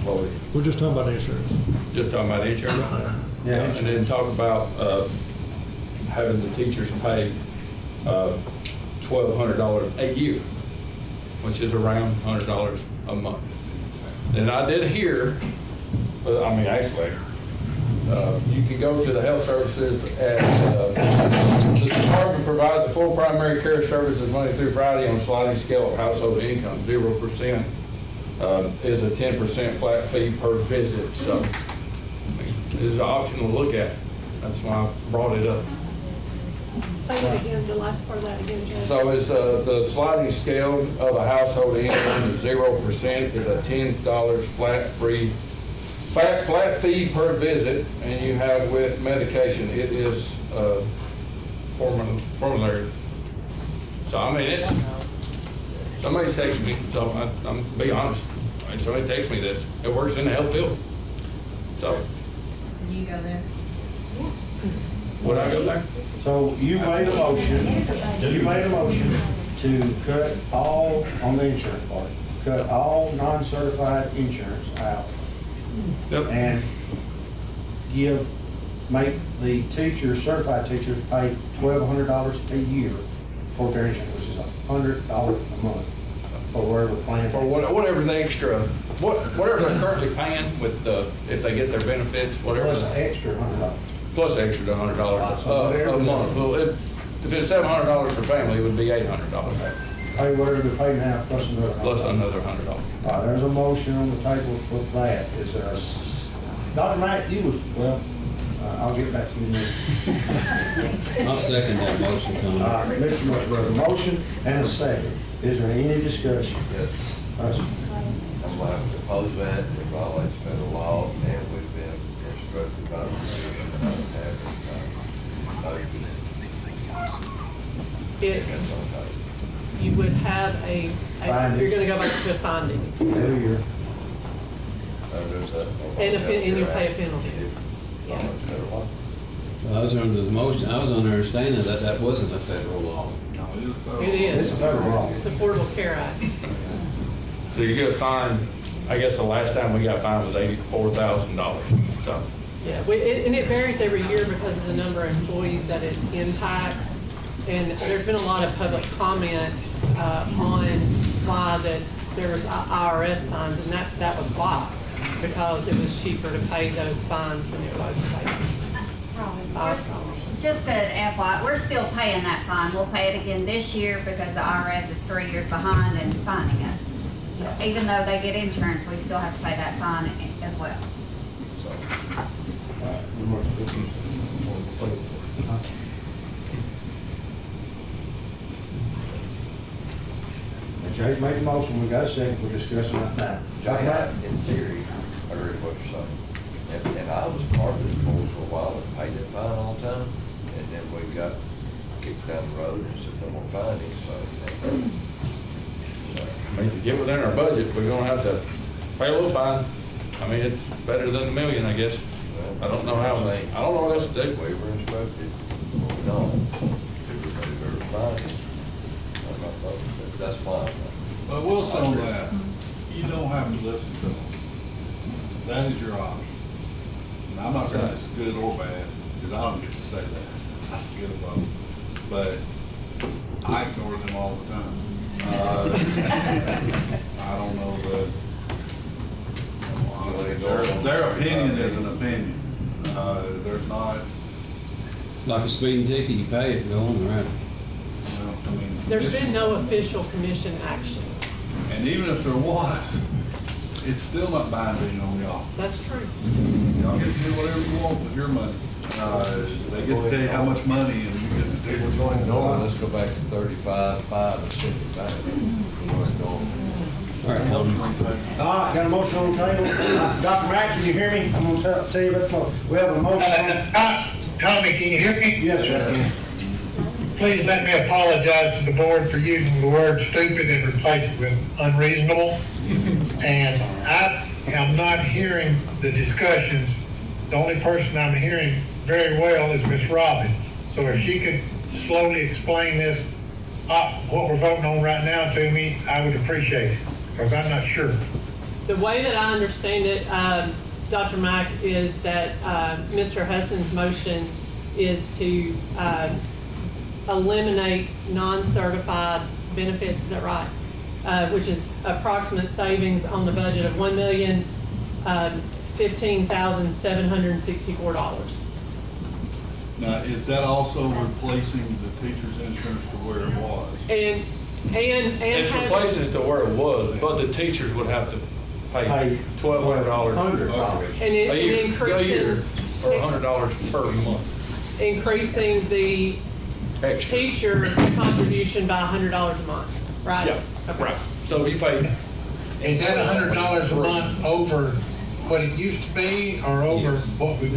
what we, We're just talking about insurance. just talking about insurance? Yeah, And then talk about, having the teachers pay, $1,200 a year, which is around $100 a month. And I did hear, actually, you can go to the health services at, the department provide the full primary care services Monday through Friday on a sliding scale of household income. 0% is a 10% flat fee per visit. So it is an option to look at. That's why I brought it up. Say it again, the last part of that again, Jay. So it's the sliding scale of a household income is 0%, is a $10 flat fee per visit, and you have with medication, it is formulary. So somebody texted me, so I'm be honest. Somebody texted me this. It works in the health field. So You go there. would I go there? So you made a motion to cut all, on the insurance part, cut all non-certified insurance out Yep. and give make the teachers, certified teachers, pay $1,200 a year for their insurance, which is $100 a month for wherever plan. Or whatever the extra, whatever they're currently paying with the, if they get their benefits, whatever. Plus an extra $100. Plus extra $100 whatever a month. Well, if it's $700 for family, it would be $800. Pay whatever they pay now, plus another $100. Plus another $100. All right, there's a motion on the table for that. Is there Dr. Mack, you was, well, I'll get back to you in a minute. I'll second that motion, Tom. Mr. McBride, a motion and a second. Is there any discussion? Yes. I'm going to oppose that. It violates federal law, and we've been instructed by the commission not to have You would have you're gonna go back to a finding, Failure. and you'll pay a penalty. Yeah. I was under the motion, I was under understanding that that wasn't a federal law. It is. It's a federal law. It's Affordable Care Act. So you get fined, I guess the last time we got fined was $84,000, so. Yeah, and it varies every year because of the number of employees that it impacts. And there's been a lot of public comment on why that there was IRS fines, and that was why, because it was cheaper to pay those fines than it was to pay. Just to FYI, we're still paying that fine. We'll pay it again this year because the IRS is 3 years behind in fining us. Even though they get insurance, we still have to pay that fine as well. The judge made a motion, we got a second for discussing that now. Johnny, in theory, I agree with what you're saying. And I was part of this board for a while and paid that fine all the time. And then we got kicked down the road and said no more findings, so. I mean, to get within our budget, we're gonna have to pay a little fine. I mean, it's better than $1 million, I guess. I don't know how, I don't know what else to do. We were instructed, no, people were finding. That's fine. But we'll say that, you don't have to listen to them. That is your option. And I'm not saying it's good or bad, because I don't get to say that. I get a vote. But I ignore them all the time. I don't know that, their opinion is an opinion. There's not. Like a speeding ticket, you pay it, go on the road. I mean, There's been no official commission action. and even if there was, it's still not binding on y'all. That's true. Y'all get to do whatever you want with your money. They get to tell you how much money and you get to do. If we're going normal, let's go back to 35, 5, and 55. All right, Helen. All right, got a motion on the table. Dr. Mack, can you hear me? I'm gonna tell you about the motion. We have a motion. Tommy, can you hear me? Yes, sir. Please let me apologize to the board for using the word stupid and replace it with unreasonable. And I am not hearing the discussions. The only person I'm hearing very well is Miss Robin. So if she could slowly explain this, what we're voting on right now to me, I would appreciate it, because I'm not sure. The way that I understand it, Dr. Mack, is that Mr. Husson's motion is to eliminate non-certified benefits, is that right? Which is approximate savings on the budget of $1,015,764. Now, is that also replacing the teacher's insurance to where it was? And It's replacing it to where it was, but the teachers would have to pay $1,200 And increasing, or $100 per month. increasing the Extra. teacher contribution by $100 a month, right? Yeah, Okay. right. So if you pay. Is that $100 a month over what it used to be, or over what we?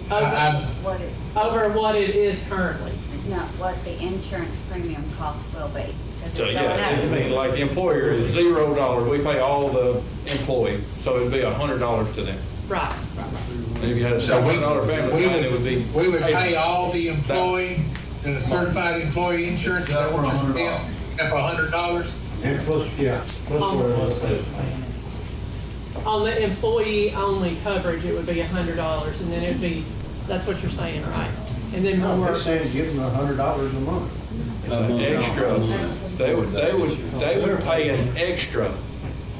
What Over what it is currently. No, what the insurance premium cost will be. 'Cause So it's yeah, going I up. mean, like the employer is $0. We pay all the employees, so it'd be $100 to them. Right. And if you had a So we- $700 family plan, it would be. We would pay $80. all the employee, the certified employee insurance, is that what we're spending? That's $100? And plus, yeah, plus On the employee-only coverage, it would be $100, and then it'd be That's what you're saying, right? And then more. They're saying give them $100 a month. Extra, they would pay an extra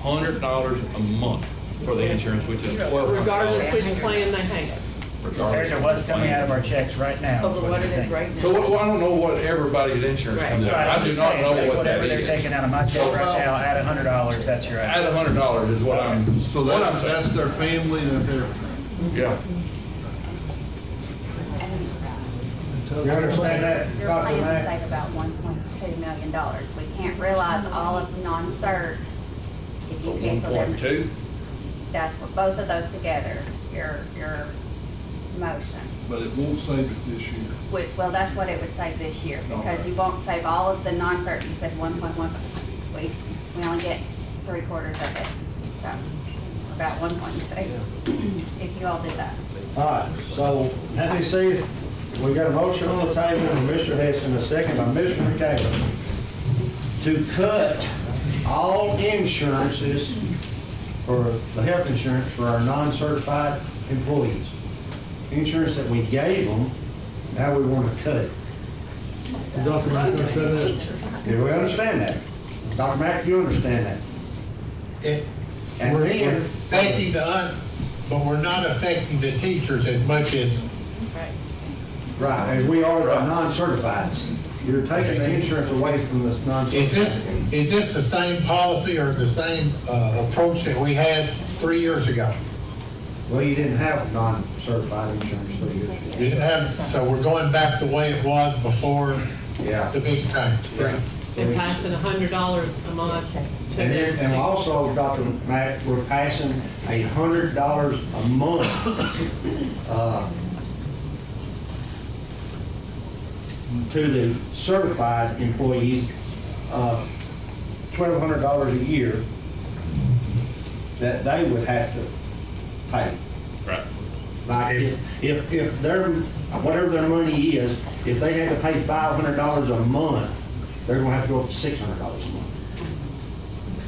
$100 a month for the insurance, which is $1,200. Regardless which plan they have. Compared to what's coming out of our checks right now. Over what it is right now. So I don't know what everybody's insurance comes out. Right, I I'm do just not saying, know take what that whatever they're is. taking out of my check right now, add $100, that's your Add average. $100 is what I'm, So what I'm that's saying. their family, that's everything. Yeah. You understand that, Your Dr. plan would Mack? save about $1.2 million. We can't realize all of the non-cert if you cancel them. 1.2? That's what, both of those together, your motion. But it won't save it this year. Well, that's what it would save this year, because Okay. you won't save all of the non-cert, you said 1.1. We only get 3/4 of it, so about 1.2, if you all did that. All right, so let me see if we got a motion on the table from Mr. Hess and a second by Mr. McCallum to cut all insurances for the health insurance for our non-certified employees. Insurance that we gave them, now we want to cut it. Dr. Mack, understand that? Yeah, we understand that. Dr. Mack, you understand that? And We're then, affecting but we're not affecting the teachers as much as, right, as we are the non-certifieds, you're taking the insurance away from the non-certified. is this the same policy or the same approach that we had 3 years ago? Well, you didn't have non-certified insurance 3 years ago. You didn't have, so we're going back the way it was before Yeah. the big change, right? And passing $100 a month to And then, and them. also, Dr. Mack, we're passing $100 a month, to the certified employees, $1,200 a year that they would have to pay. Right. Like if their, whatever their money is, if they had to pay $500 a month, they're gonna have to go up to $600 a month.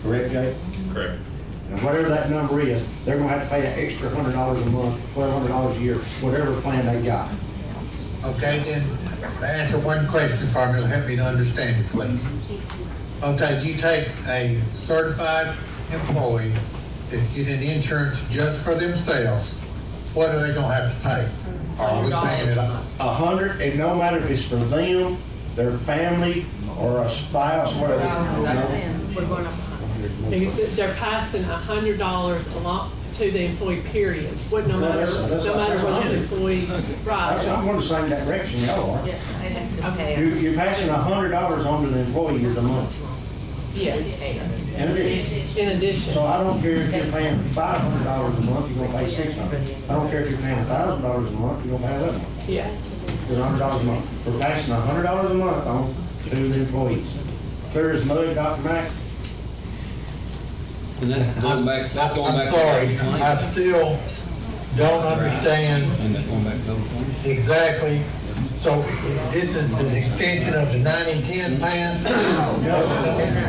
Correct, Jay? Correct. And whatever that number is, they're gonna have to pay an extra $100 a month, $1,200 a year, whatever plan they got. Okay, then answer one question for me, help me to understand it, please. Okay, you take a certified employee that's getting insurance just for themselves, what are they gonna have to pay? Are we paying it up? 100, and no matter if it's for them, their family, or a spouse, whatever. We're going up 100. They're passing $100 to the employee, period. What, no No, matter, that's no matter what the employee, I'm right. going the same direction y'all are. Yes, okay. You're passing $100 on to the employees a month. Yes. In addition. In addition. So I don't care if you're paying $500 a month, you're gonna pay $600. I don't care if you're paying $1,000 a month, you're gonna pay $1,100. Yes. It's $100 a month. We're passing $100 a month on to the employees. Clear as mud, Dr. Mack? And that's going back, that's going back. I'm to sorry, those claims. I still don't understand And that's going back to those claims. exactly. So this is an extension of the 90-10 plan?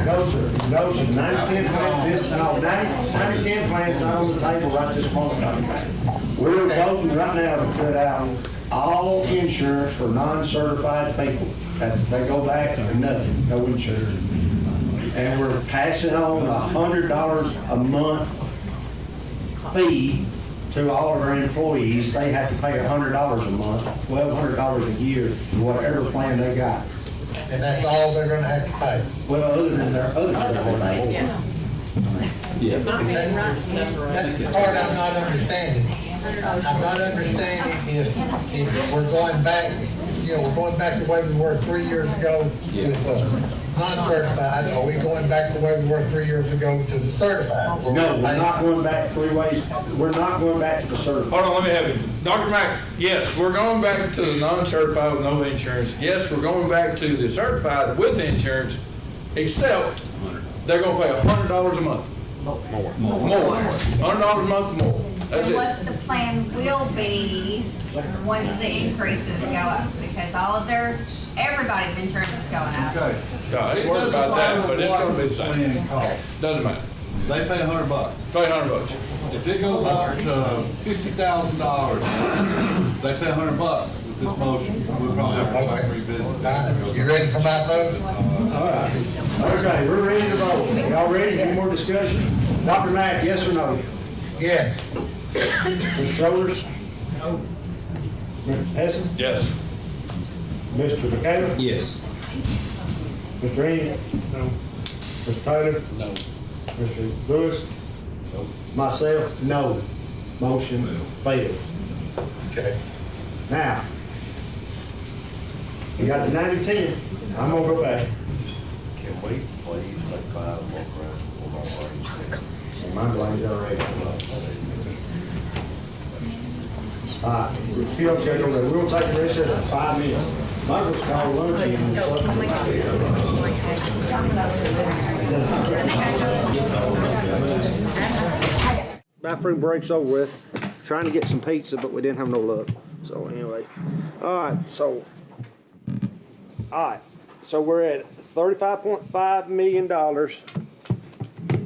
No, sir. No, sir. 90-10 plan, this, no, 90-10 plan's not on the table right this moment, Dr. Mack. We're voting right now to cut out all insurance for non-certified people. They go back to nothing, no insurance. And we're passing on $100 a month fee to all of our employees. They have to pay $100 a month, $1,200 a year, whatever plan they got. And that's all they're gonna have to pay? Well, other than their other plan. It might be right to separate. That's the part I'm not understanding. I'm not understanding if we're going back, we're going back the way we were 3 years ago with non-certified. Are we going back the way we were 3 years ago to the certified? No, we're not going back 3 ways. We're not going back to the certified. Hold on, let me have you. Dr. Mack, yes, we're going back to the non-certified with no insurance. Yes, we're going back to the certified with insurance, except they're gonna pay $100 a month. More. $100 a month more. That's And it. what the plans will be once the increases go up, because all of everybody's insurance is going up. Okay. I ain't worried about that, but it's gonna be the same. Doesn't matter. They pay $100. Pay $100. If it goes up to $50,000, they pay $100 with this motion. We'll probably have to go back and revisit. You ready for my vote? All right. Okay, we're ready to vote. Y'all ready? Any more discussion? Dr. Mack, yes or no? Yes. Mr. Schroeder? No. Mr. Hessen? Yes. Mr. McCallum? Yes. Mr. Ennis? No. Mr. Taylor? No. Mr. Lewis? No. Myself, no. Motion fails. Okay. Now, we got the 90-10. I'm gonna go back. Can we please take 5 more rounds for my brain? My blame's already. All right, Phil, we'll take the rest of it in 5 minutes. Michael's called lunch and Bathroom break's over with. Trying to get some pizza, but we didn't have no luck. So anyway, all right. So we're at $35.5 million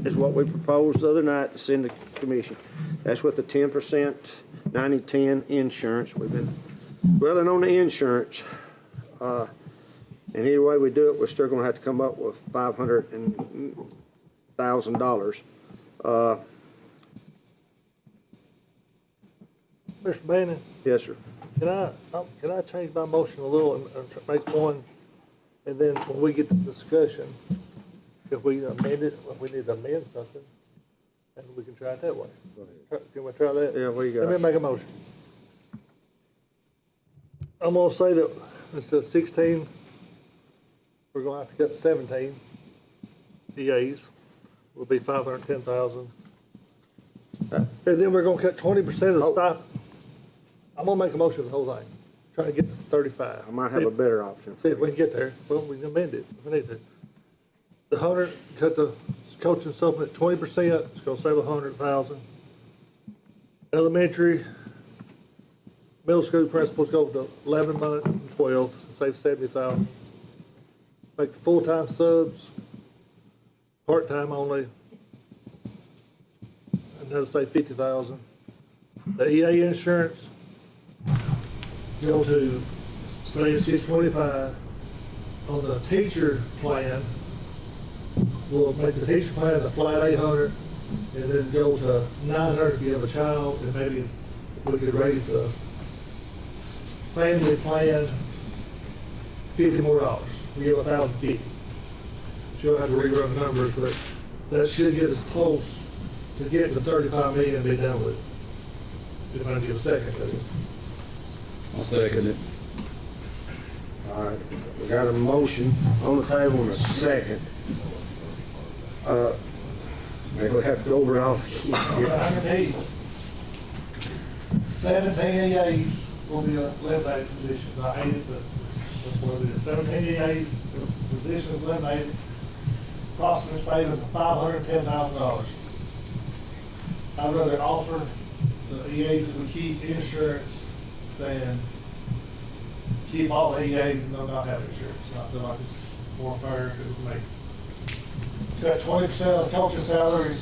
is what we proposed the other night to send the commission. That's with the 10% 90-10 insurance. We've been dwelling on the insurance. And any way we do it, we're still gonna have to come up with $500,000. Mr. Bannon, Yes, sir. can I change my motion a little and make one, and then when we get to discussion, if we amend it, if we need to amend something, and we can try it that way. Can we try that? Yeah, what you got? Let me make a motion. I'm gonna say that instead of 16, we're gonna have to cut 17 EAs, will be 510,000. And then we're gonna cut 20% of the stipend. I'm gonna make a motion of the whole thing, try to get to 35. I might have a better option. See if we can get there. Well, we can amend it if we need to. The 100, cut the coaching supplement 20%, it's gonna save 100,000. Elementary, middle school principals go to 11 months and 12, save 70,000. Make the full-time subs, part-time only, and that'll save 50,000. The EA insurance, go to, stay at 625. On the teacher plan, we'll make the teacher plan a flat 800, and then go to 900 if you have a child, and maybe we could raise the family plan $50 more. We give $1,050. She'll have to rerun the numbers, but that should get us close to getting to 35 million and be done with it. If I give a second, that is. I'll second it. All right, we got a motion on the table and a second. Maybe we'll have to go over all. 17 EAs will be eliminated positions. I hate it, but that's what it is. 17 EAs, positions eliminated, approximate savings of $510,000. I'd rather offer the EAs that we keep insurance than keep all the EAs and them not have insurance. I feel like it's more fair if it was made. Cut 20% of the coaching salaries,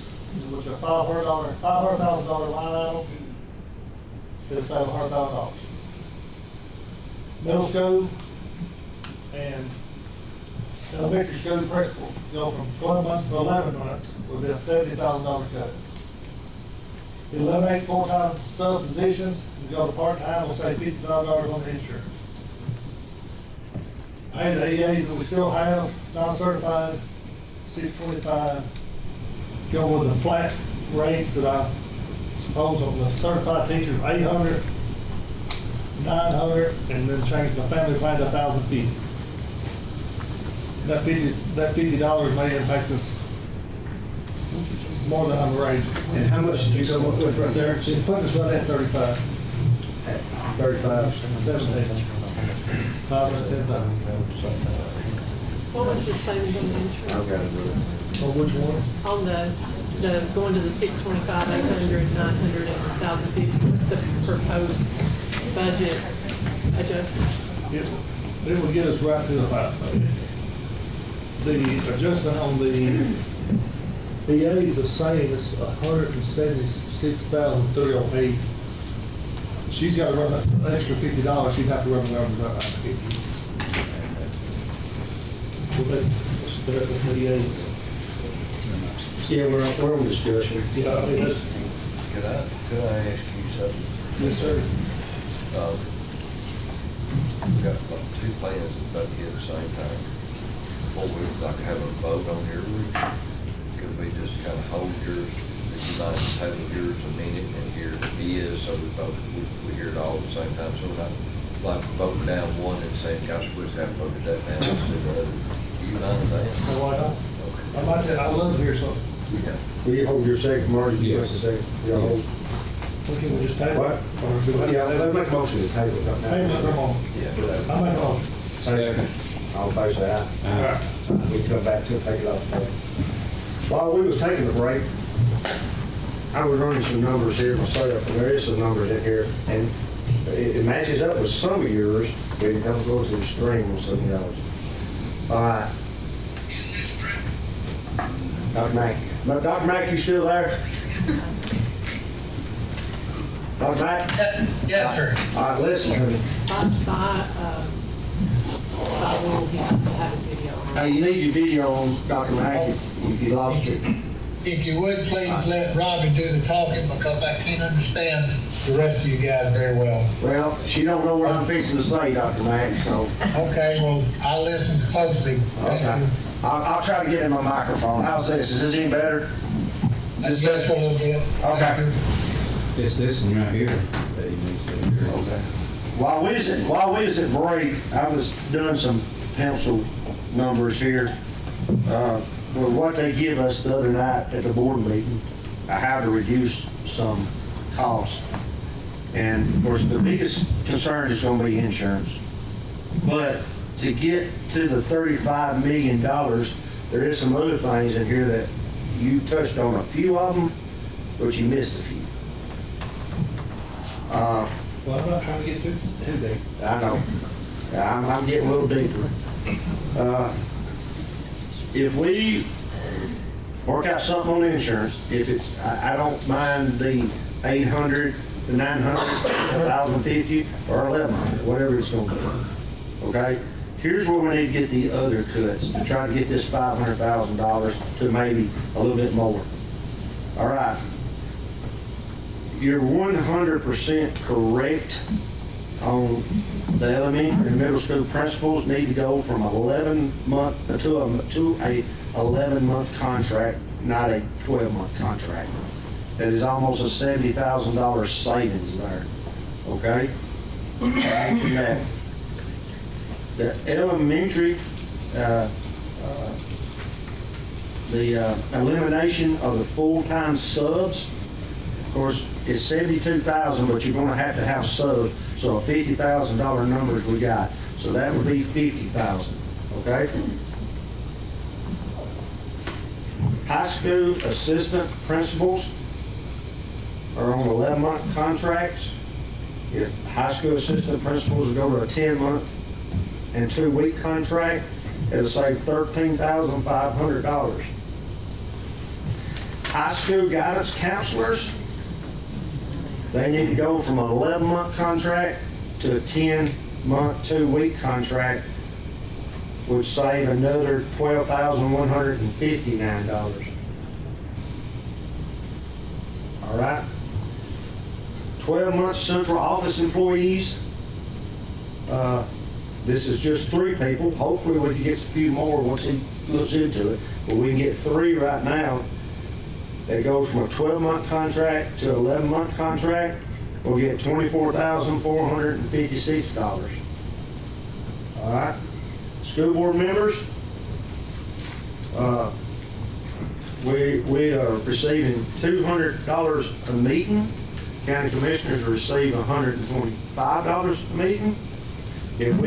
which are $500,000 line item, it'll save $100,000. Middle school and elementary school principal go from 12 months to 11 months, will be a $70,000 cut. Eliminate full-time sub positions, and go to part-time, we'll save $50,000 on the insurance. Pay the EAs that we still have, non-certified, $625. Go with the flat rates that I suppose on the certified teachers, $800, $900, and then change the family plan to $1,050. That $50 may impact us more than I'm raising. And how much did you come up with right there? It's putting us right at 35. 35. 17. 510,000. What was the savings on the insurance? I've got to do it. On which one? On the going to the 625, 800, 900, and 1,050, what's the proposed budget adjustment? It will get us right to the 5 million. The adjustment on the PA is the same, it's $176,308. She's gotta run an extra $50, she'd have to run the numbers up by 50. Well, that's PA. Yeah, we're on discussion. Yeah, I mean, that's, Could I ask you something? yes, sir. We've got about two plans that's about to hit at the same time. Before we like have a vote on here, could we just kind of hold yours, if you mind table yours a minute and hear his, so we both, we hear it all at the same time, so we're not like voting down one and saying, gosh, we just haven't voted that down, let's do the other. Do you mind that? Why not? I might, I love to hear something. Yeah. Will you hold your second, Marty? You Yes. want to second? Y'all hold? Well, can we just table What? it? Or do we- Yeah, let's make a motion to table it. Table it, come on. Yeah. I make a motion. Second. All in favor, say aye. Aye. We come back to it, take it off the table. While we was taking the break, I was running some numbers here myself, and there is some numbers in here, and it matches up with some of yours, but it don't go to the extreme on some of those. All right. Dr. Mack. But Dr. Mack, you still there? Dr. Mack? Yes, sir. All right, listen to me. By rule, he has to have a video on. You need your video on, Dr. Mack, if you lost it. If you would, please let Robin do the talking, because I can't understand the rest of you guys very well. Well, she don't know what I'm fixing to say, Dr. Mack, so. Okay, well, I listened closely. Thank Okay. you. I'll try to get in my microphone. How's this? Is this any better? Is this Just a better? little bit. Okay. Thank you. It's this one right here that he needs to hear. Okay. While we was at break, I was doing some pencil numbers here. With what they give us the other night at the board meeting, how to reduce some costs. And of course, the biggest concern is gonna be insurance. But to get to the $35 million, there is some other things in here that you touched on a few of them, but you missed a few. Well, I'm not trying to get too deep. I know. I'm getting a little deeper. If we work out something on the insurance, if it's, I don't mind the 800, the 900, 1,050, or 1,100, whatever it's gonna be. Okay? Here's where we need to get the other cuts, to try to get this $500,000 to maybe a little bit more. All right. You're 100% correct on the elementary and middle school principals need to go from 11-month to a 11-month contract, not a 12-month contract. That is almost a $70,000 savings there, okay? Now, the elementary, the elimination of the full-time subs, of course, it's $72,000, but you're gonna have to have subs, so a $50,000 numbers we got. So that would be $50,000, okay? High school assistant principals are on 11-month contracts. If high school assistant principals will go to a 10-month and 2-week contract, it'll save $13,500. High school guidance counselors, they need to go from an 11-month contract to a 10-month, 2-week contract, which save another $12,159. All right? 12-month central office employees. This is just 3 people. Hopefully we can get a few more once he looks into it. But we can get 3 right now. That goes from a 12-month contract to an 11-month contract. We'll get $24,456. All right. School board members, we are receiving $200 a meeting. County commissioners receive $125 a meeting. If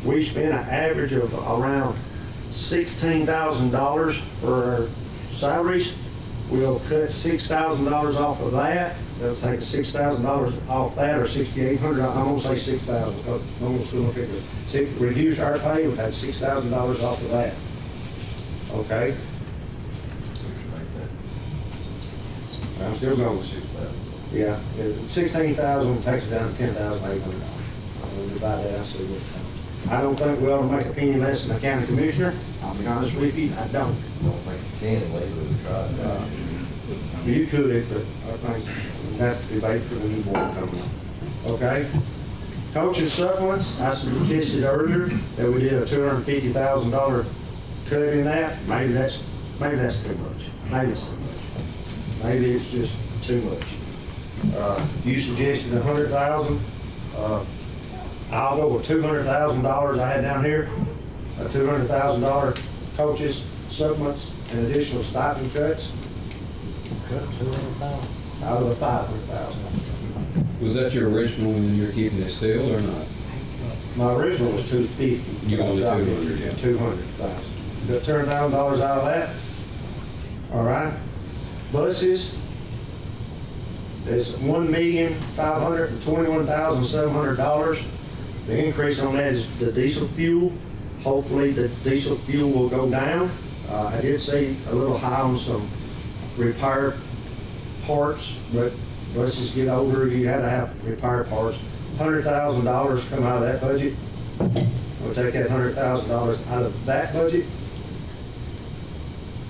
we spend an average of around $16,000 for our salaries, we'll cut $6,000 off of that. That'll take $6,000 off that, or $6,800. I'm gonna say $6,000. I'm almost gonna figure it. Reduce our pay, we'll take $6,000 off of that. Okay. I'm still going. 6,000. Yeah, 16,000 takes it down to $10,800. We'll divide that out, see what it comes. I don't think we ought to make a penny less than the county commissioner. I'll be honest with you, I don't. I don't think you can unless we try that. You could, but I think that's debate for the new board coming up. Okay? Coaching supplements, I suggested earlier that we did a $250,000 cut in that. Maybe that's too much. Maybe it's too much. Maybe it's just too much. You suggested 100,000. I'll go with $200,000 I had down here. A $200,000 coaches, supplements, and additional stipend cuts. Out of the 500,000. Was that your original and you're keeping it still or not? My original was 250. You wanted 200, yeah. 200,000. Got $200,000 out of that. All right. Buses. It's $1,521,700. The increase on that is the diesel fuel. Hopefully the diesel fuel will go down. I did see a little high on some repair parts, but buses get older, you had to have repair parts. $100,000 come out of that budget. We'll take that $100,000 out of that budget.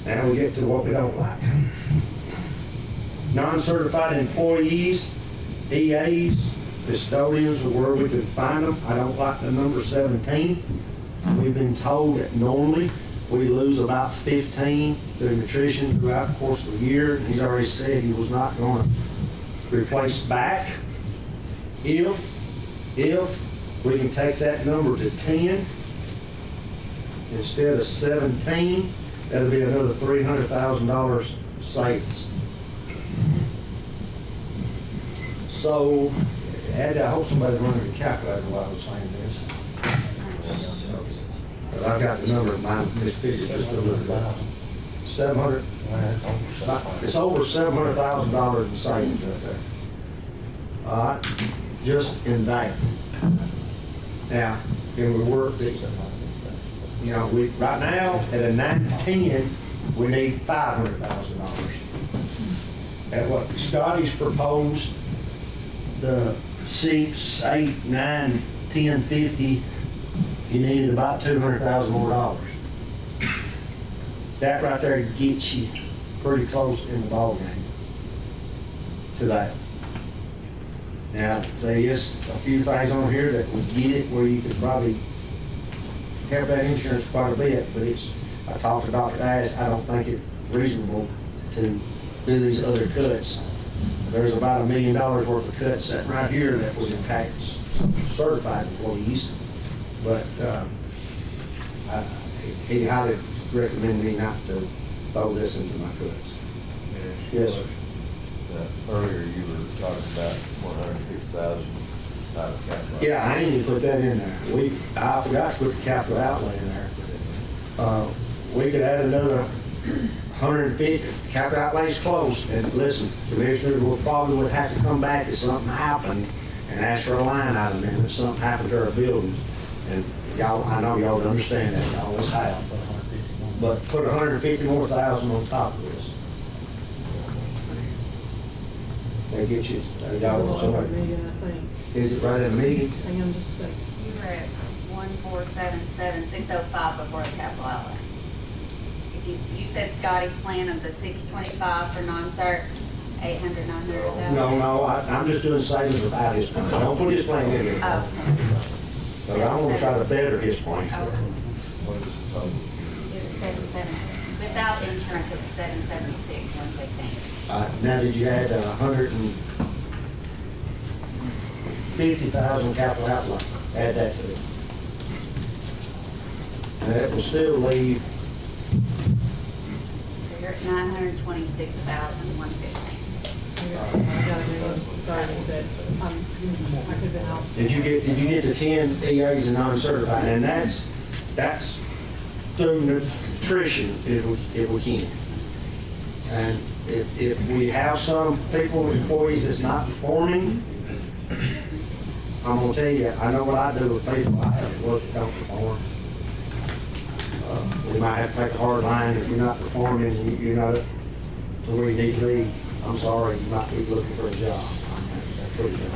Now we get to what we don't like. Non-certified employees, EAs, custodians are where we can find them. I don't like the number 17. We've been told that normally we lose about 15 through nutrition throughout the course of the year. He's already said he was not going to replace back. If we can take that number to 10 instead of 17, that'll be another $300,000 savings. So, I hope somebody's running a calculator while I was saying this. But I've got the number in mind, this figure just a little bit. 700, it's over $700,000 in savings right there. All right, just in that. Now, can we work these? You know, right now, at a 910, we need $500,000. At what Scotty's proposed, the 6, 8, 9, 10, 50, you needed about $200,000 more dollars. That right there gets you pretty close in the ballgame to that. Now, there is a few things on here that would get it where you could probably have that insurance quite a bit, but I talked to Dr. Ash, I don't think it's reasonable to do these other cuts. There's about $1 million worth of cuts sitting right here that would impact certified employees, but he highly recommended me not to throw this into my cuts. Yes, sir. Earlier you were talking about 150,000 out of capital. Yeah, I ain't even put that in there. I forgot to put the capital outlay in there. We could add another 150. Capital outlay's close. And listen, commissioners probably would have to come back if something happened and ask for a line item in if something happened to our building. And y'all, I know y'all would understand that. Y'all always have. But put 150 more thousand on top of this. They get you. Y'all want somebody? Is it right in the meeting? Hang on just a second. You were at 1,477,605 before the capital outlay. If you said Scotty's plan of the 625 for non-cert, 800, 900,000? No, I'm just doing savings without his plan. Don't put his plan in there. Oh. So I want to try to better his plan. Okay. It was 770. Without insurance, it was 776, 115. Now did you add 150,000 capital outlay? Add that to it. And that will still leave. You're at 926,115. Did you get the 10 EAs and non-certified? And that's through nutrition if we can. And if we have some people, employees that's not performing, I'm gonna tell you, I know what I do with people I have to work that don't perform. We might have to take a hard line if you're not performing, you're not to where you need to be. I'm sorry, you might be looking for a job. That's pretty good.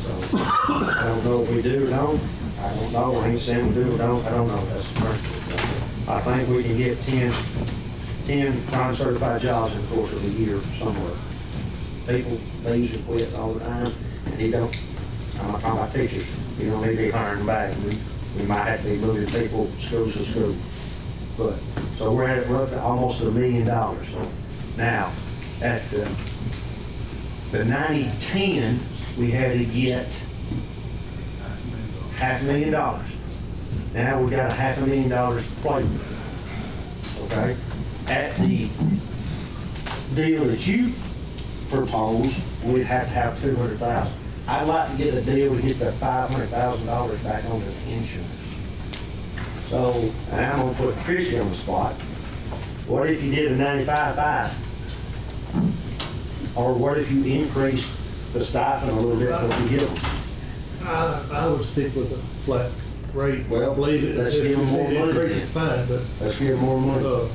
So, I don't know if we do or don't. I don't know. I ain't saying we do or don't. I don't know. That's the first. I think we can get 10 non-certified jobs in the course of a year somewhere. People leave and quit all the time, and he don't, I'm not talking about teachers, you don't need to be hiring them back. We might have to be moving people schools to school. But, so we're at roughly almost $1 million. Now, at the 90-10, we had to get $500,000. Now we got $500,000 to play with. Okay? At the deal that you proposed, we'd have to have $200,000. I'd like to get a deal to get that $500,000 back onto the insurance. So, and I'm gonna put Christie on the spot. What if you did a 95.5? Or what if you increased the stipend a little bit what you give them? I would stick with a flat rate. Well, Believe it. let's give them more money. Increase it's fine, but, Let's give them more money.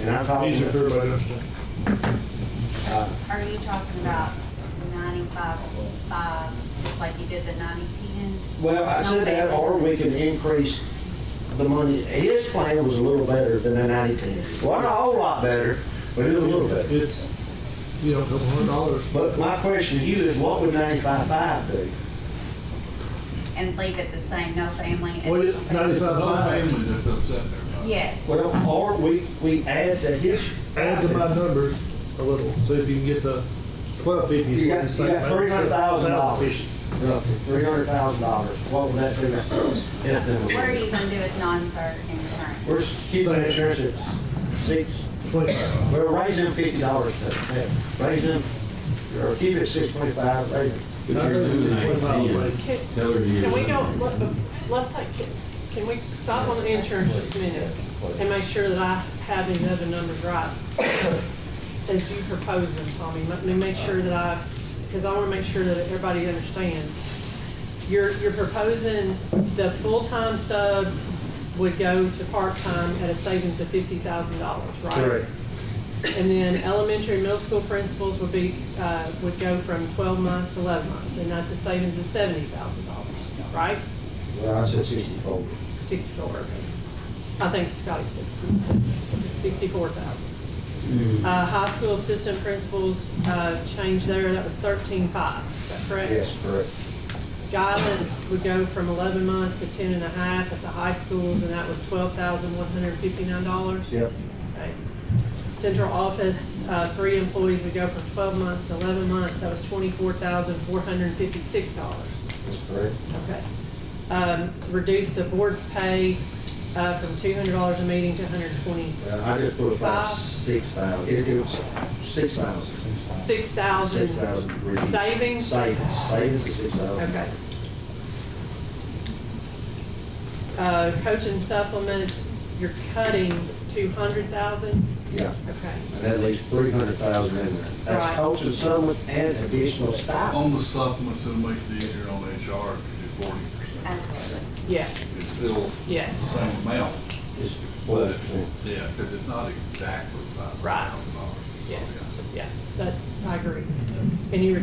And I'm talking. easier for everybody to understand. Are you talking about 95.5, just like you did the 90-10? Well, I said that, or we can increase the money. His plan was a little better than the 90-10. Wasn't a whole lot better, but it was a little better. It's, you know, a couple $100. But my question to you is, what would 95.5 do? And leave it the same, no family? Well, and- 95.5. that's upsetting everybody. Yes. Well, or we add to his. Add to my numbers a little, so if you can get the 1250. You got $300,000. Roughly $300,000. What would that do? Help them. What are you gonna do with non-cert insurance? We're keeping insurance at 6. We're raising them $50. Raise them, or keep it 625. Raise them. But you're eliminating 10. Tell her Can we you. go, let's take, can we stop on the insurance just a minute and make sure that I have these other numbers right? As you propose them, Tommy, let me make sure that because I want to make sure that everybody understands. You're proposing the full-time subs would go to part-time at a savings of $50,000, right? Correct. And then elementary and middle school principals would be, would go from 12 months to 11 months, and that's a savings of $70,000, right? Well, I said 64. 64, okay. I think Scotty said 64,000. High school assistant principals, changed there, that was 13.5, is that correct? Yes, correct. Guidance would go from 11 months to 10.5 at the high schools, and that was $12,159. Yep. Okay. Central office, 3 employees would go from 12 months to 11 months, that was $24,456. That's correct. Okay. Reduce the board's pay from $200 a meeting to $120. I just put about 6,000. It was 6,000. 6,000 savings? Savings is 6,000. Okay. Coaching supplements, you're cutting 200,000? Yeah. Okay. And that leaves 300,000 in there. That's Right. coaching supplements and additional stipend. On the supplements, it'll make it easier on HR to do 40%. Absolutely. Yes, It's still yes. the same amount, It's but, 40%. yeah, because it's not exactly Right. $5,000. Yes, yeah, that, I agree. And you're,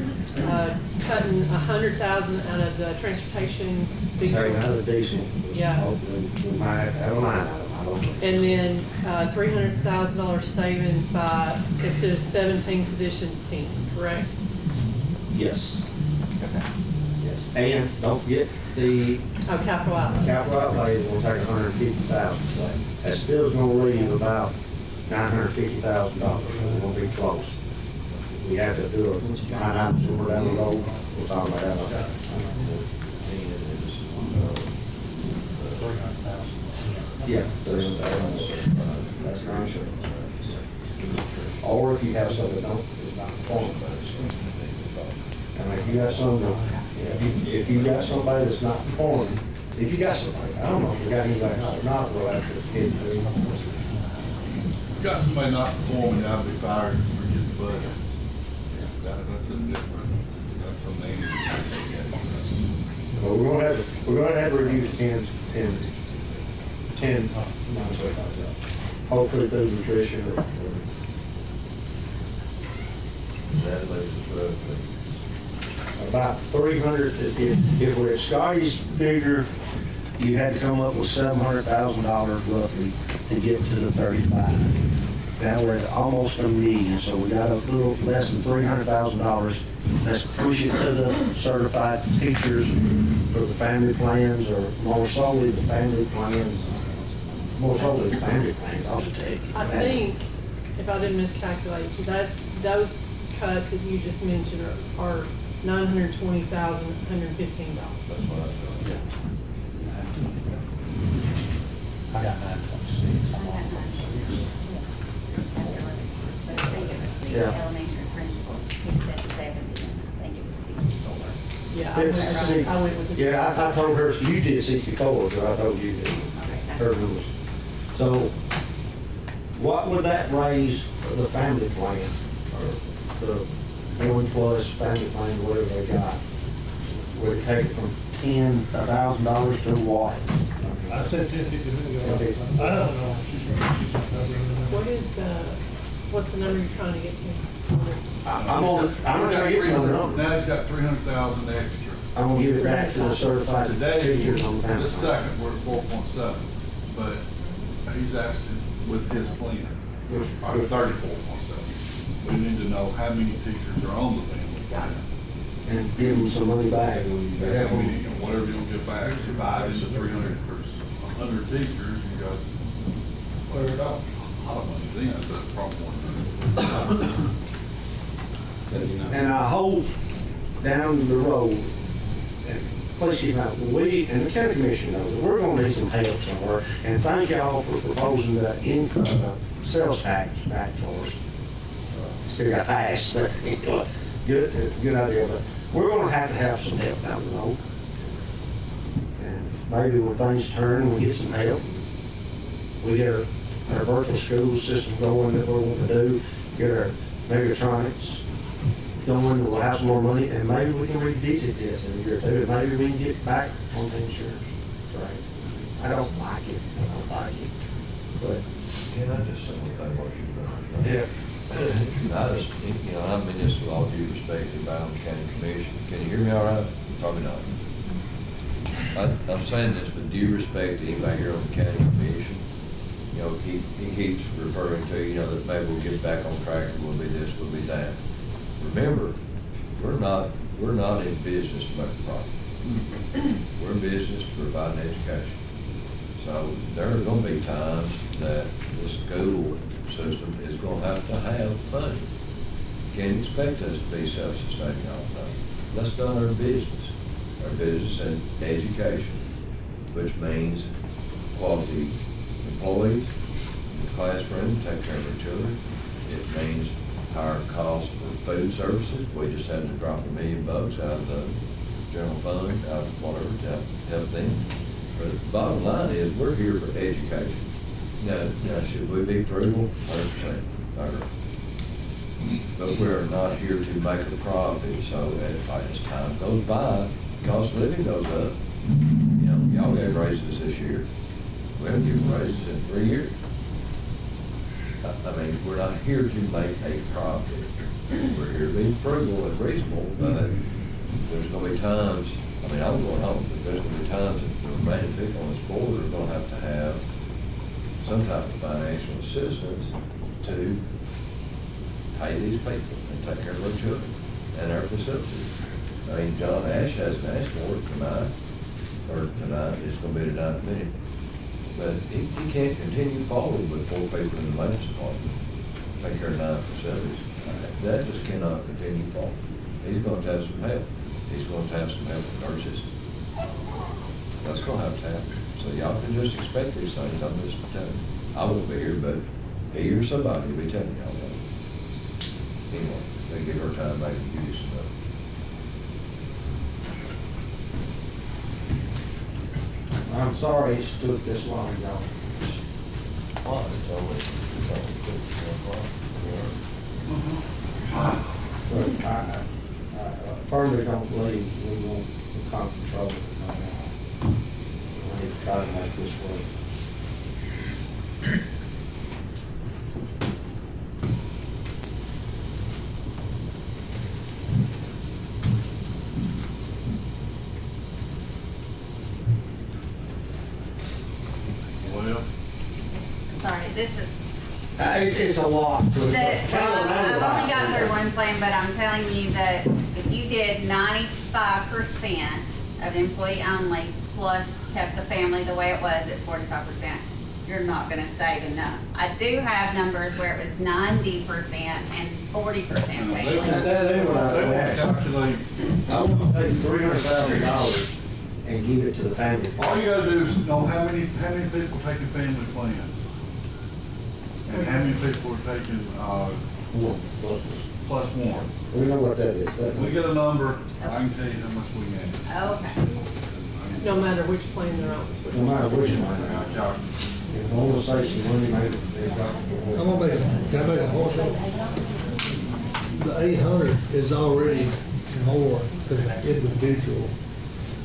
cutting 100,000 out of the transportation diesel. Take another diesel. Yeah. Hopefully, we might have a line item. I don't know. And then, $300,000 savings by, instead of 17 positions, 10, correct? Yes. Yes. And don't forget the Oh, capital outlay. capital outlay will take 150,000. That still is gonna leave about $950,000. We're gonna be close. We have to do a line item somewhere down the road. We'll talk about that. Yeah, that's not sure. Or if you have some that don't, it's not performing. I mean, if you got some, if you got somebody that's not performing, if you got somebody, I don't know if you got anybody not, we'll have to get to. Got somebody not performing, you ought to be fired and forget the budget. That's a different, that's a major. Well, we're gonna have to reduce 10, hopefully through nutrition or raises roughly? About 300, if we're at Scotty's figure, you had to come up with $700,000 roughly to get to the 35. Now we're at almost $1 million, so we got a little less than $300,000. Let's push it to the certified teachers for the family plans, or more solely the family plans. More solely the family plans, I'll just take it. I think, if I didn't miscalculate, so that, those cuts that you just mentioned are $920,115. That's what I thought. I got 926. I got 926. But I think it was the Yeah. elementary principal, he said 70, and I think it was 64. Yeah, I went with the. Yeah, I told her, you did 64, so I told you that. Her rules. So, what would that raise for the family plan, or the 1+ family plan, whatever they got? Would it take it from $10,000 to what? I said 1050 minutes ago. Okay. I don't know. What is what's the number you're trying to get to? I'm gonna get the number. Now he's got 300,000 extra. I'm gonna give it back to the certified Today, teachers on the family this plan. second, we're at 4.7, but he's asking with his plan, or 34.7. We need to know how many teachers are on the family plan. And give them some money back. How many, whatever you'll get back, divide into 300 for 100 teachers, you got $100. A lot of money then, but probably more. And I hope down the road, and please keep out, we and the county commission knows, we're gonna need some help somewhere. And thank y'all for proposing the sales tax back for us. Still got passed, but good idea. But we're gonna have some help down the road. And maybe when things turn, we get some help. We get our virtual school system going that we're wanting to do, get our megatronics going, we'll have some more money, and maybe we can revisit this in a year or two, and maybe we can get back on the insurance. Right? I don't like it, but. Can I just say one thing while you're doing Yeah. I just, I mean this with all due respect to Brown County Commission. Can you hear me all right? Probably not. I'm saying this with due respect to anybody here on the county commission. He keeps referring to, that maybe we'll get back on track and we'll be this, we'll be that. Remember, we're not in business to make a profit. We're in business to provide an education. So there are gonna be times that the school system is gonna have to have funding. Can't expect us to be self-sustaining all the time. Let's done our business and education, which means quality employees in the classroom, take care of our children. It means higher costs for food services. We just had to drop $1 million out of the general fund, out of whatever, to help them. But the bottom line is, we're here for education. Now should we be frugal? 100%. But we're not here to make a profit, so as time goes by, cost of living goes up. Y'all got raises this year. We haven't given raises in 3 years. I mean, we're not here to make a profit. We're here to be frugal and reasonable, but there's gonna be times, I'm going home, but there's gonna be times that the remaining people on this board are gonna have some type of financial assistance to pay these people and take care of our children and our facilities. I mean, John Ash hasn't asked for it tonight, it's gonna be tonight minute. But he can't continue forward with 4 people in the maintenance department, take care of 9 facilities. That just cannot continue forward. He's going to have some help. He's going to have some help with nurses. That's going to have to happen. So y'all can just expect these things. I'm just telling you. I won't be here, but he or somebody will be telling y'all that. Anyway, they give her time, maybe give you some help. I'm sorry it's took this long, y'all. It's only But I firmly don't believe we want to control it. We need to try to make this work. It's a lot. I've only got through one plan, but I'm telling you that if you did 95% of employee only, plus kept the family the way it was at 45%, you're not gonna save enough. I do have numbers where it was 90% and 40% family. That's what I They calculate, I want to pay $300,000 and give it to the family. all you gotta do is know how many people taking family plans. And how many people are taking, plus one. We know what that is. We get a number, I can tell you how much we get. Okay. No matter which plan they're on. No matter which one. I'll calculate. If the whole station money made it, I'm gonna can I make a motion? The 800 is already more than the individual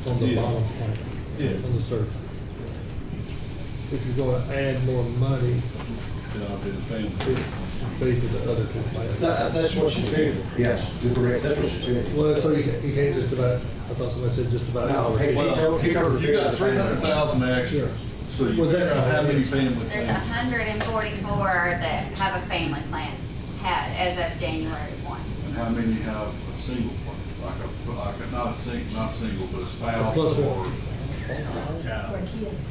on the bottom plan. Yeah. On the surface. If you're gonna add more money, Then I'll do the family. pay for the other two plans. That's what she figured. Yes, you're correct. That's what she figured. Well, so you can't just about, I thought somebody said just about. No, he told her. You got 300,000 extra, so you Well, that- figure out how many family There's plans. 144 that have a family plan, had as of January 1. And how many have a single plan, like not single, but a spouse Plus one. or.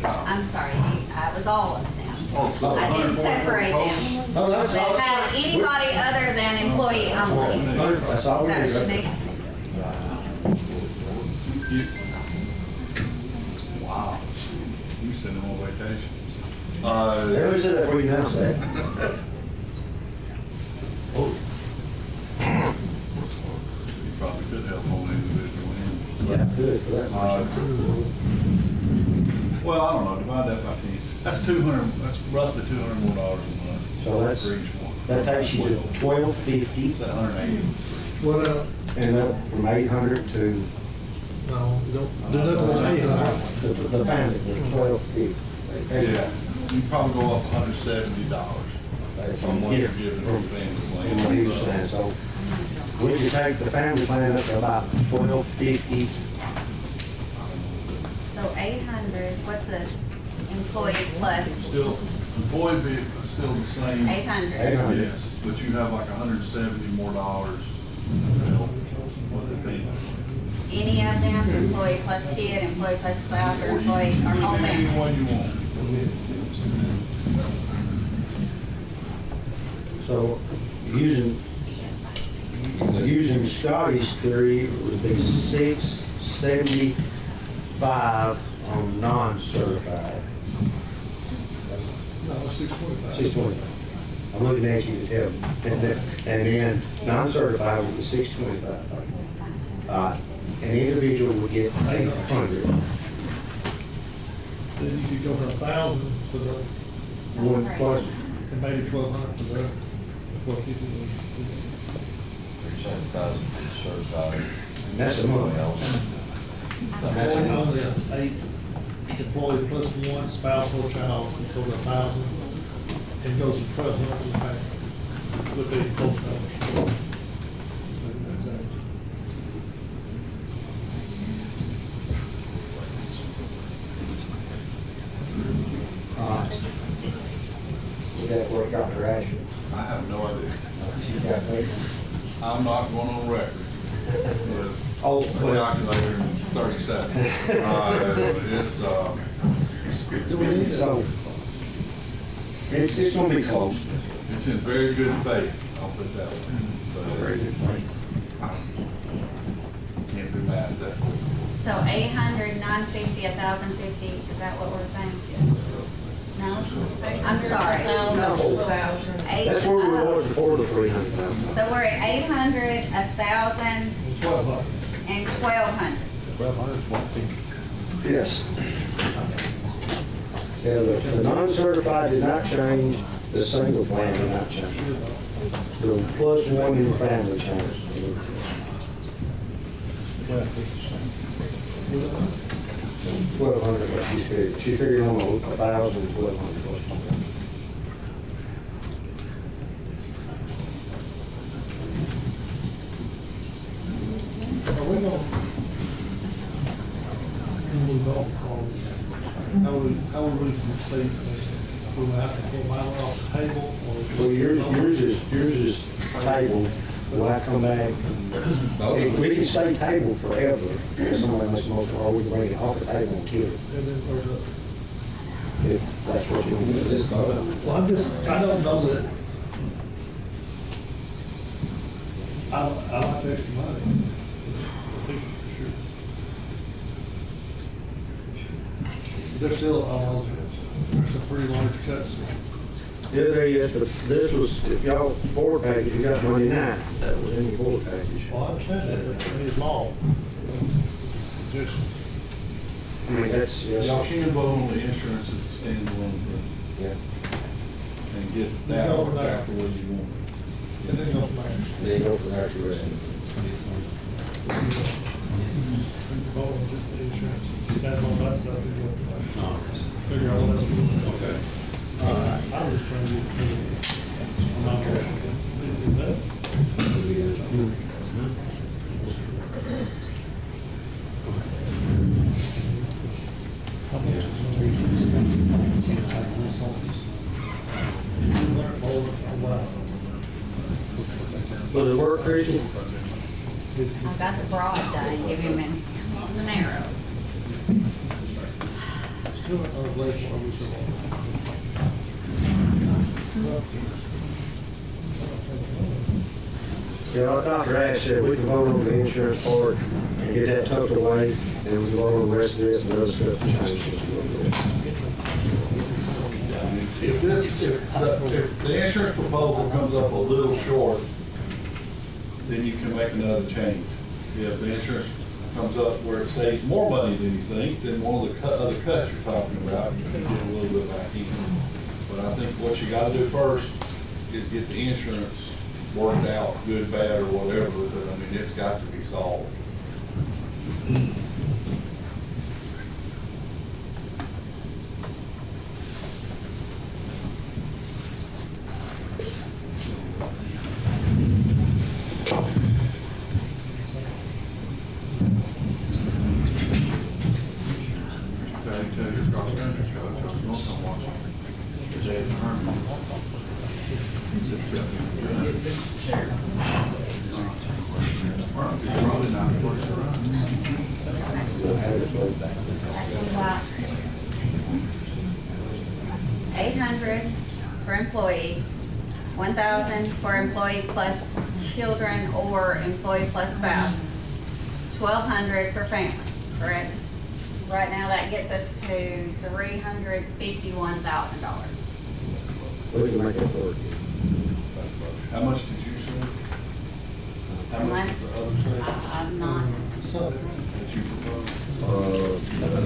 I'm sorry, it was all of them. Oh, so I didn't 144 separate total? them. Oh, that's all. That had anybody other than employee only. That's all we So did. Shanique, You- Wow, you send them on vacation. Everybody said that before you announced that. Oh. You probably could help on individual end. Yeah, good for that. Well, I don't know, divide that by 10. That's 200, that's roughly $200 more a month. So that's, For each one. that takes you to $1,250, Is that 180? What, and then from 800 to no, you don't, do nothing with 800. the family, $1,250. Yeah, you probably go up $170 from what you're giving for family And what he was saying, plan. so we could take the family plan up to about $1,250. so 800, what's the employee plus Still, employee be still the same. 800? 800. Yes, but you have like $170 more to help what they pay. Any of them, employee plus kid, employee plus spouse, or employee, or whole Any family? one you want. So using Scotty's theory, it would be 675 on non-certified. No, 625. 625. I'm looking at you to tell me. And then non-certified would be 625. An individual would get 800. Then you could go to 1,000 for the, One plus, and maybe 1,200 for the, 1,250. Certified. and that's a month. That's a month. Only 8 employee plus one spouse or child, so the 1,000, and goes to 1,200 for the family. Would be close numbers. Would that work out for Ashley? I have no idea. She got paid? I'm not going on record with Oh, a calculator in 30 seconds. So, it's gonna be close. It's in very good faith, I'll put it that way. Very good faith. Can't do math that way. So 800, 950, 1,050, is that what we're saying? No? I'm sorry. That's where we were before the 300,000. So we're at 800, 1,000, 1,200. and 1,200. 1,200 is 150. Yes. Yeah, the non-certified did not change, the single plan did not change. The plus one in the family changed. 1,200, what she figured. She figured on 1,000, 1,200. Are we gonna, when we vote, how we proceed? we will have to pull mine off the table, or? Well, yours is tabled, we'll have to come back. We can stay tabled forever, if somebody makes a motion, or we can bring it off the table and kill it, And then, or the, if that's what you want to do. well, I don't know that. I like the extra money, for sure. There's still, there's some pretty large cuts. Yeah, there you have to, this was, if y'all board package, you got Monday night, that was in your board package. Well, I understand that, but it's small. Just, I mean, that's, Y'all can vote on the insurance as a standalone, yeah. and get that Go from there. back the way you want it. and then go from there. Then you go from there to the rest. Vote on just the insurance. Stand on that side, and go from there. Figure out what else we want. Okay. I'm just trying to get, I'm not going to do that. How much is Will it work, Christian? I got the broad done, give him the narrow. Still at our place where we still Yeah, like Dr. Ash said, we can vote on the insurance part and get that tucked away, and we can vote on the rest of this and other stuff to change this a little bit. If the insurance proposal comes up a little short, then you can make another change. If the insurance comes up where it saves more money than you think, then one of the other cuts you're talking about, you can get a little bit back in. But I think what you gotta do first is get the insurance worked out, good, bad, or whatever, but I mean, it's got to be solved. About 800 for employee, 1,000 for employee plus children or employee plus spouse, 1,200 for families, correct? Right now, that gets us to $351,000. We can make it work. How much did you say? How much did the other say? I'm not, That you proposed?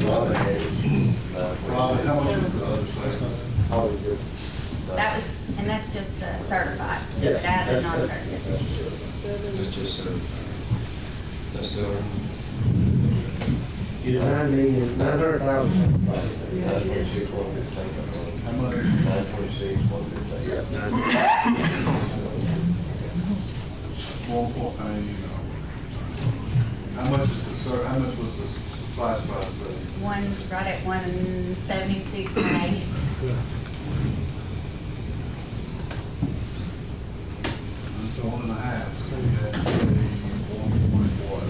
Robin had it. Robin, how much was the other say? that was, and that's just certified. Yeah. That is not certified. It's $9,900,000. How much? 1.9, How much is how much was the classified say? One's right at 176 and 80. It's 1.5, so you had to say 1 point what?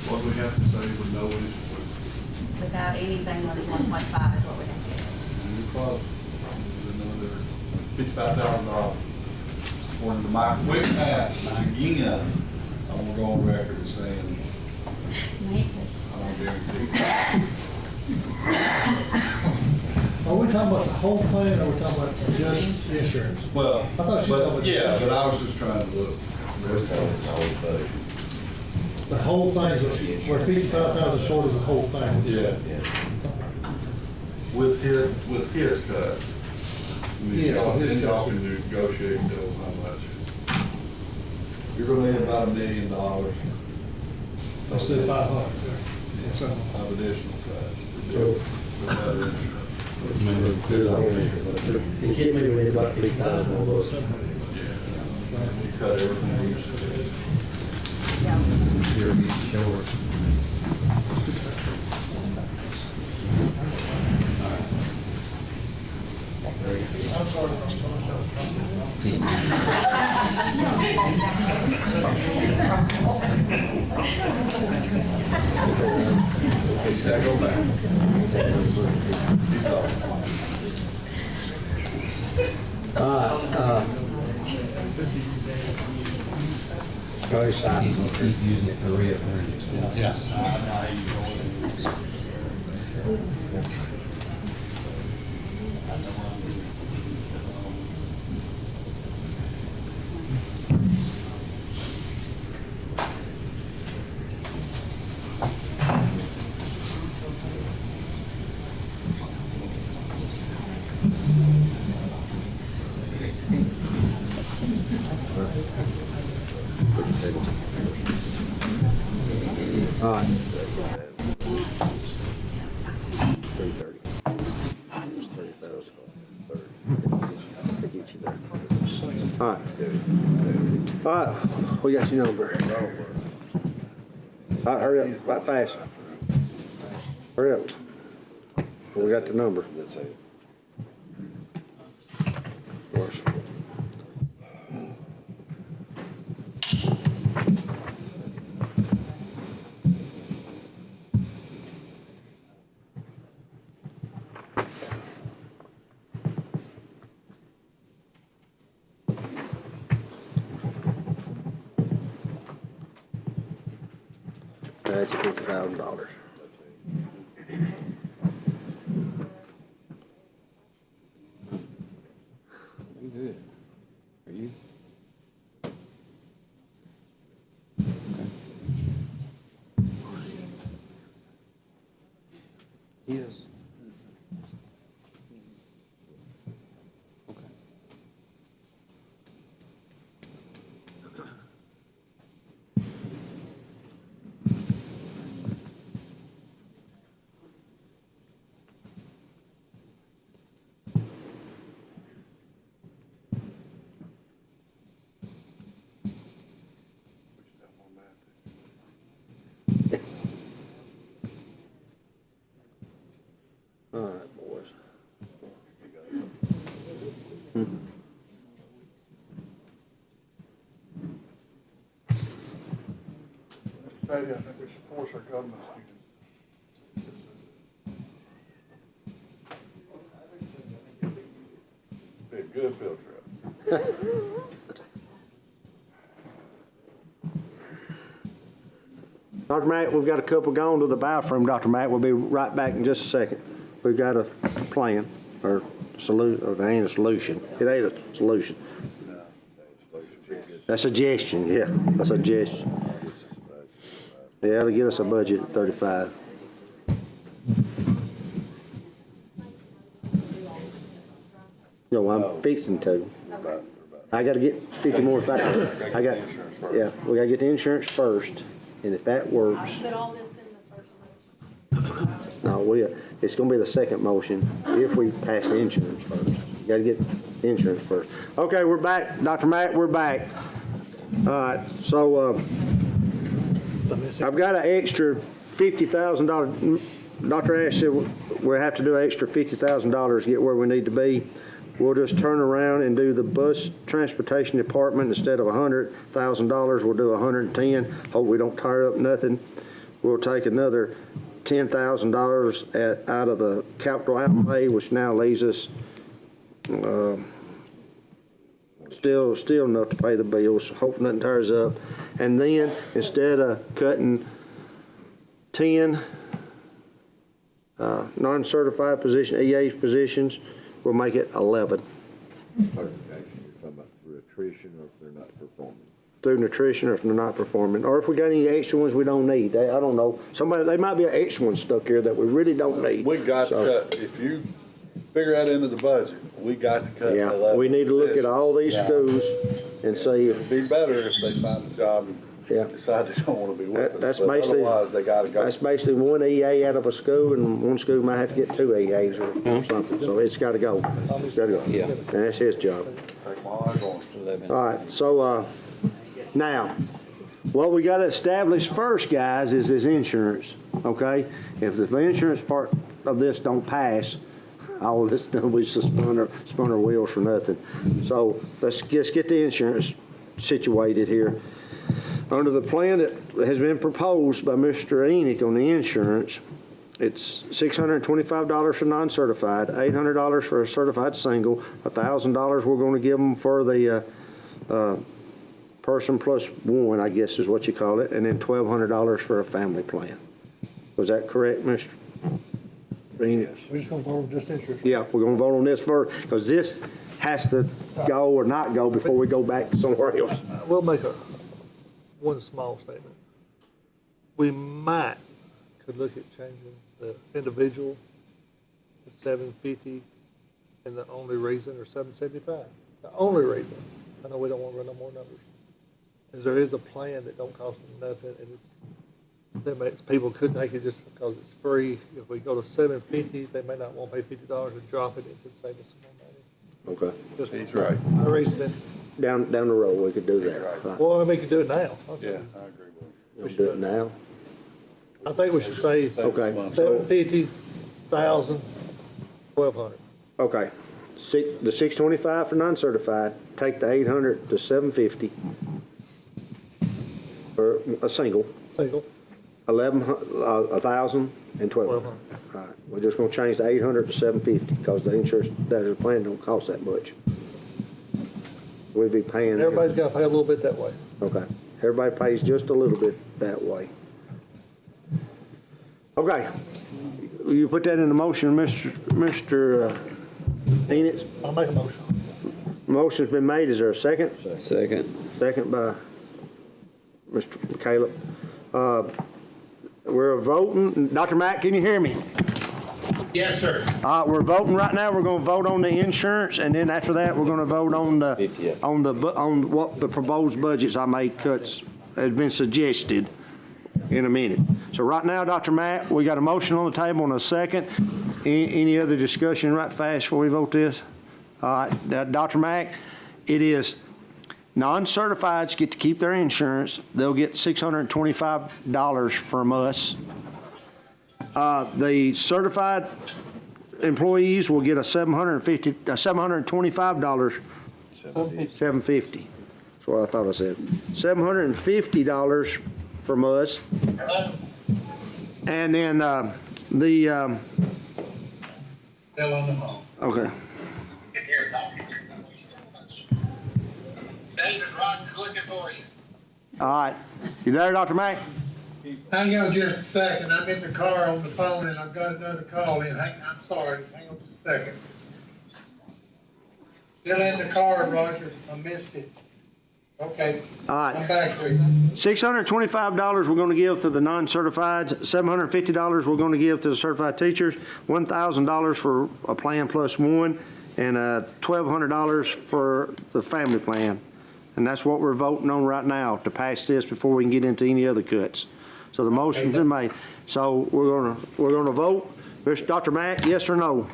What do we have to say with no issue with? Without anything less than 1.5 is what we have to do. You're close. Another $55,000. According to my quick math, which again, I'm gonna go on record as saying, Me too. I don't guarantee. Are we talking about the whole plan, or are we talking about just the insurance? Well, I thought you were talking but, about- yeah, but I was just trying to look. The whole thing, we're 55,000 short of the whole thing. Yeah. With his cuts. I mean, Yeah, y'all- with his then y'all cuts. can negotiate and tell how much. You're gonna need about $1 million. Let's do 500. Yeah, of additional cuts. So- With other insurance. You kidding me, we need about 3,000 on those. Yeah. You cut everything you said. Yeah. Go ahead, Keep using it for reoccurring expenses. Yeah. All right. 330. It's 30,000. 30. To get you there. All right. All right, we got your number. All right, hurry up, right fast. Hurry up. We got the number. That's it. Worse. That's $50,000. I'm good. Are you? Okay. Yes. Okay. All right, boys. Mr. Patty, I think we should force our government students. Be a good field trip. Dr. Mack, we've got a couple going to the bathroom, Dr. Mack. We'll be right back in just a second. We've got a plan or solution, or it ain't a solution. It ain't a solution. A suggestion, yeah, a suggestion. Yeah, it'll get us a budget of 35. No, I'm fixing to. I gotta get 50 more thousand. I got, yeah, we gotta get the insurance first, and if that works. Put all this in the first list. No, it's gonna be the second motion if we pass the insurance first. You gotta get the insurance first. Okay, we're back. Dr. Mack, we're back. All right, so, I've got an extra $50,000. Dr. Ash said we'll have to do an extra $50,000 to get where we need to be. We'll just turn around and do the bus transportation department instead of $100,000. We'll do $110. Hope we don't tire up nothing. We'll take another $10,000 out of the capital outlay, which now leaves us still enough to pay the bills. Hope nothing tears up. And then instead of cutting 10 non-certified EA positions, we'll make it 11. Clarification, you're talking about through attrition or if they're not performing? Through nutrition or if they're not performing. Or if we got any extra ones we don't need. I don't know. They might be an extra one stuck here that we really don't need. We got to cut, if you figure that into the budget, we got to cut. Yeah, we need to look at all these schools and see if. It'd be better if they find a job Yeah. and decide they don't want to be with us. That's But basically, otherwise, they got to go. that's basically one EA out of a school, and one school might have to get 2 EAs or something, so it's gotta go. It's gotta go. Yeah. And that's his job. Take my eyes on it. All right, so, now, what we gotta establish first, guys, is this insurance, okay? If the insurance part of this don't pass, all this done, we just spun our wheels for nothing. So let's just get the insurance situated here. Under the plan that has been proposed by Mr. Enoch on the insurance, it's $625 for non-certified, $800 for a certified single, $1,000 we're going to give them for the person plus one, I guess is what you call it, and then $1,200 for a family plan. Was that correct, Mr. Enoch? We're just gonna vote on just insurance. Yeah, we're going to vote on this first, because this has to go or not go before we go back to somewhere else. We'll make one small statement. We could look at changing the individual to $750, and the only reason, or $775. The only reason, I know we don't want to run no more numbers, is there is a plan that don't cost them nothing, and that makes people could take it just because it's free. If we go to $750, they may not want to pay $50 and drop it. It could save us some more money. Okay. Just He's right. a reason. Down the road, we could do that. Right. Well, we could do it now. Yeah, I agree with you. We'll do it now. I think we should say Okay. $750, $1,000, $1,200. Okay. The $625 for non-certified, take the $800 to $750 for a single, Single, $1,000 and $1,200. All right, we're just gonna change the $800 to $750 because the insurance that is planned don't cost that much. We'd be paying. everybody's got to pay a little bit that way. Okay, everybody pays just a little bit that way. Okay, you put that in the motion, Mr. Ennis? I'll make a motion. Motion's been made, is there a second? Second. Second by Mr. Caleb. We're voting, Dr. Mack, can you hear me? Yes, sir. We're voting right now, we're gonna vote on the insurance, and then after that, we're gonna vote on on what the proposed budgets I made cuts has been suggested in a minute. So right now, Dr. Mack, we got a motion on the table and a second. Any other discussion right fast before we vote this? All right, Dr. Mack, it is non-certifieds get to keep their insurance. They'll get $625 from us. The certified employees will get a $725, $750. That's what I thought I said. $750 from us. And then Still on the phone. okay. David Rogers looking for you. All right. You there, Dr. Mack? Hang on just a second. I'm in the car on the phone and I've got another call in. I'm sorry. Hang on just a second. Still in the car, Roger. I missed it. Okay. All right. I'm back with you. $625 we're going to give to the non-certifieds, $750 we're going to give to the certified teachers, $1,000 for a plan plus one, and $1,200 for the family plan. And that's what we're voting on right now to pass this before we can get into any other cuts. So the motion's been made. So we're gonna vote. Dr. Mack, yes or no?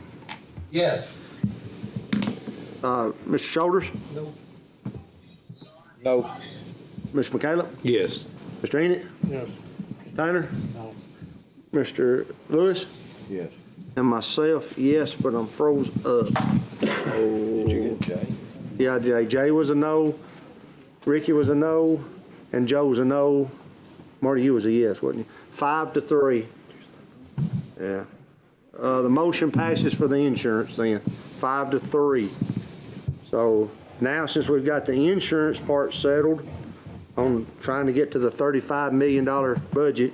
Yes. Mr. Shoulders? No. No. Mr. McCallum? Yes. Mr. Enoch? Yes. Tyler? No. Mr. Lewis? Yes. And myself, yes, but I'm froze up. Did you get Jay? Yeah, Jay was a no, Ricky was a no, and Joe was a no. Marty, you was a yes, wasn't you? 5-3. Yeah. The motion passes for the insurance then, 5-3. So now, since we've got the insurance part settled on trying to get to the $35 million budget,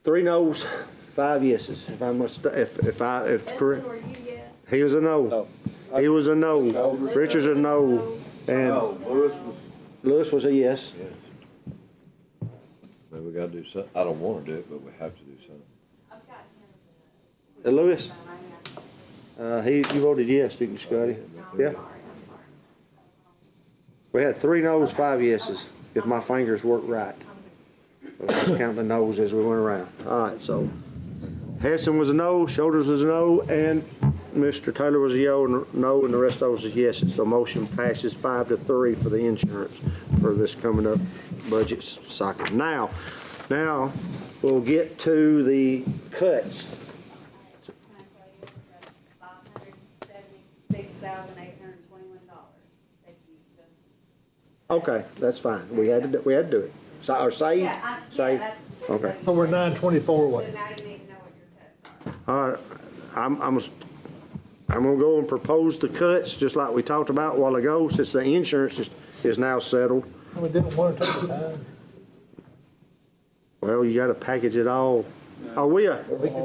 three no's, 5 yeses. If I must, if correct. He was a no. He was a no. Richard's a no. And Lewis was a yes. Maybe we gotta do something. I don't wanna do it, but we have to do something. Lewis? You voted yes, didn't you, Scotty? Yeah. We had 3 no's, 5 yeses, if my fingers work right. Let's count the no's as we went around. All right, so Heston was a no, Shoulders was a no, and Mr. Taylor was a no, and the rest of us is yeses. So motion passes 5-3 for the insurance for this coming up budget cycle. Now we'll get to the cuts. Okay, that's fine. We had to do it. So, or save? Save? Okay. So we're 924 away. All right, I'm gonna go and propose the cuts, just like we talked about a while ago, since the insurance is now settled. We didn't want to take the time. Well, you gotta package it all. Oh, you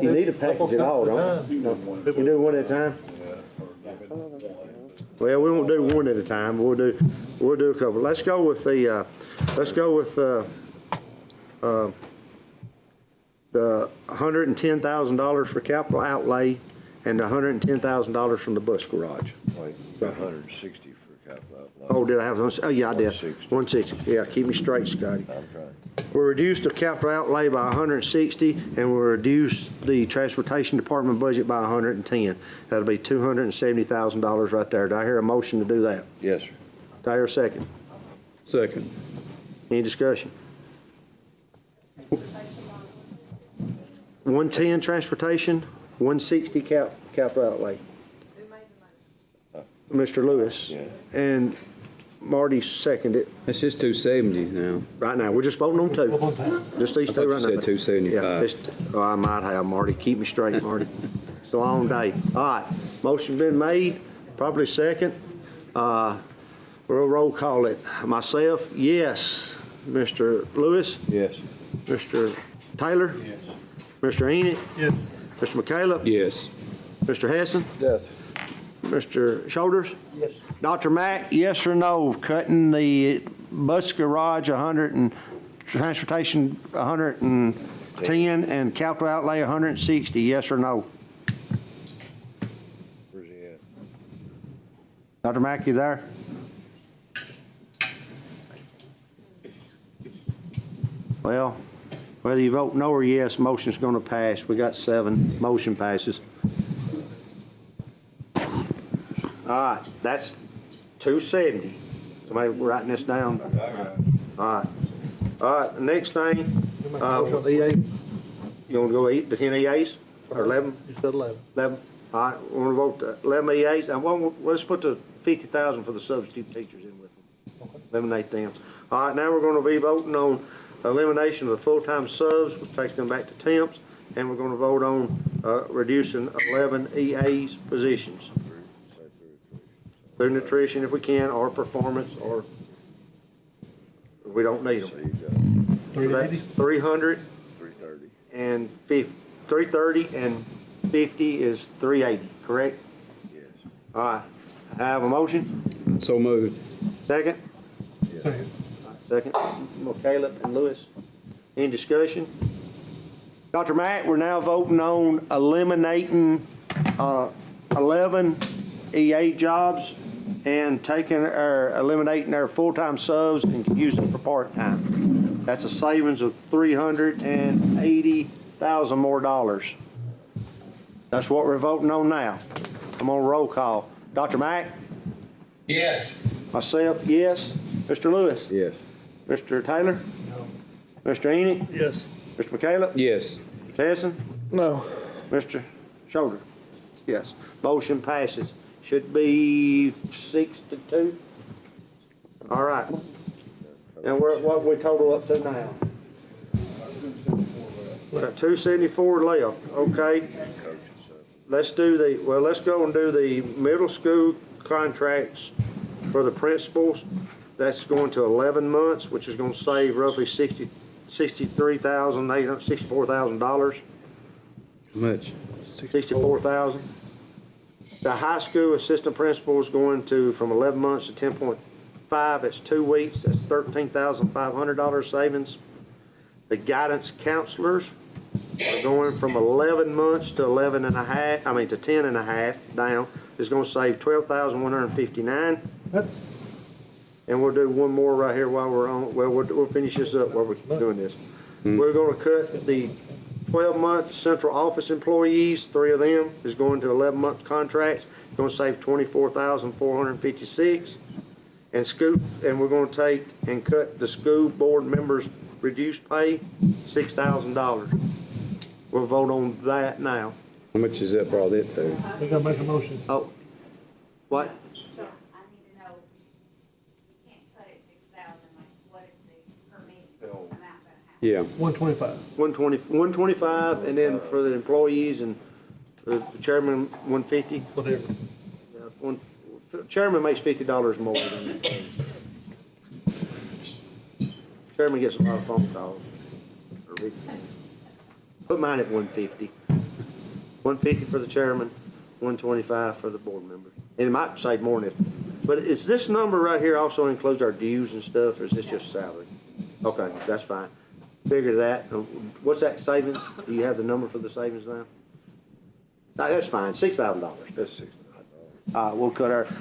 need to package it all, don't you? No, you do one at a time? Well, we won't do one at a time, we'll do a couple. Let's go with the $110,000 for capital outlay and the $110,000 from the bus garage. Wait, 160 for capital outlay. Oh, did I have, oh, yeah, I did. 160. 160, yeah, keep me straight, Scotty. I'm trying. We reduced the capital outlay by 160, and we reduced the transportation department budget by 110. That'll be $270,000 right there. Do I hear a motion to do that? Yes, sir. Do I hear a second? Second. Any discussion? 110 transportation, 160 capital outlay. Mr. Lewis. Yeah. And Marty seconded it. That's just 270 now. Right now, we're just voting on two. Just these I two thought you right now. said 275. Yeah, I might have, Marty. Keep me straight, Marty. It's a long day. All right, motion been made, probably second. We'll roll call it. Myself, yes. Mr. Lewis? Yes. Mr. Taylor? Yes. Mr. Enid? Yes. Mr. McCallum? Yes. Mr. Hessen? Yes. Mr. Shoulders? Yes. Dr. Mack, yes or no, cutting the bus garage 100 and transportation 110 and capital outlay 160, yes or no? Where's he at? Dr. Mack, you there? Well, whether you vote no or yes, motion's gonna pass. We got 7, motion passes. All right, that's 270. Somebody writing this down? All right, the next thing, you wanna go eat the 10 EAs or 11? You said 11. 11, all right, we wanna vote the 11 EAs, and let's put the 50,000 for the substitute teachers in with them. Eliminate them. All right, now we're gonna be voting on elimination of the full-time subs, we'll take them back to temps, and we're gonna vote on, reducing 11 EAs positions. Through nutrition if we can, or performance, or we don't need So them. you got 380? 300 330. and 330 and 50 is 380, correct? Yes. All right, I have a motion, So moved. second? Second. Second, Caleb and Lewis. Any discussion? Dr. Mack, we're now voting on eliminating 11 EA jobs and eliminating our full-time subs and using them for part-time. That's a savings of $380,000 more dollars. That's what we're voting on now. I'm on roll call. Dr. Mack? Yes. Myself, yes. Mr. Lewis? Yes. Mr. Taylor? No. Mr. Enid? Yes. Mr. McCallum? Yes. Mr. Hessen? No. Mr. Shoulder? Yes. Motion passes. Should be 6-2. All right. And we're at what we total up to now? We got 274 left. Okay. Let's do let's go and do the middle school contracts for the principals. That's going to 11 months, which is going to save roughly $64,000. How much? $64,000. The high school assistant principal is going to from 11 months to 10.5. It's 2 weeks. That's $13,500 savings. The guidance counselors are going from 11 months to 11 and a half. I mean to 10 and a half down. It's going to save $12,159. And we'll do one more right here while we're on. Well, we'll finish this up while we're doing this. We're going to cut the 12-month central office employees. 3 of them is going to 11-month contracts. Going to save $24,456. and we're gonna take and cut the school board members' reduced pay, $6,000. We'll vote on that now. How much has that brought it to? We gotta make a motion. Oh, what? So I need to know, you can't cut it 6,000, like, what is the per meeting amount gonna happen? Yeah. 125. 125, and then for the employees and the chairman, 150. Whatever. Chairman makes $50 more than the chairman gets a lot of phone calls. Put mine at 150. 150 for the chairman, 125 for the board members. And it might say more than it. But is this number right here also includes our dues and stuff, or is this just salary? Okay, that's fine. Figure that. What's that savings? Do you have the number for the savings now? No, that's fine, $6,000. That's $6,000.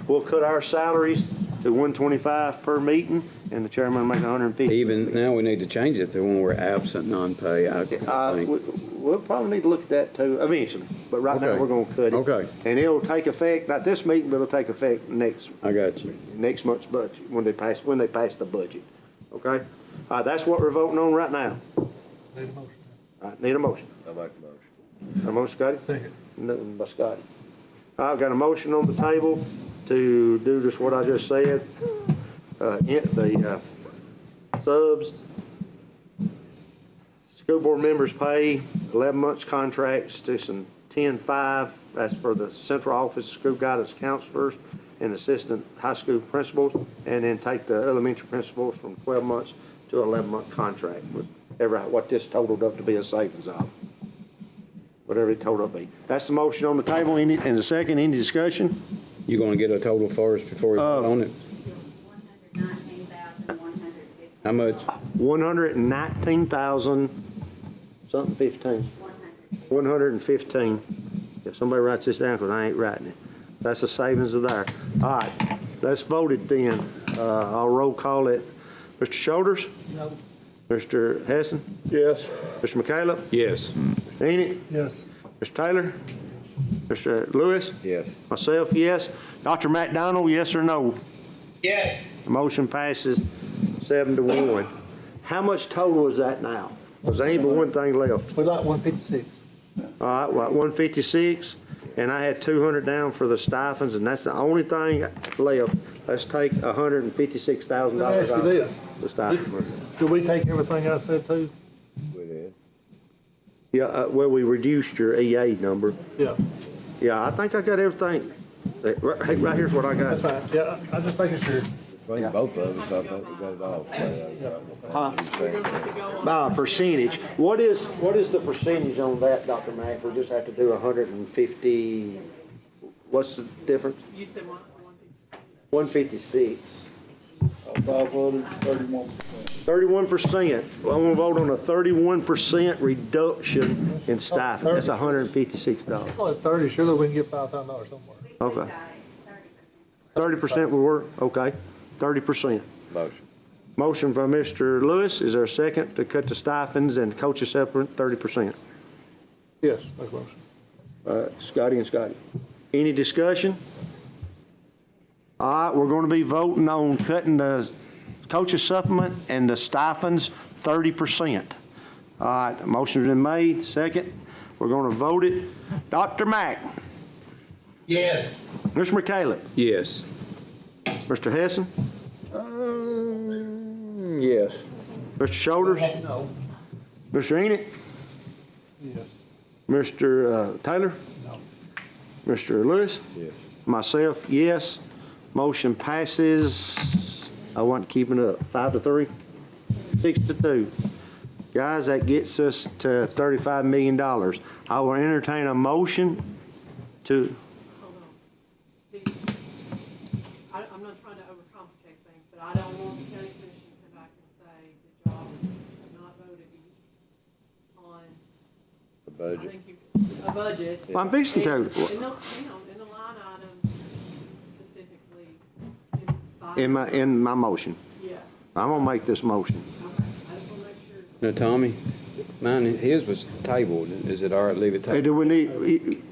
We'll cut our salaries to 125 per meeting, and the chairman will make 150. Even now, we need to change it to when we're absent non-pay. I think. We'll probably need to look at that too eventually, but right now Okay. we're gonna cut it. Okay. And it'll take effect, not this meeting, but it'll take effect I got you. next month's budget, when they pass the budget. Okay? That's what we're voting on right now. Need a motion. Need a motion. I make a motion. A motion, Scotty? Second. Nothing by Scotty. I've got a motion on the table to do just what I just said. The subs, school board members pay 11 months contracts to some 10-5. That's for the central office, school guidance counselors, and assistant high school principals, and then take the elementary principals from 12 months to 11-month contract with what this totaled up to be a savings of. Whatever it totaled up to be. That's the motion on the table. And the second, any discussion? You gonna get a total for us before we vote on it? 119,150. How much? 119,000 something 15. 115. If somebody writes this down, because I ain't writing it. That's a savings of there. All right, let's vote it then. I'll roll call it. Mr. Shoulders? No. Mr. Hessen? Yes. Mr. McCallum? Yes. Enid? Yes. Mr. Taylor? Mr. Lewis? Yes. Myself, yes. Dr. McDonald, yes or no? Yes. The motion passes 7-1. How much total is that now? Because there ain't but one thing left. We like 156. All right, well, 156, and I had 200 down for the stipends, and that's the only thing left. Let's take $156,000 Let me ask you out this. the stipend. Did we take everything I said too? We did. Yeah, well, we reduced your EA number. Yeah, Yeah, I think I got everything. Hey, right here's what I got. that's fine. Yeah, I'm just making sure. Between both of us, I think we got it all. Percentage. What is the percentage on that, Dr. Mack? We just have to do 150, what's the difference? You said 156. 531%. 31%. Well, I'm gonna vote on a 31% reduction in stipend. That's $156. Call it 30, surely we can get $5,000 somewhere. Okay. 30% will work? Okay. 30%. Motion. Motion by Mr. Lewis. Is there a second to cut the stipends and coaches separate 30%? Yes, make a motion. Scotty and Scotty. Any discussion? All right, we're going to be voting on cutting the coaches supplement and the stipends 30%. All right, motion's been made. Second, we're going to vote it. Dr. Mack. Yes. Mr. McCaleb. Yes. Mr. Hessen. Yes. Mr. Shoulders. No. Mr. Enid. Yes. Mr. Taylor. No. Mr. Lewis. Yes. Myself, yes. Motion passes. I wasn't keeping up. 5-3, 6-2. Guys, that gets us to $35 million. I will entertain a motion to. Hold on. I'm not trying to overcomplicate things, but I don't want the county commission to come back and say that y'all have not voted on. The I budget. think a budget. Well, I'm fixing to. And in the line items specifically. In my motion. Yeah, I'm gonna make this motion. okay. I just want to make sure. Now, Tommy, his was tabled. Is it all right, leave it Hey, tabled? do we need,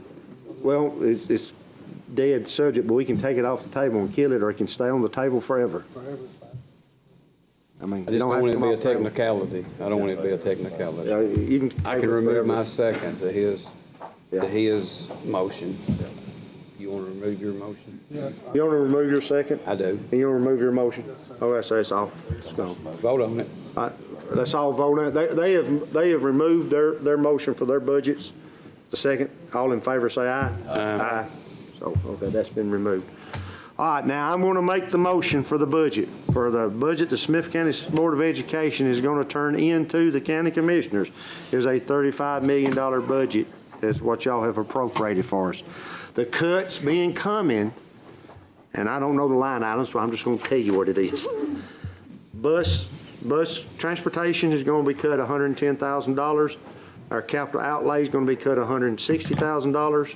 well, it's dead subject, but we can take it off the table and kill it, or it can stay on the table forever. I mean, I you just don't want it to come be a off forever. technicality. I don't want it to be a technicality. You can I table can it remove forever. my second to his motion. Yeah. You want to remove your motion? You want to remove your second? I do. And you want to remove your motion? Okay, so it's off. It's gone. Vote on it. All right, let's all vote on it. They have removed their motion for their budgets. The second, all in favor say aye. Aye. So, okay, that's been removed. All right, now I'm going to make the motion for the budget. For the budget, the Smith County Board of Education is going to turn into the county commissioners is a $35 million budget. That's what y'all have appropriated for us. The cuts being coming, and I don't know the line items, so I'm just going to tell you what it is. Bus transportation is going to be cut $110,000. Our capital outlay is going to be cut $160,000.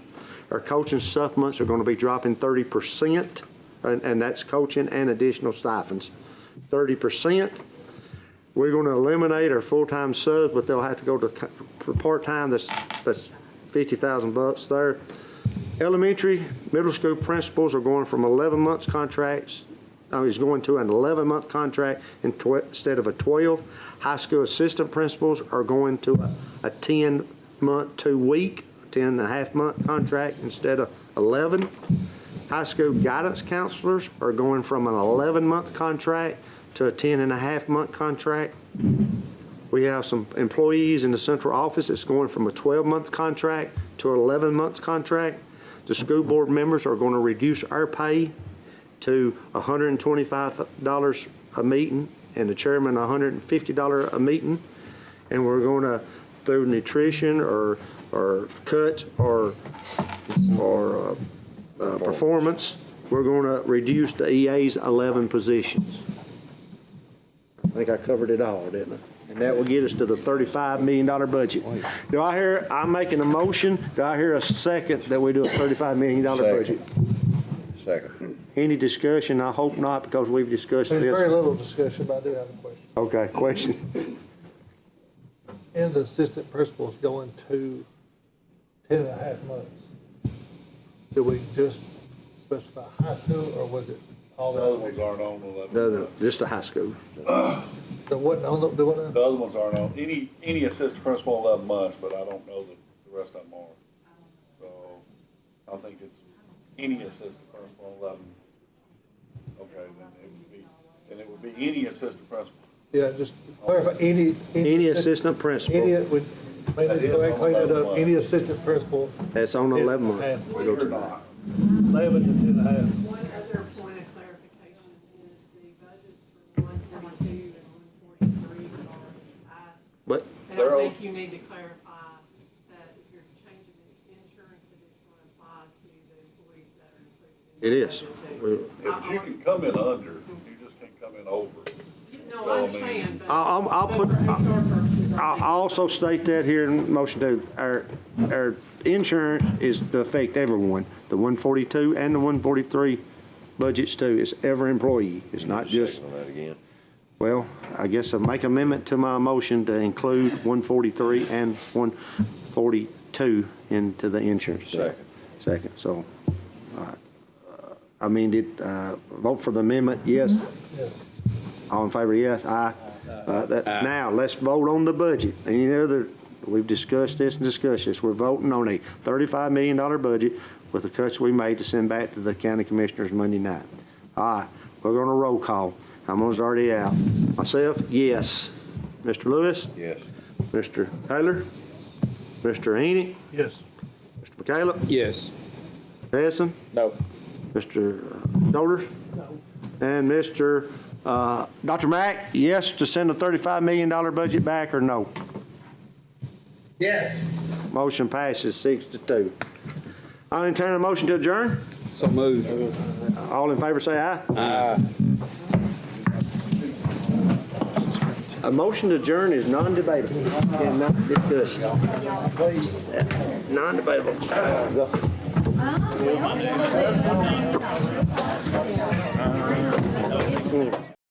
Our coaching supplements are going to be dropping 30%, and that's coaching and additional stipends. 30%. We're going to eliminate our full-time subs, but they'll have to go to part-time. That's $50,000 there. Elementary, middle school principals are going from 11 months contracts. He's going to an 11-month contract instead of a 12. High school assistant principals are going to a 10-month, 2-week, 10.5-month contract instead of 11. High school guidance counselors are going from an 11-month contract to a 10.5-month contract. We have some employees in the central office that's going from a 12-month contract to an 11-month contract. The school board members are going to reduce our pay to $125 a meeting, and the chairman $150 a meeting. And we're going to, through nutrition or cuts or performance, we're going to reduce the EA's 11 positions. I think I covered it all, didn't I? And that will get us to the $35 million budget. Do I hear, I'm making a motion, do I hear a second that we do a $35 million budget? Second. Any discussion? I hope not, because we've discussed There's very this. little discussion, but I do have a question. Okay, question? And the assistant principals going to 10.5 months. Did we just specify high school, or was it all the other ones? Aren't on 11. No, just a high school. The what, on the what? The other ones aren't on, any assistant principal 11 months, but I don't know that the rest of them are. So, I think it's any assistant principal 11. Okay, then it would be any assistant principal. Yeah, just clarify, any assistant principal. Any, would, maybe go ahead and clean that up, any assistant principal. That's on 11 months. 10.5. We go to that. 11 to 10.5. One other point of clarification is the budgets for 142 and 143 are passed. But And I think you need to clarify that if you're changing the insurance, that it's going to apply to the employees that are included in it the is. budget too. If you can come in under, you just can't come in over. No, I understand, but. I'll put, but for HR purposes, I I'll think- also state that here in motion two. Our insurance is to affect everyone, the 142 and the 143 budgets too. It's every employee. It's not just, On that again. well, I guess I'll make amendment to my motion to include 143 and 142 into the insurance. Second, so, I mean, vote for the amendment, yes? Yes. All in favor, yes, aye. Now, let's vote on the budget. Any other, we've discussed this and discussed this. We're voting on a $35 million budget with the cuts we made to send back to the county commissioners Monday night. All right, we're going to roll call. I'm already out. Myself, yes. Mr. Lewis? Yes. Mr. Taylor? Mr. Heaney? Yes. Mr. McCallum? Yes. Edson? No. Mr. Shoulders? No. And Mr. Dr. Mack, yes to send a $35 million budget back or no? Yes. Motion passes 6-2. I'll entertain a motion to adjourn. So moved. All in favor say aye. Aye. A motion to adjourn is non-debatable. Cannot discuss. Non-debatable. Go.